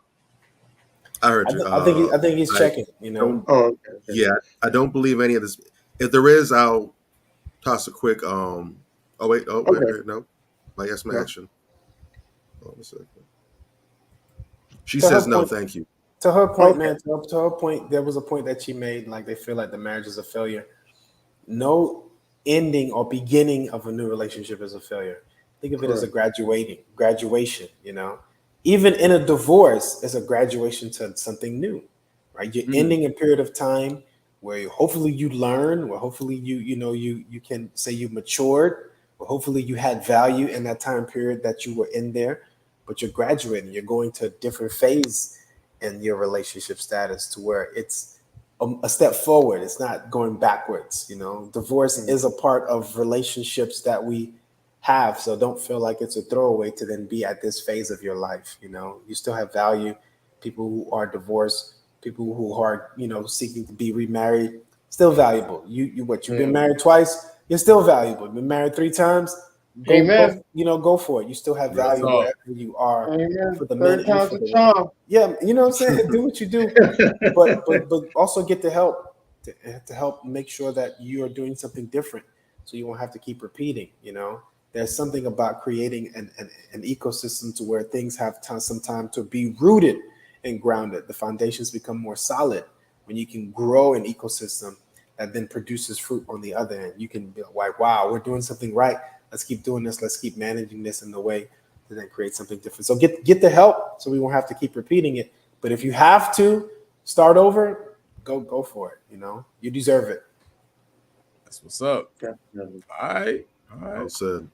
I heard you. I think he's checking. Okay. Yeah, I don't believe any of this. If there is, I'll toss a quick. Wait, no. I guess my action. Hold on a second. She says no, thank you. To her point, man. To her point, there was a point that she made. Like they feel like the marriage is a failure. No ending or beginning of a new relationship is a failure. Think of it as a graduation, Even in a divorce, it's a graduation to something new, right? You're ending a period of time where hopefully you learn, where hopefully you can say you matured, or hopefully you had value in that time period that you were in there, but you're graduating, you're going to a different phase in your relationship status to where it's a step forward. It's not going backwards. Divorce is a part of relationships that we have. So don't feel like it's a throwaway to then be at this phase of your life. You still have value. People who are divorced, people who are, seeking to be remarried, still valuable. You've been married twice, you're still valuable. You've been married 3 times, Amen. Go for it. You still have value wherever you are. Amen. For the men Third and time's for a the charm. women. Yeah, you know what I'm saying? Do what you do, but also get the help to help make sure that you are doing something different, so you won't have to keep repeating. There's something about creating an ecosystem to where things have some time to be rooted and grounded. The foundations become more solid when you can grow an ecosystem that then produces fruit on the other end. You can be like, wow, we're doing something right. Let's keep doing this. Let's keep managing this in the way to then create something different. So get the help so we won't have to keep repeating it. But if you have to start over, go for it. You deserve it. That's what's up. Definitely. All right. Well said.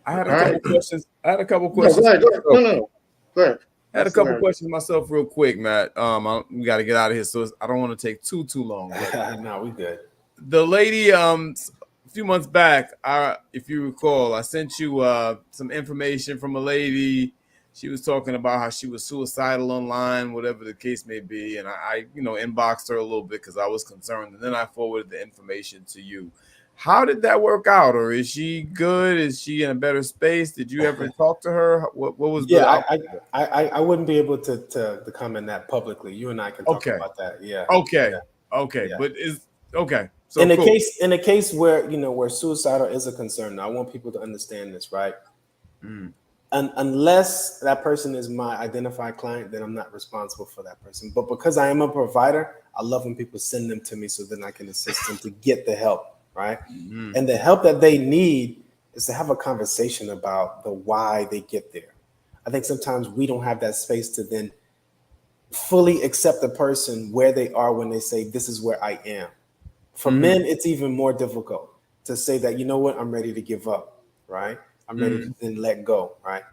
I had a couple questions. Go ahead. No, go ahead. No. Go ahead. I had a couple questions myself real quick, Matt. We got to get out of here, so I don't want to take too long. No, we good. The lady, a few months back, if you recall, I sent you some information from a lady. She was talking about how she was suicidal online, whatever the case may be, and I inboxed her a little bit because I was concerned, and then I forwarded the information to you. How did that work out? Or is she good? Is she in a better space? Did you ever talk to her? What was? Yeah, I wouldn't be able to comment that publicly. You and I can talk about that. Yeah. Okay. Yeah. Okay. Yeah. But okay. So in a case where where suicidal is a concern, now, I want people to understand this, right? Unless that person is my identified client, then I'm not responsible for that person. But because I am a provider, I love when people send them to me so then I can assist them to get the help. Right. And the help that they need is to have a conversation about the why they get there. I think sometimes we don't have that space to then fully accept the person where they are when they say, this is where I am. For men, it's even more difficult to say that, you know what, I'm ready to give up. Right. I'm ready to then let go. Right.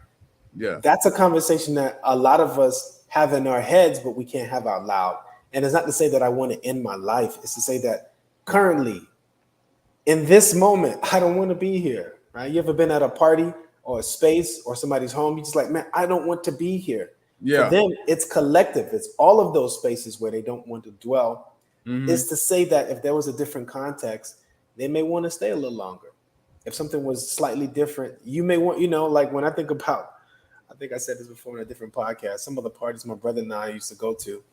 Yeah. That's a conversation that a lot of us have in our heads, but we can't have out loud. And it's not to say that I want to end my life. It's to say that currently, in this moment, I don't want to be here, right? You ever been at a party or a space or somebody's home? You're just like, man, I don't want to be here. Yeah. For them, it's collective. It's all of those spaces where they don't want to dwell. Is to say that if there was a different context, they may want to stay a little longer. If something was slightly different, you may want, like when I think about, I think I said this before in a different podcast, some of the parties my brother and I used to go to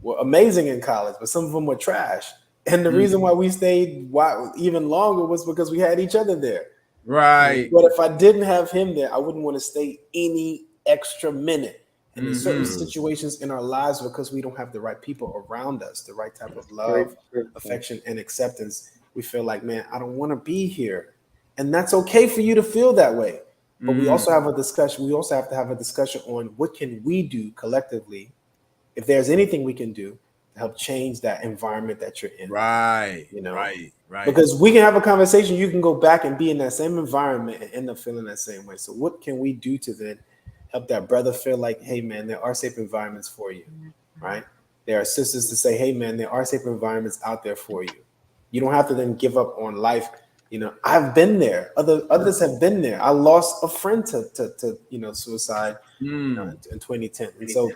were amazing in college, but some of them were trash. And the reason why we stayed even longer was because we had each other there. Right. But if I didn't have him there, I wouldn't want to stay any extra minute. And in certain situations in our lives, because we don't have the right people around us, the right type of love, affection, and acceptance, we feel like, man, I don't want to be here. And that's okay for you to feel that way. But we also have a discussion. We also have to have a discussion on what can we do collectively, if there's anything we can do to help change that environment that you're in. Right. Right. Because we can have a conversation. You can go back and be in that same environment and end up feeling that same way. So what can we do to then help that brother feel like, hey, man, there are safe environments for you, right? There are sisters to say, hey, man, there are safe environments out there for you. You don't have to then give up on life. I've been there. Others have been there. I lost a friend to suicide in 2010. And so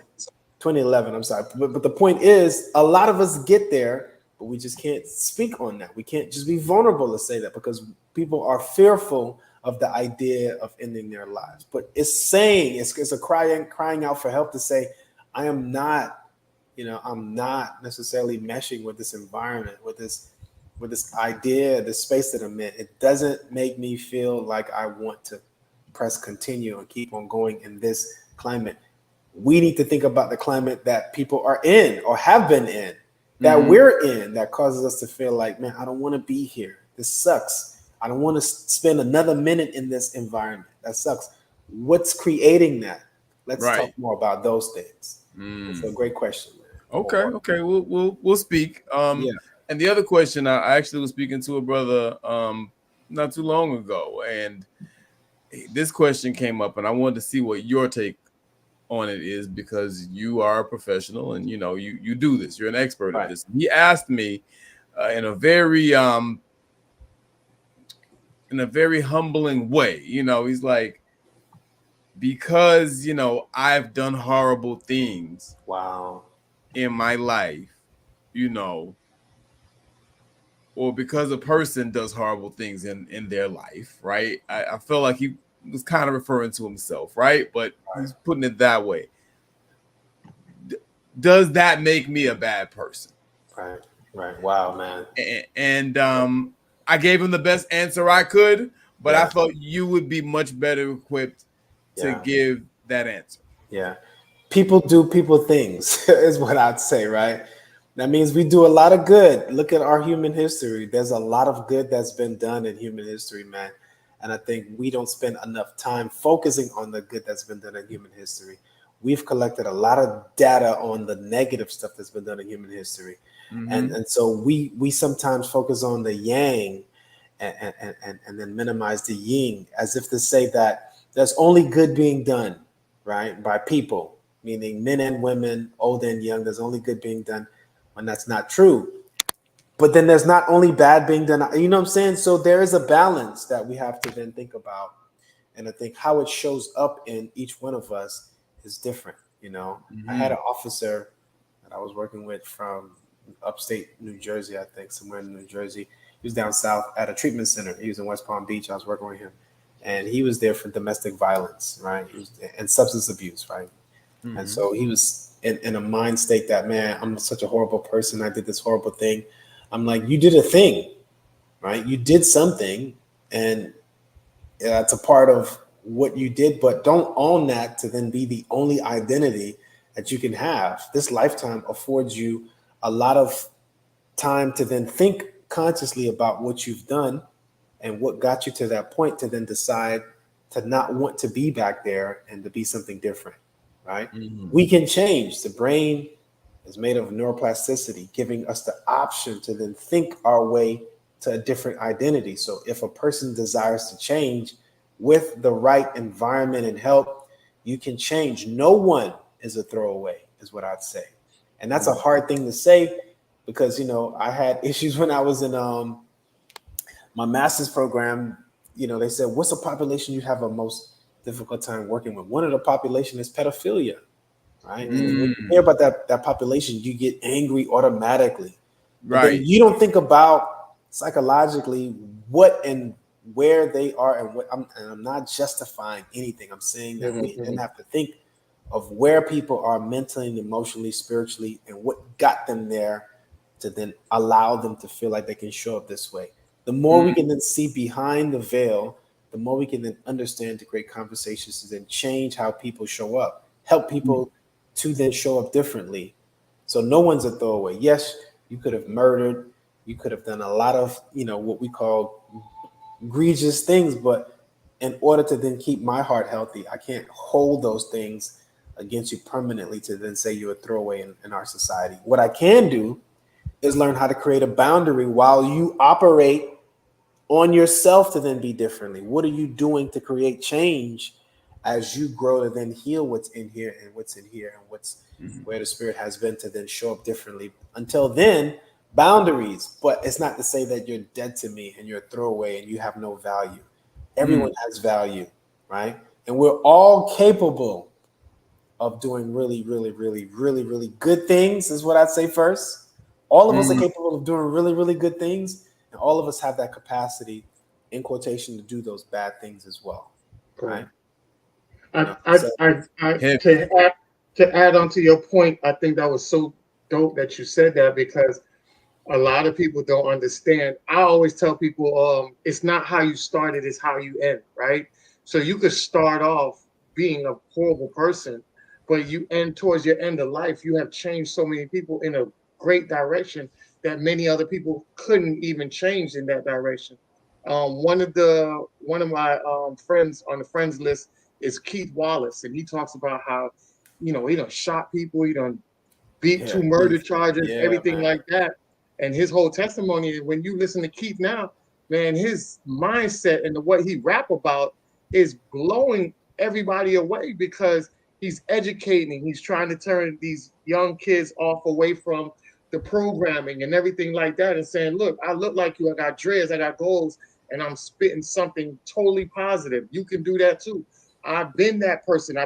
2011, I'm sorry. But the point is, a lot of us get there, but we just can't speak on that. We can't just be vulnerable to say that because people are fearful of the idea of ending their lives. But it's a crying out for help to say, I am not, I'm not necessarily meshing with this environment, with this idea, this space that I'm in. It doesn't make me feel like I want to press continue and keep on going in this climate. We need to think about the climate that people are in or have been in, that we're in, that causes us to feel like, man, I don't want to be here. This sucks. I don't want to spend another minute in this environment. That sucks. What's creating that? Let's talk more about those things. It's a great question, man. Okay. We'll speak. And the other question, I actually was speaking to a brother not too long ago, and this question came up, and I wanted to see what your take on it is, because you are a professional and you do this. You're an expert at this. He asked me in a very humbling way. He's like, because I've done horrible things. Wow. In my life, or because a person does horrible things in their life, right? I feel like he was kind of referring to himself, right? But he's putting it that way. Does that make me a bad person? Right. Wow, man. And I gave him the best answer I could, but Yeah. I felt you would be much better equipped to give that answer. Yeah. People do people things is what I'd say, right? That means we do a lot of good. Look at our human history. There's a lot of good that's been done in human history, man. And I think we don't spend enough time focusing on the good that's been done in human history. We've collected a lot of data on the negative stuff that's been done in human history. Mm-hmm. And so we sometimes focus on the yang and then minimize the yin, as if to say that there's only good being done, right, by people, meaning men and women, old and young. There's only good being done, when that's not true. But then there's not only bad being done, you know what I'm saying? So there is a balance that we have to then think about. And I think how it shows up in each one of us is different. You know, I had an officer that I was working with from upstate New Jersey, I think, somewhere in New Jersey. He was down south at a treatment center. He was in West Palm Beach. I was working with him. And he was there for domestic violence, right? And substance abuse, right? Mm-hmm. And so he was in a mind state that, man, I'm such a horrible person. I did this horrible thing. I'm like, you did a thing, right? You did something, and that's a part of what you did, but don't own that to then be the only identity that you can have. This lifetime affords you a lot of time to then think consciously about what you've done and what got you to that point, to then decide to not want to be back there and to be something different, right? Mm-hmm. We can change. The brain is made of neuroplasticity, giving us the option to then think our way to a different identity. So if a person desires to change with the right environment and help, you can change. No one is a throwaway, is what I'd say. And that's a hard thing to say, because, you know, I had issues when I was in my master's program. You know, they said, what's a population you have a most difficult time working with? One of the population is pedophilia, right? And when you hear about that population, you get angry automatically. But then you don't think about psychologically what and where they are, and what I'm not justifying anything. I'm saying that we then have to think of where people are mentally and emotionally, spiritually, and what got them there to then allow them to feel like they can show up this way. The more we can then see behind the veil, the more we can then understand the great conversations to then change how people show up, help people to then show up differently. So no one's a throwaway. Yes, you could have murdered, you could have done a lot of, you know, what we call egregious things, but in order to then keep my heart healthy, I can't hold those things against you permanently to then say you're a throwaway in our society. What I can do is learn how to create a boundary while you operate on yourself to then be differently. What are you doing to create change as you grow to then heal what's in here and what's in here and what's where the spirit has been to then show up differently? Until then, boundaries. But it's not to say that you're dead to me and you're a throwaway and you have no value. Everyone has value, right? And we're all capable of doing really, really, really, really, really good things, is what I'd say first. All of us are capable of doing really, really good things. And all of us have that capacity, in quotation, to do those bad things as well, right? To add on to your point, I think that was so dope that you said that, because a lot of people don't understand. I always tell people, it's not how you started, it's how you end, right? So you could start off being a horrible person, but you end towards your end of life, you have changed so many people in a great direction that many other people couldn't even change in that direction. One of my friends on the friends list is Keith Wallace, and he talks about how, you know, he done shot people, he done beat 2 murder charges, everything like that. And his whole testimony, when you listen to Keith now, man, his mindset and what he rap about is blowing everybody away, because he's educating, he's trying to turn these young kids away from the programming and everything like that, and saying, look, I look like you, I got dreads, I got goals, and I'm spitting something totally positive. You can do that too. I've been that person,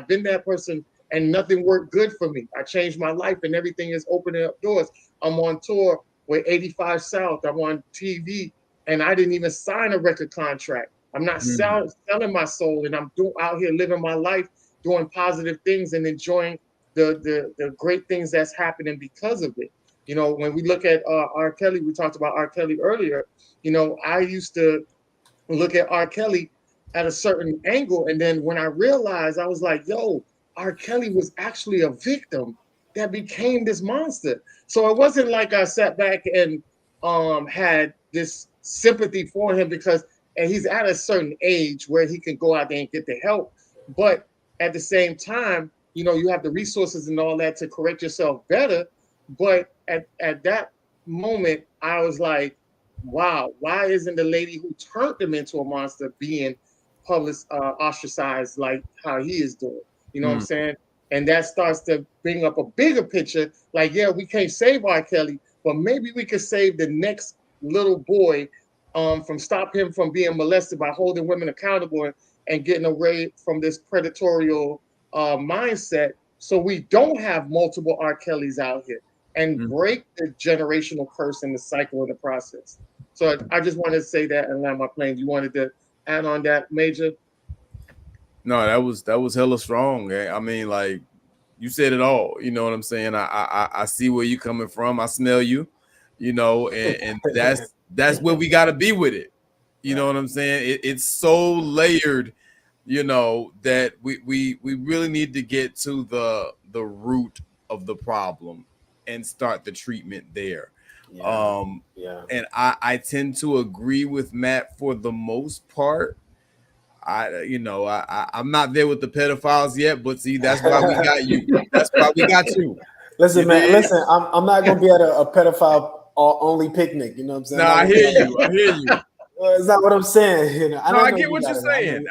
and nothing worked good for me. I changed my life and everything is opening up doors. I'm on tour with 85 South. I'm on TV, and I didn't even sign a record contract. I'm not selling my soul, and I'm out here living my life, doing positive things and enjoying the great things that's happening because of it. You know, when we look at R. Kelly, we talked about R. Kelly earlier. You know, I used to look at R. Kelly at a certain angle, and then when I realized, I was like, yo, R. Kelly was actually a victim that became this monster. So it wasn't like I sat back and had this sympathy for him because and he's at a certain age where he can go out there and get the help. But at the same time, you know, you have the resources and all that to correct yourself better. But at that moment, I was like, wow, why isn't the lady who turned him into a monster being ostracized like how he is doing? You know what I'm saying? And that starts to bring up a bigger picture. Like, yeah, we can't save R. Kelly, but maybe we could save the next little boy from stop him from being molested by holding women accountable and getting away from this predatory mindset. So we don't have multiple R. Kellys out here and break the generational curse and the cycle in the process. So I just wanted to say that and land my plane. You wanted to add on that, Major? No, that was hella strong. I mean, like you said it all. You know what I'm saying? I see where you coming from. I smell you. You know, and that's where we got to be with it. You know what I'm saying? It's so layered. You know that we really need to get to the root of the problem and start the treatment there. And I tend to agree with Matt for the most part. I'm not there with the pedophiles yet, but see, that's why we got you. That's why we got you. Listen, man. Listen, I'm not gonna be at a pedophile only picnic. You know what I'm saying? No, I hear you. I hear you. Well, it's not what I'm saying. You know, I get what you're saying.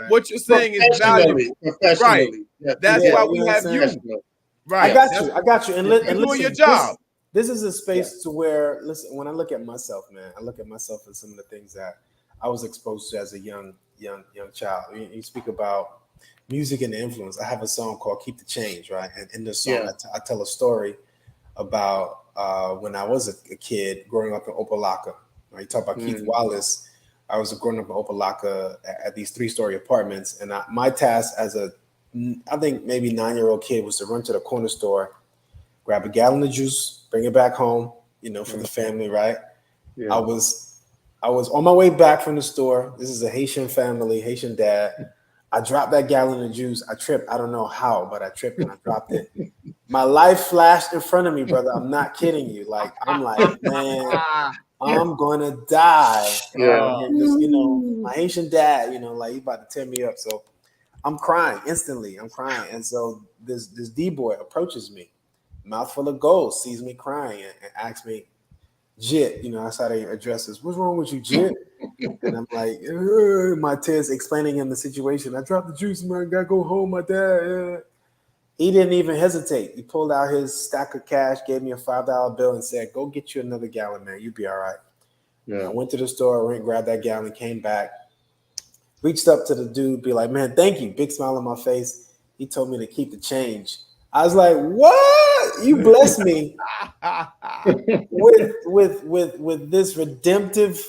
What you're saying is valuable, right? That's why we have you. Right. I got you. And you're doing your job. This is a space to where, listen, when I look at myself, man, I look at myself and some of the things that I was exposed to as a young child. You speak about music and the influence. I have a song called "Keep the Change," right? And in the song, I tell a story about when I was a kid growing up in Opelika. Right? You talk about Keith Wallace. I was growing up in Opelika at these 3-story apartments, and my task as I think maybe 9-year-old kid was to run to the corner store, grab a gallon of juice, bring it back home, you know, for the family, right? Yeah. I was on my way back from the store. This is a Haitian family, Haitian dad. I dropped that gallon of juice. I tripped. I don't know how, but I tripped and I dropped it. My life flashed in front of me, brother. I'm not kidding you. Like, I'm like, man, I'm gonna die. Yeah. You know, my Haitian dad, you know, like he's about to tear me up. So I'm crying instantly. I'm crying. And so this D-boy approaches me, mouth full of gold, sees me crying and asks me, Jit, you know, that's how they address this. What's wrong with you, Jit? And I'm like, my tears explaining him the situation. I dropped the juice, man. I gotta go home, my dad. He didn't even hesitate. He pulled out his stack of cash, gave me a $5 bill, and said, "Go get you another gallon, man. You'll be all right." Yeah. I went to the store, went and grabbed that gallon, came back, reached up to the dude, be like, "Man, thank you." Big smile on my face. He told me to keep the change. I was like, "What? You blessed me with this redemptive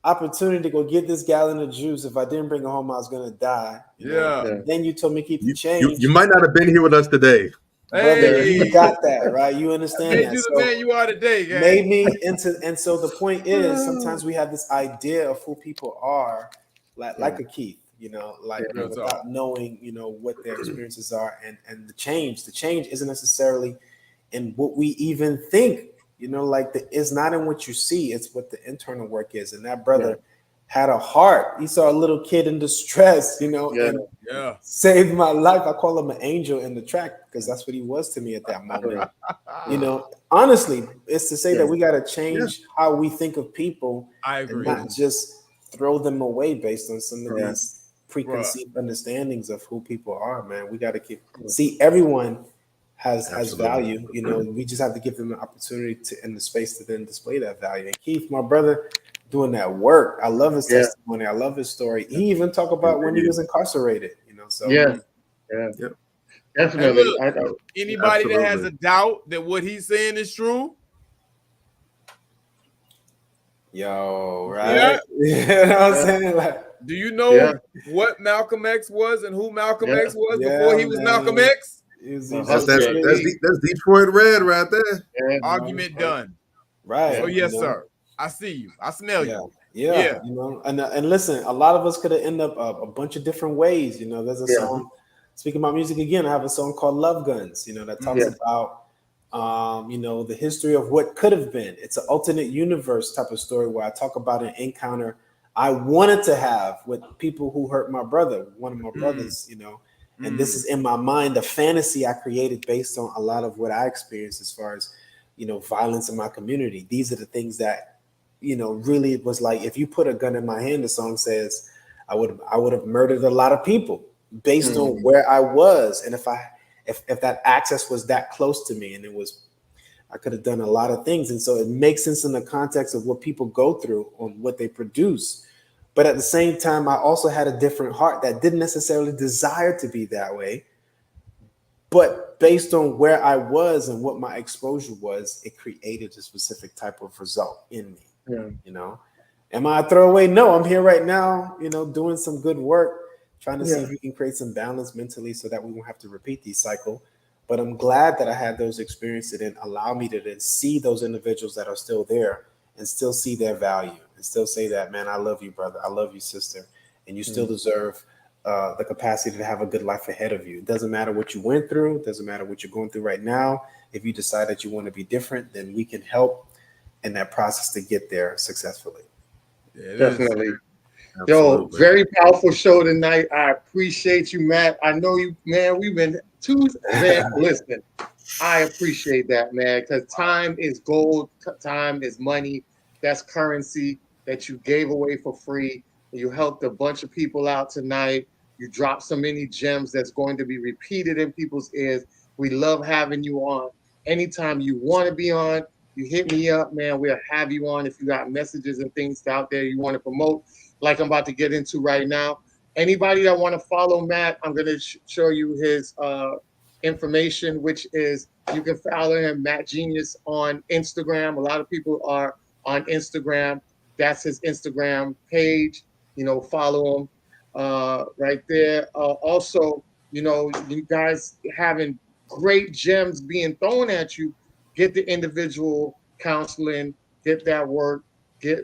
opportunity to go get this gallon of juice. If I didn't bring it home, I was gonna die." And then you told me keep the change. You might not have been here with us today. Brother, you got that, right? You understand that. You the man you are today, guys. Made me into, and so the point is, sometimes we have this idea of who people are, like a Keith, you know, like without knowing, you know, what their experiences are, and the change isn't necessarily in what we even think, you know, like it's not in what you see, it's what the internal work is. And that brother had a heart. He saw a little kid in distress, you know, and saved my life. I call him an angel in the track because that's what he was to me at that moment. You know, honestly, it's to say that we got to change how we think of people. I agree. And not just throw them away based on some of these preconceived understandings of who people are, man. We got to see everyone has value. You know, we just have to give them an opportunity to in the space to then display that value. And Keith, my brother, doing that work. I love his testimony. I love his story. He even talked about when he was incarcerated, you know. So definitely. Look, anybody that has a doubt that what he's saying is true, Yo, right? You know what I'm saying? Like, do you know what Malcolm X was and who Malcolm X was before he was Malcolm X? That's Detroit Red right there. Argument done. Right. So yes, sir. I see you. I smell you. Yeah. You know, and listen, a lot of us could have ended up a bunch of different ways. You know, there's a song. Speaking about music again, I have a song called "Love Guns." You know, that talks about you know, the history of what could have been. It's an alternate universe type of story where I talk about an encounter I wanted to have with people who hurt my brother, one of my brothers. You know. And this is in my mind, the fantasy I created based on a lot of what I experienced as far as, you know, violence in my community. These are the things that, you know, really was like, if you put a gun in my hand, the song says, I would have murdered a lot of people based on where I was. And if that access was that close to me, and I could have done a lot of things. And so it makes sense in the context of what people go through on what they produce. But at the same time, I also had a different heart that didn't necessarily desire to be that way. But based on where I was and what my exposure was, it created a specific type of result in me. You know, am I a throwaway? No, I'm here right now, you know, doing some good work, trying to see if we can create some balance mentally so that we won't have to repeat the cycle. But I'm glad that I had those experiences and allow me to then see those individuals that are still there and still see their value and still say that, man, I love you, brother. I love you, sister. And you still deserve the capacity to have a good life ahead of you. It doesn't matter what you went through. It doesn't matter what you're going through right now. If you decide that you want to be different, then we can help in that process to get there successfully. Definitely. Yo, very powerful show tonight. I appreciate you, Matt. I know you, man. We've been listen, I appreciate that, man, because time is gold. Time is money. That's currency that you gave away for free. You helped a bunch of people out tonight. You dropped so many gems that's going to be repeated in people's ears. We love having you on. Anytime you want to be on, you hit me up, man. We'll have you on if you got messages and things out there you want to promote, like I'm about to get into right now. Anybody that want to follow Matt, I'm going to show you his information, which is you can follow him, Matt Jeanius, on Instagram. A lot of people are on Instagram. That's his Instagram page. You know, follow him right there. Also, you know, you guys having great gems being thrown at you. Get the individual counseling, get that work,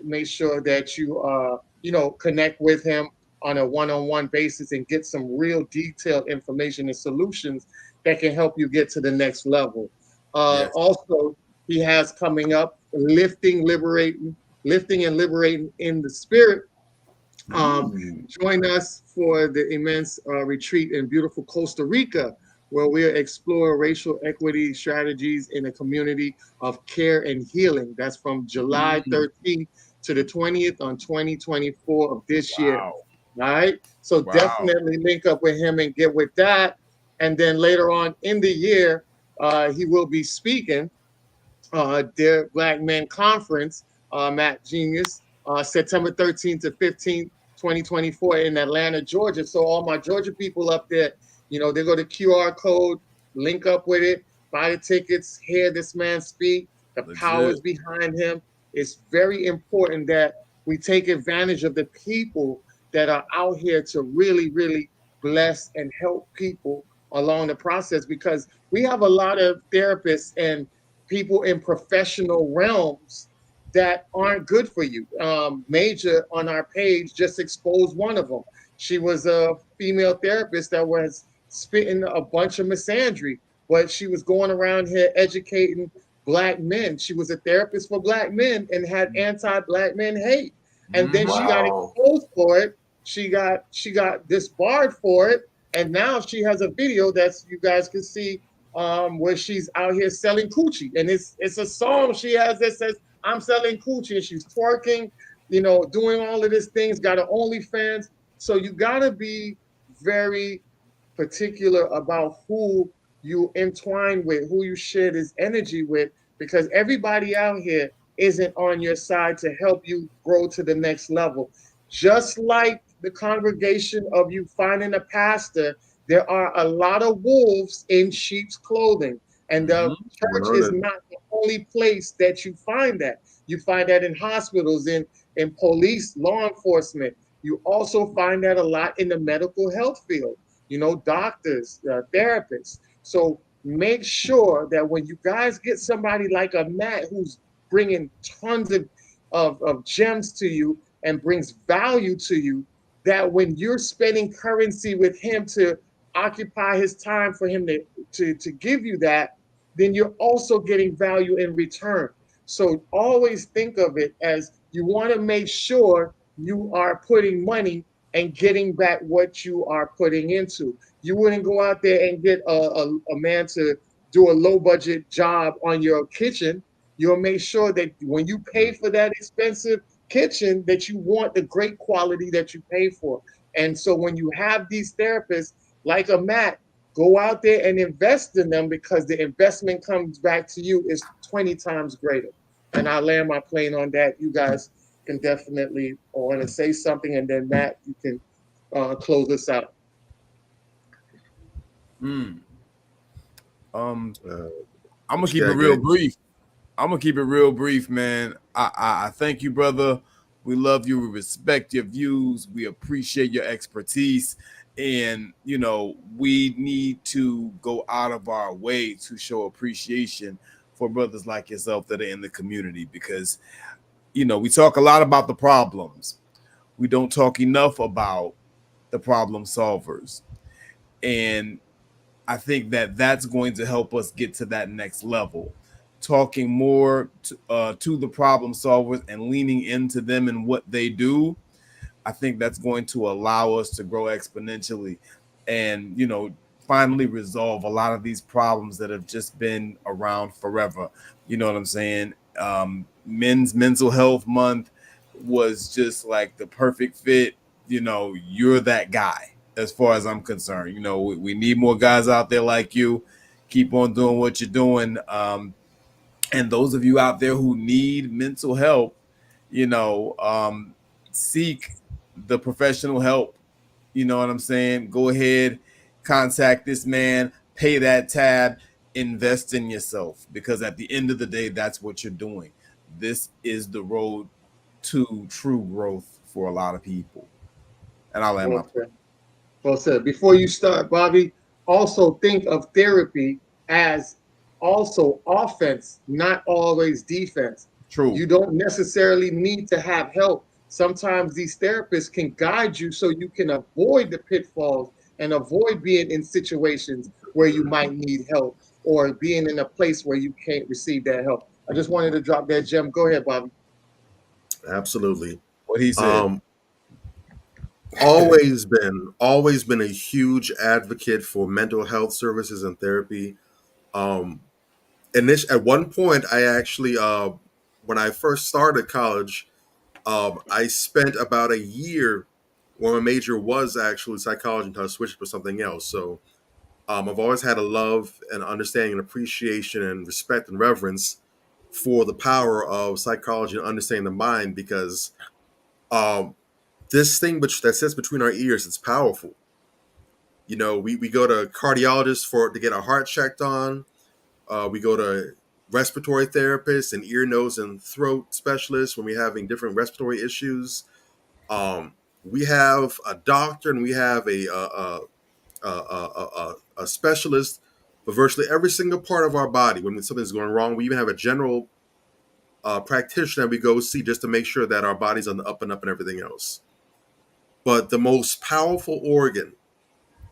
make sure that you you know, connect with him on a one-on-one basis and get some real detailed information and solutions that can help you get to the next level. Also, he has coming up lifting and liberating in the spirit. Join us for the immense retreat in beautiful Costa Rica, where we'll explore racial equity strategies in a community of care and healing. That's from July 13th to the 20th on 2024 of this year. All right. So definitely link up with him and get with that. And then later on in the year, he will be speaking their Black Men Conference, Matt Jeanius, September 13th to 15th, 2024 in Atlanta, Georgia. So all my Georgia people up there, you know, they go to QR code, link up with it, buy the tickets, hear this man speak, the powers behind him. It's very important that we take advantage of the people that are out here to really, really bless and help people along the process, because we have a lot of therapists and people in professional realms that aren't good for you. Major on our page just exposed one of them. She was a female therapist that was spitting a bunch of misandry, but she was going around here educating Black men. She was a therapist for Black men and had anti-Black men hate. And then she got exposed for it. She got disbarred for it. And now she has a video that you guys can see where she's out here selling coochie. And it's a song she has that says, I'm selling coochie. And she's twerking, you know, doing all of these things, got an OnlyFans. So you gotta be very particular about who you entwine with, who you share this energy with, because everybody out here isn't on your side to help you grow to the next level. Just like the congregation of you finding a pastor, there are a lot of wolves in sheep's clothing, and the church is not the only place that you find that. You find that in hospitals, in police, law enforcement. You also find that a lot in the medical health field, doctors, therapists. So make sure that when you guys get somebody like a Matt who's bringing tons of gems to you and brings value to you, that when you're spending currency with him to occupy his time for him to give you that, then you're also getting value in return. So always think of it as you want to make sure you are putting money and getting back what you are putting into. You wouldn't go out there and get a man to do a low budget job on your kitchen. You'll make sure that when you pay for that expensive kitchen, that you want the great quality that you pay for. And so when you have these therapists like a Matt, go out there and invest in them, because the investment comes back to you is 20 times greater. And I land my plane on that. You guys can definitely want to say something, and then Matt, you can close this out. I'm gonna keep it real brief. I'm gonna keep it real brief, man. I thank you, brother. We love you. We respect your views. We appreciate your expertise. And, we need to go out of our way to show appreciation for brothers like yourself that are in the community, because, we talk a lot about the problems. We don't talk enough about the problem solvers. And I think that that's going to help us get to that next level. Talking more to the problem solvers and leaning into them and what they do, I think that's going to allow us to grow exponentially and, finally resolve a lot of these problems that have just been around forever. You know what I'm saying? Men's Mental Health Month was just like the perfect fit. You're that guy as far as I'm concerned. We need more guys out there like you. Keep on doing what you're doing. And those of you out there who need mental help, seek the professional help. You know what I'm saying? Go ahead, contact this man, pay that tab, invest in yourself, because at the end of the day, that's what you're doing. This is the road to true growth for a lot of people. And I'll end my point. Well said. Before you start, Bobby, also think of therapy as also offense, not always defense. True. You don't necessarily need to have help. Sometimes these therapists can guide you so you can avoid the pitfalls and avoid being in situations where you might need help, or being in a place where you can't receive that help. I just wanted to drop that gem. Go ahead, Bobby. Absolutely. What he said. Always been a huge advocate for mental health services and therapy. At one point, I actually, when I first started college, I spent about a year where my major was actually psychology until I switched for something else. So I've always had a love and understanding and appreciation and respect and reverence for the power of psychology and understanding the mind, because this thing that sits between our ears, it's powerful. We go to cardiologists to get our heart checked on. We go to respiratory therapists and ear, nose, and throat specialists when we're having different respiratory issues. We have a doctor and we have a specialist for virtually every single part of our body when something's going wrong. We even have a general practitioner we go see just to make sure that our body's on the up and up and everything else. But the most powerful organ,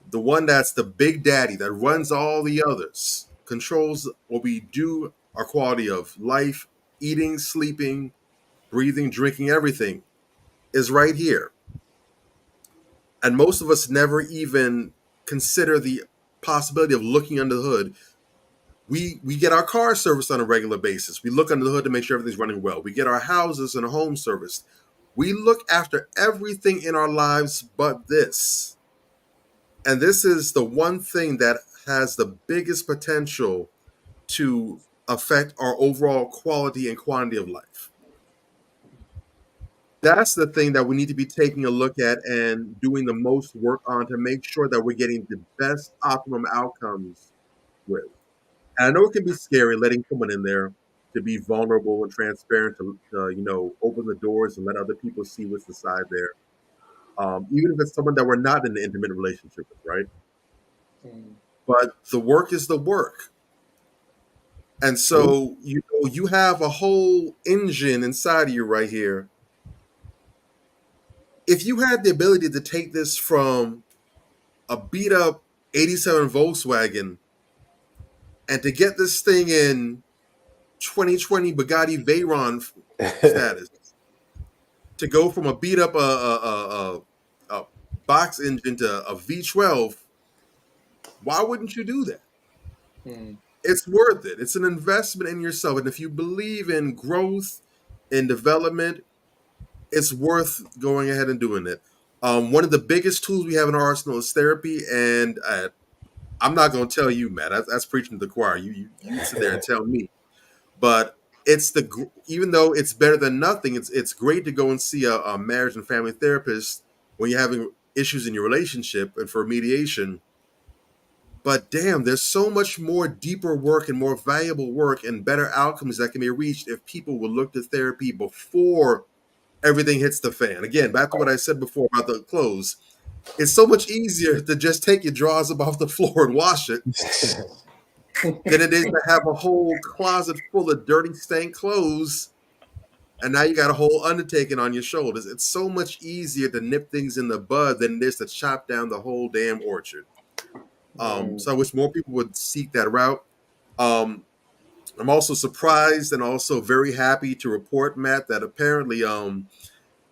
the one that's the big daddy that runs all the others, controls what we do, our quality of life, eating, sleeping, breathing, drinking, everything, is right here. And most of us never even consider the possibility of looking under the hood. We get our car serviced on a regular basis. We look under the hood to make sure everything's running well. We get our houses and home serviced. We look after everything in our lives but this. And this is the one thing that has the biggest potential to affect our overall quality and quantity of life. That's the thing that we need to be taking a look at and doing the most work on to make sure that we're getting the best optimum outcomes with. And I know it can be scary letting someone in there, to be vulnerable and transparent, to open the doors and let other people see what's inside there. Even if it's someone that we're not in an intimate relationship with, right? But the work is the work. And so, you have a whole engine inside of you right here. If you had the ability to take this from a beat up 87 Volkswagen and to get this thing in 2020 Bugatti Veyron status, to go from a beat up a box engine to a V12, why wouldn't you do that? It's worth it. It's an investment in yourself. And if you believe in growth and development, it's worth going ahead and doing it. One of the biggest tools we have in our arsenal is therapy. And I'm not going to tell you, Matt. That's preaching to the choir. You sit there and tell me. But even though it's better than nothing, it's great to go and see a marriage and family therapist when you're having issues in your relationship and for mediation. But damn, there's so much more deeper work and more valuable work and better outcomes that can be reached if people will look to therapy before everything hits the fan. Again, back to what I said before about the clothes. It's so much easier to just take your drawers up off the floor and wash it than it is to have a whole closet full of dirty, stained clothes, and now you got a whole undertaking on your shoulders. It's so much easier to nip things in the bud than it is to chop down the whole damn orchard. So I wish more people would seek that route. I'm also surprised and also very happy to report, Matt, that apparently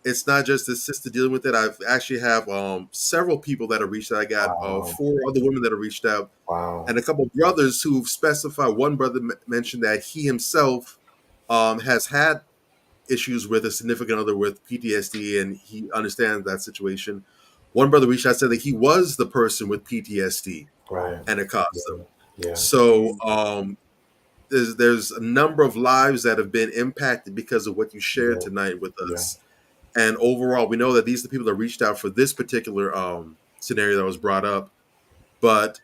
it's not just this sister dealing with it. I've actually have several people that have reached out. I got 4 other women that have reached out. Wow. And a couple of brothers who've specified. One brother mentioned that he himself has had issues with a significant other with PTSD, and he understands that situation. One brother reached out, said that he was the person with PTSD, right, and it caused them. Yeah. So there's a number of lives that have been impacted because of what you shared tonight with us. Yeah. And overall, we know that these are the people that reached out for this particular scenario that was brought up. But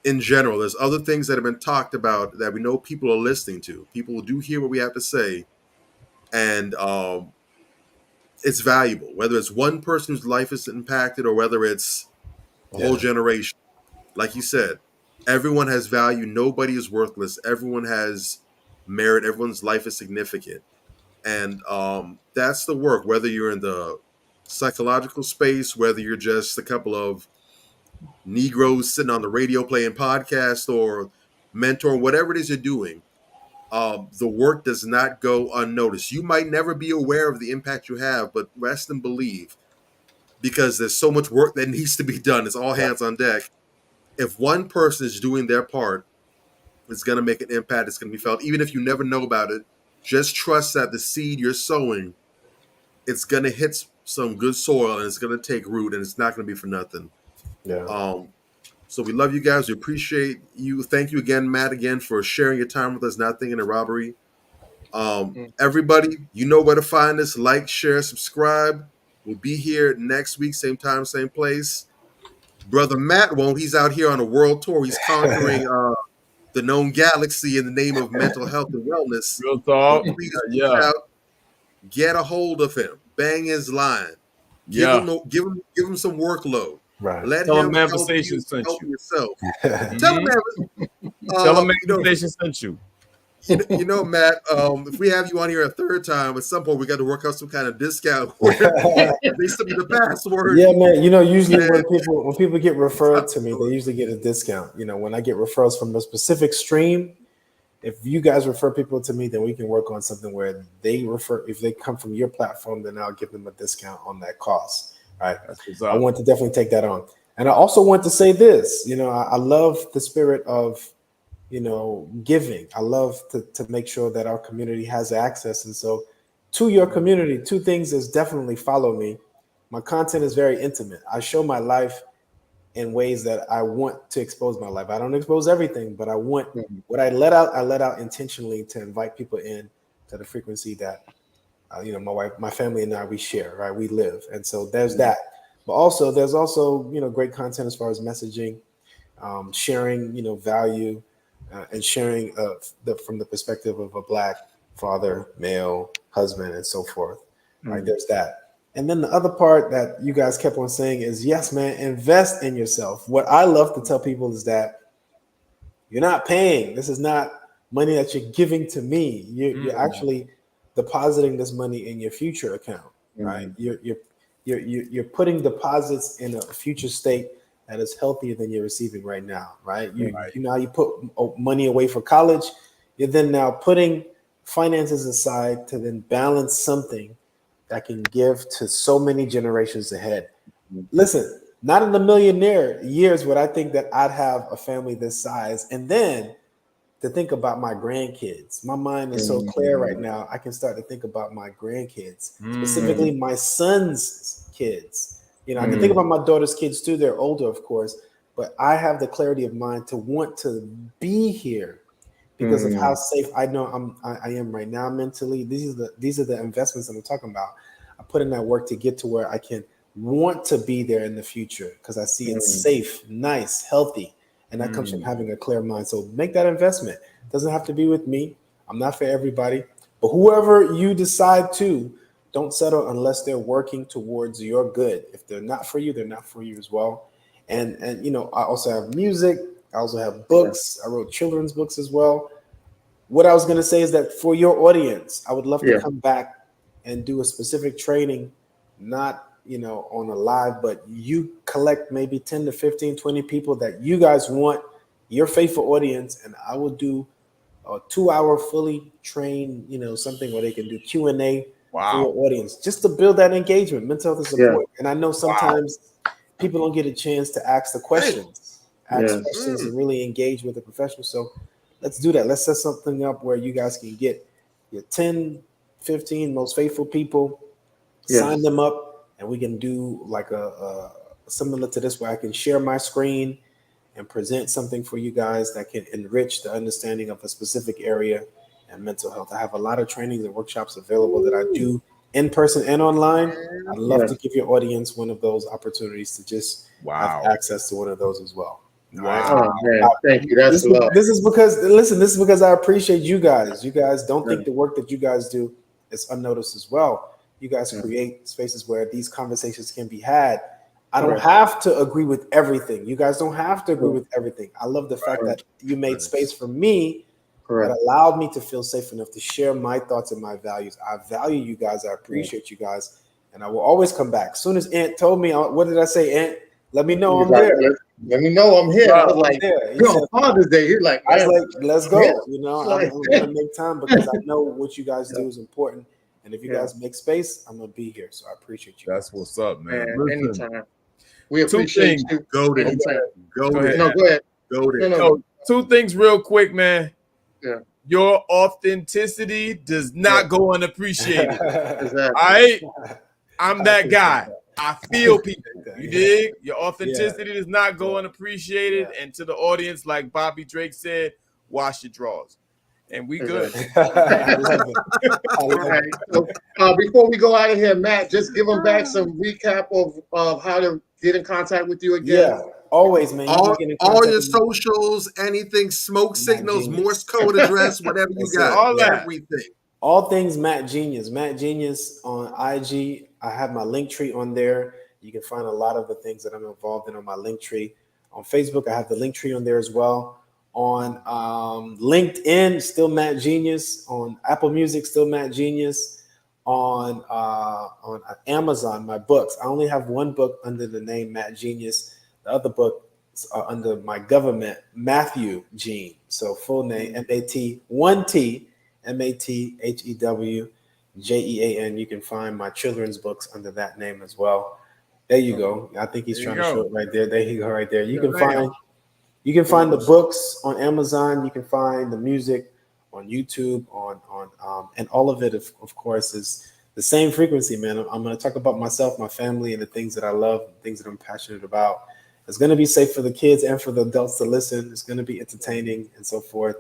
in general, there's other things that have been talked about that we know people are listening to. People do hear what we have to say, and it's valuable, whether it's one person whose life is impacted or whether it's a whole generation. Like you said, everyone has value. Nobody is worthless. Everyone has merit. Everyone's life is significant. And that's the work, whether you're in the psychological space, whether you're just a couple of Negroes sitting on the radio playing podcasts or mentor, whatever it is you're doing. The work does not go unnoticed. You might never be aware of the impact you have, but rest and believe, because there's so much work that needs to be done. It's all hands on deck. If one person is doing their part, it's going to make an impact. It's going to be felt. Even if you never know about it, just trust that the seed you're sowing, it's going to hit some good soil and it's going to take root, and it's not going to be for nothing. Yeah. So we love you guys. We appreciate you. Thank you again, Matt, again, for sharing your time with us, not thinking of robbery. Everybody, you know where to find us. Like, share, subscribe. We'll be here next week, same time, same place. Brother Matt won't. He's out here on a world tour. He's conquering the known galaxy in the name of mental health and wellness. Real talk. Out, get a hold of him. Bang his line. Give him some workload. Right. Let Tell him Manifestation sent help you. Yourself. Mm-hmm. Tell him Manifestation sent you. You know, Matt, if we have you on here a third time, at some point we got to work out some kind of discount. They send me the password. Yeah, man. Usually when people get referred to me, they usually get a discount. When I get referrals from a specific stream, if you guys refer people to me, then we can work on something where if they come from your platform, then I'll give them a discount on that cost. Right. I want to definitely take that on. And I also want to say this, I love the spirit of, giving. I love to make sure that our community has access. And so to your community, 2 things is definitely follow me. My content is very intimate. I show my life in ways that I want to expose my life. I don't expose everything, but I want what I let out intentionally to invite people in to the frequency that my wife, my family and I, we share, right? We live. And so there's that. But there's also, great content as far as messaging, sharing, value, and sharing from the perspective of a Black father, male, husband, and so forth. Right, there's that. And then the other part that you guys kept on saying is, yes, man, invest in yourself. What I love to tell people is that you're not paying. This is not money that you're giving to me. You're actually depositing this money in your future account, right? You're putting deposits in a future state that is healthier than you're receiving right now, right? You know how you put money away for college. You're then now putting finances aside to then balance something that can give to so many generations ahead. Listen, not in a millionaire years would I think that I'd have a family this size. And then to think about my grandkids. My mind is so clear right now. I can start to think about my grandkids, specifically my son's kids. You know, I can think about my daughter's kids too. They're older, of course, but I have the clarity of mind to want to be here because of how safe I know I am right now mentally. These are the investments that I'm talking about. I put in that work to get to where I can want to be there in the future because I see it's safe, nice, healthy, and that comes from having a clear mind. So make that investment. It doesn't have to be with me. I'm not for everybody, but whoever you decide to, don't settle unless they're working towards your good. If they're not for you, they're not for you as well. And you know, I also have music. I also have books. I wrote children's books as well. What I was going to say is that for your audience, I would love to come back and do a specific training, not, you know, on a live, but you collect maybe 10 to 15, 20 people that you guys want, your faithful audience, and I will do a 2-hour fully trained, you know, something where they can do Q&A for your audience, just to build that engagement, mental health and support. And I know sometimes people don't get a chance to ask the questions, questions and really engage with the professional. So let's do that. Let's set something up where you guys can get your 10, 15 most faithful people, sign them up, and we can do like a similar to this where I can share my screen and present something for you guys that can enrich the understanding of a specific area and mental health. I have a lot of trainings and workshops available that I do in person and online. I'd love to give your audience one of those opportunities to just have access to one of those as well. Wow. Oh, man. Thank you. That's love. This is because I appreciate you guys. You guys don't think the work that you guys do is unnoticed as well. You guys create spaces where these conversations can be had. I don't have to agree with everything. You guys don't have to agree with everything. I love the fact that you made space for me that allowed me to feel safe enough to share my thoughts and my values. I value you guys. I appreciate you guys. And I will always come back. As soon as Ant told me, what did I say, Ant? Let me know I'm there. Let me know I'm here. I was like, on Father's Day. You're like, I was like, let's go. You know, I'm going to make time because I know what you guys do is important. And if you guys make space, I'm going to be here. So I appreciate you. That's what's up, man. Anytime. We appreciate you. Go ahead. No, go ahead. No. Two things real quick, man. Yeah. Your authenticity does not go unappreciated. Exactly. All right? I'm that guy. I feel people. You dig? Your authenticity does not go unappreciated. And to the audience, like Bobby Drake said, wash your drawers. And we good. All right. So, before we go out of here, Matt, just give them back some recap of how to get in contact with you again. Yeah, always, man. All your socials, anything, smoke signals, Morse code address, whatever you got. All that. Everything. All things Matt Jeanius. Matt Jeanius on IG. I have my link tree on there. You can find a lot of the things that I'm involved in on my link tree. On Facebook, I have the link tree on there as well. On LinkedIn, still Matt Jeanius. On Apple Music, still Matt Jeanius. On Amazon, my books. I only have one book under the name Matt Jeanius. The other books are under my government, Matthew Jean. So full name, M-A-T, 1T, MATHEWJEAN. You can find my children's books under that name as well. There you go. I think he's trying to show it right there. There you go, right there. You can find the books on Amazon. You can find the music on YouTube, and all of it, of course, is the same frequency, man. I'm going to talk about myself, my family, and the things that I love, things that I'm passionate about. It's going to be safe for the kids and for the adults to listen. It's going to be entertaining and so forth.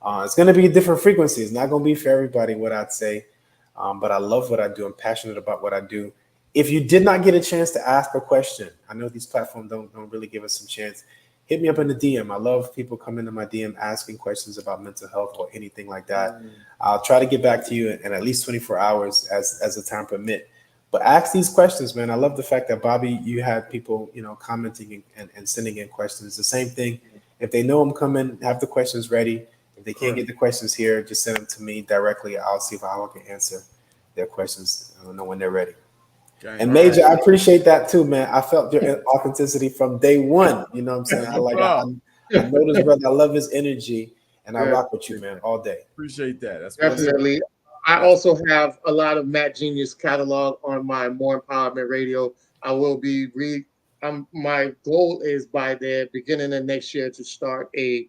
It's going to be a different frequency. It's not going to be for everybody, what I'd say. But I love what I do. I'm passionate about what I do. If you did not get a chance to ask a question, I know these platforms don't really give us some chance. hit me up in the DM. I love people coming to my DM asking questions about mental health or anything like that. I'll try to get back to you in at least 24 hours as the time permit. But ask these questions, man. I love the fact that, Bobby, you had people, commenting and sending in questions. It's the same thing. If they know I'm coming, have the questions ready. If they can't get the questions here, just send them to me directly. I'll see how I can answer their questions. I don't know when they're ready. Okay. And Major, I appreciate that too, man. I felt your authenticity from day one. You know what I'm saying? I know this brother. I love his energy, and I rock with you, man, all day. Appreciate that. That's definitely. I also have a lot of Matt Jeanius catalog on my More Empowerment Radio. I will be my goal is by the beginning of next year to start a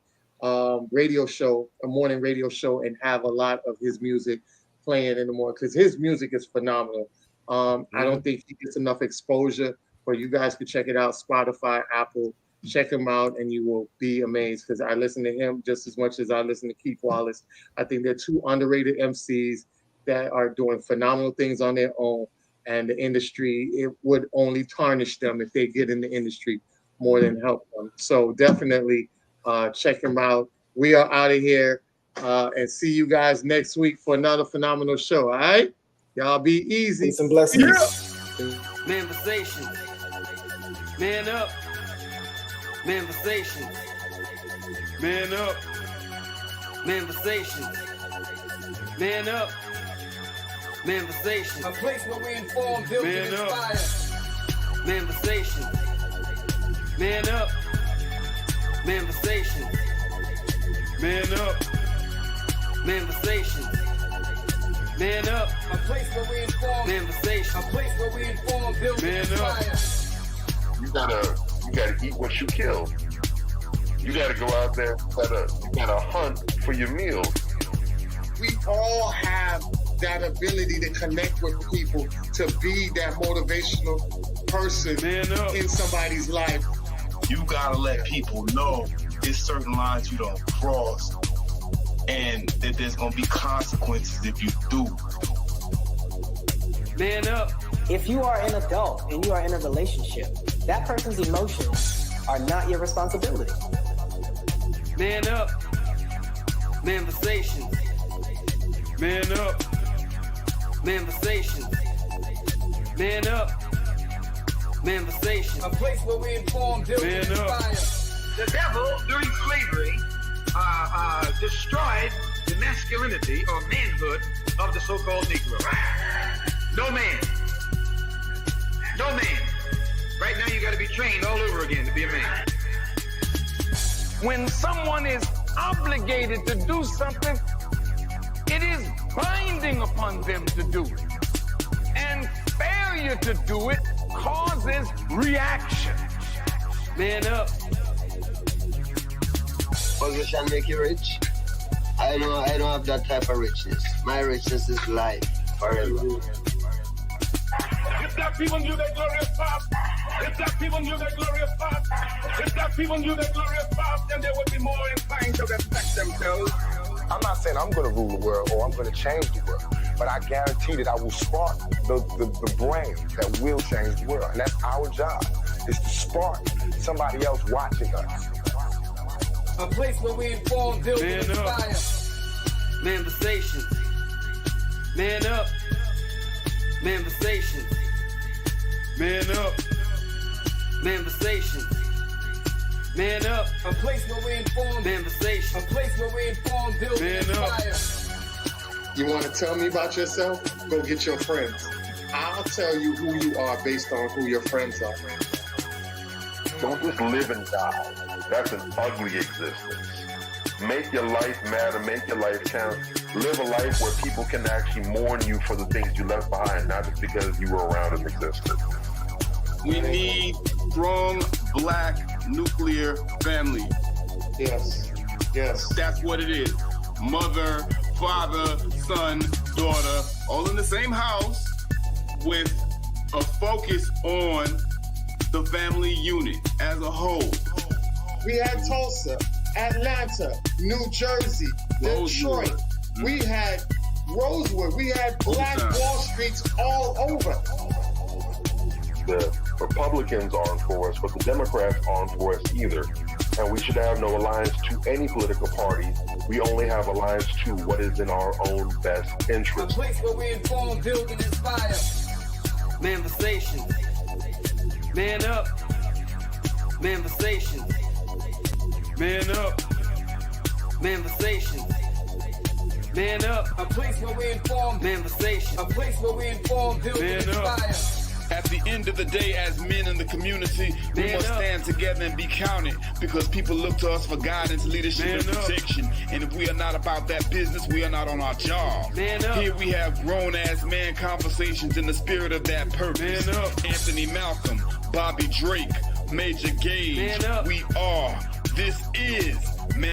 radio show, a morning radio show, and have a lot of his music playing in the morning, because his music is phenomenal. I don't think he gets enough exposure, but you guys can check it out. Spotify, Apple, check him out, and you will be amazed, because I listen to him just as much as I listen to Keith Wallace. I think they're two underrated MCs that are doing phenomenal things on their own, and the industry, it would only tarnish them if they get in the industry more than help them. So definitely check him out. We are out of here, and see you guys next week for another phenomenal show. All right, y'all be easy. Peace and blessings. Manifestation. Man up. Manifestation. Man up. Manifestation. Man up. Manifestation. A place where we inform, build, and inspire. Manifestation. Man up. Manifestation. Man up. Manifestation. Man up. A place where we inform. Manifestation. A place where we inform, build, and inspire. You gotta eat what you kill. You gotta go out there. You gotta hunt for your meals. We all have that ability to connect with people, to be that motivational person in somebody's life. You gotta let people know there's certain lines you don't cross, and that there's gonna be consequences if you do. Man up. If you are an adult and you are in a relationship, that person's emotions are not your responsibility. Man up. Manifestation. Man up. Manifestation. Man up. Manifestation. A place where we inform, build, and inspire. The devil, during slavery, destroyed the masculinity or manhood of the so-called Negro. No man. Right now you got to be trained all over again to be a man. When someone is obligated to do something, it is binding upon them to do it. And failure to do it causes reaction. Man up. Position make you rich? I don't have that type of richness. My richness is life forever. If black people knew their glorious past, if black people knew their glorious past, if black people knew their glorious past, then they would be more inclined to respect themselves. I'm not saying I'm going to rule the world or I'm going to change the world, but I guarantee that I will spark the brain that will change the world. And that's our job, is to spark somebody else watching us. A place where we inform, build, and inspire. Manifestation. Man up. Manifestation. Man up. Manifestation. Man up. A place where we inform. Manifestation. A place where we inform, build, and inspire. You want to tell me about yourself? Go get your friends. I'll tell you who you are based on who your friends are. Don't just live and die. That's an ugly existence. Make your life matter. Make your life count. Live a life where people can actually mourn you for the things you left behind, not just because you were around and existed. We need strong black nuclear family. Yes. That's what it is. Mother, father, son, daughter, all in the same house with a focus on the family unit as a whole. We had Tulsa, Atlanta, New Jersey, Detroit. We had Rosewood. We had Black Wall Streets all over. The Republicans aren't for us, but the Democrats aren't for us either. And we should have no alliance to any political party. We only have alliance to what is in our own best A interest. place where we inform, build, and inspire. Manifestation. Man up. Manifestation. Man up. Manifestation. Man up. A place where we inform. Manifestation. A place where we inform, build, and Man up. inspire. At the end of the day, as men in the community, we Man must up. stand together and be counted because people look to us for guidance, leadership, Man and up. protection. And if we are not about that business, we are not on our job. Man up. Here we have grown-ass man conversations in the spirit of that purpose. Man up. Anthony Malcolm, Bobby Drake, Major Gage. Man up. We are. This is Man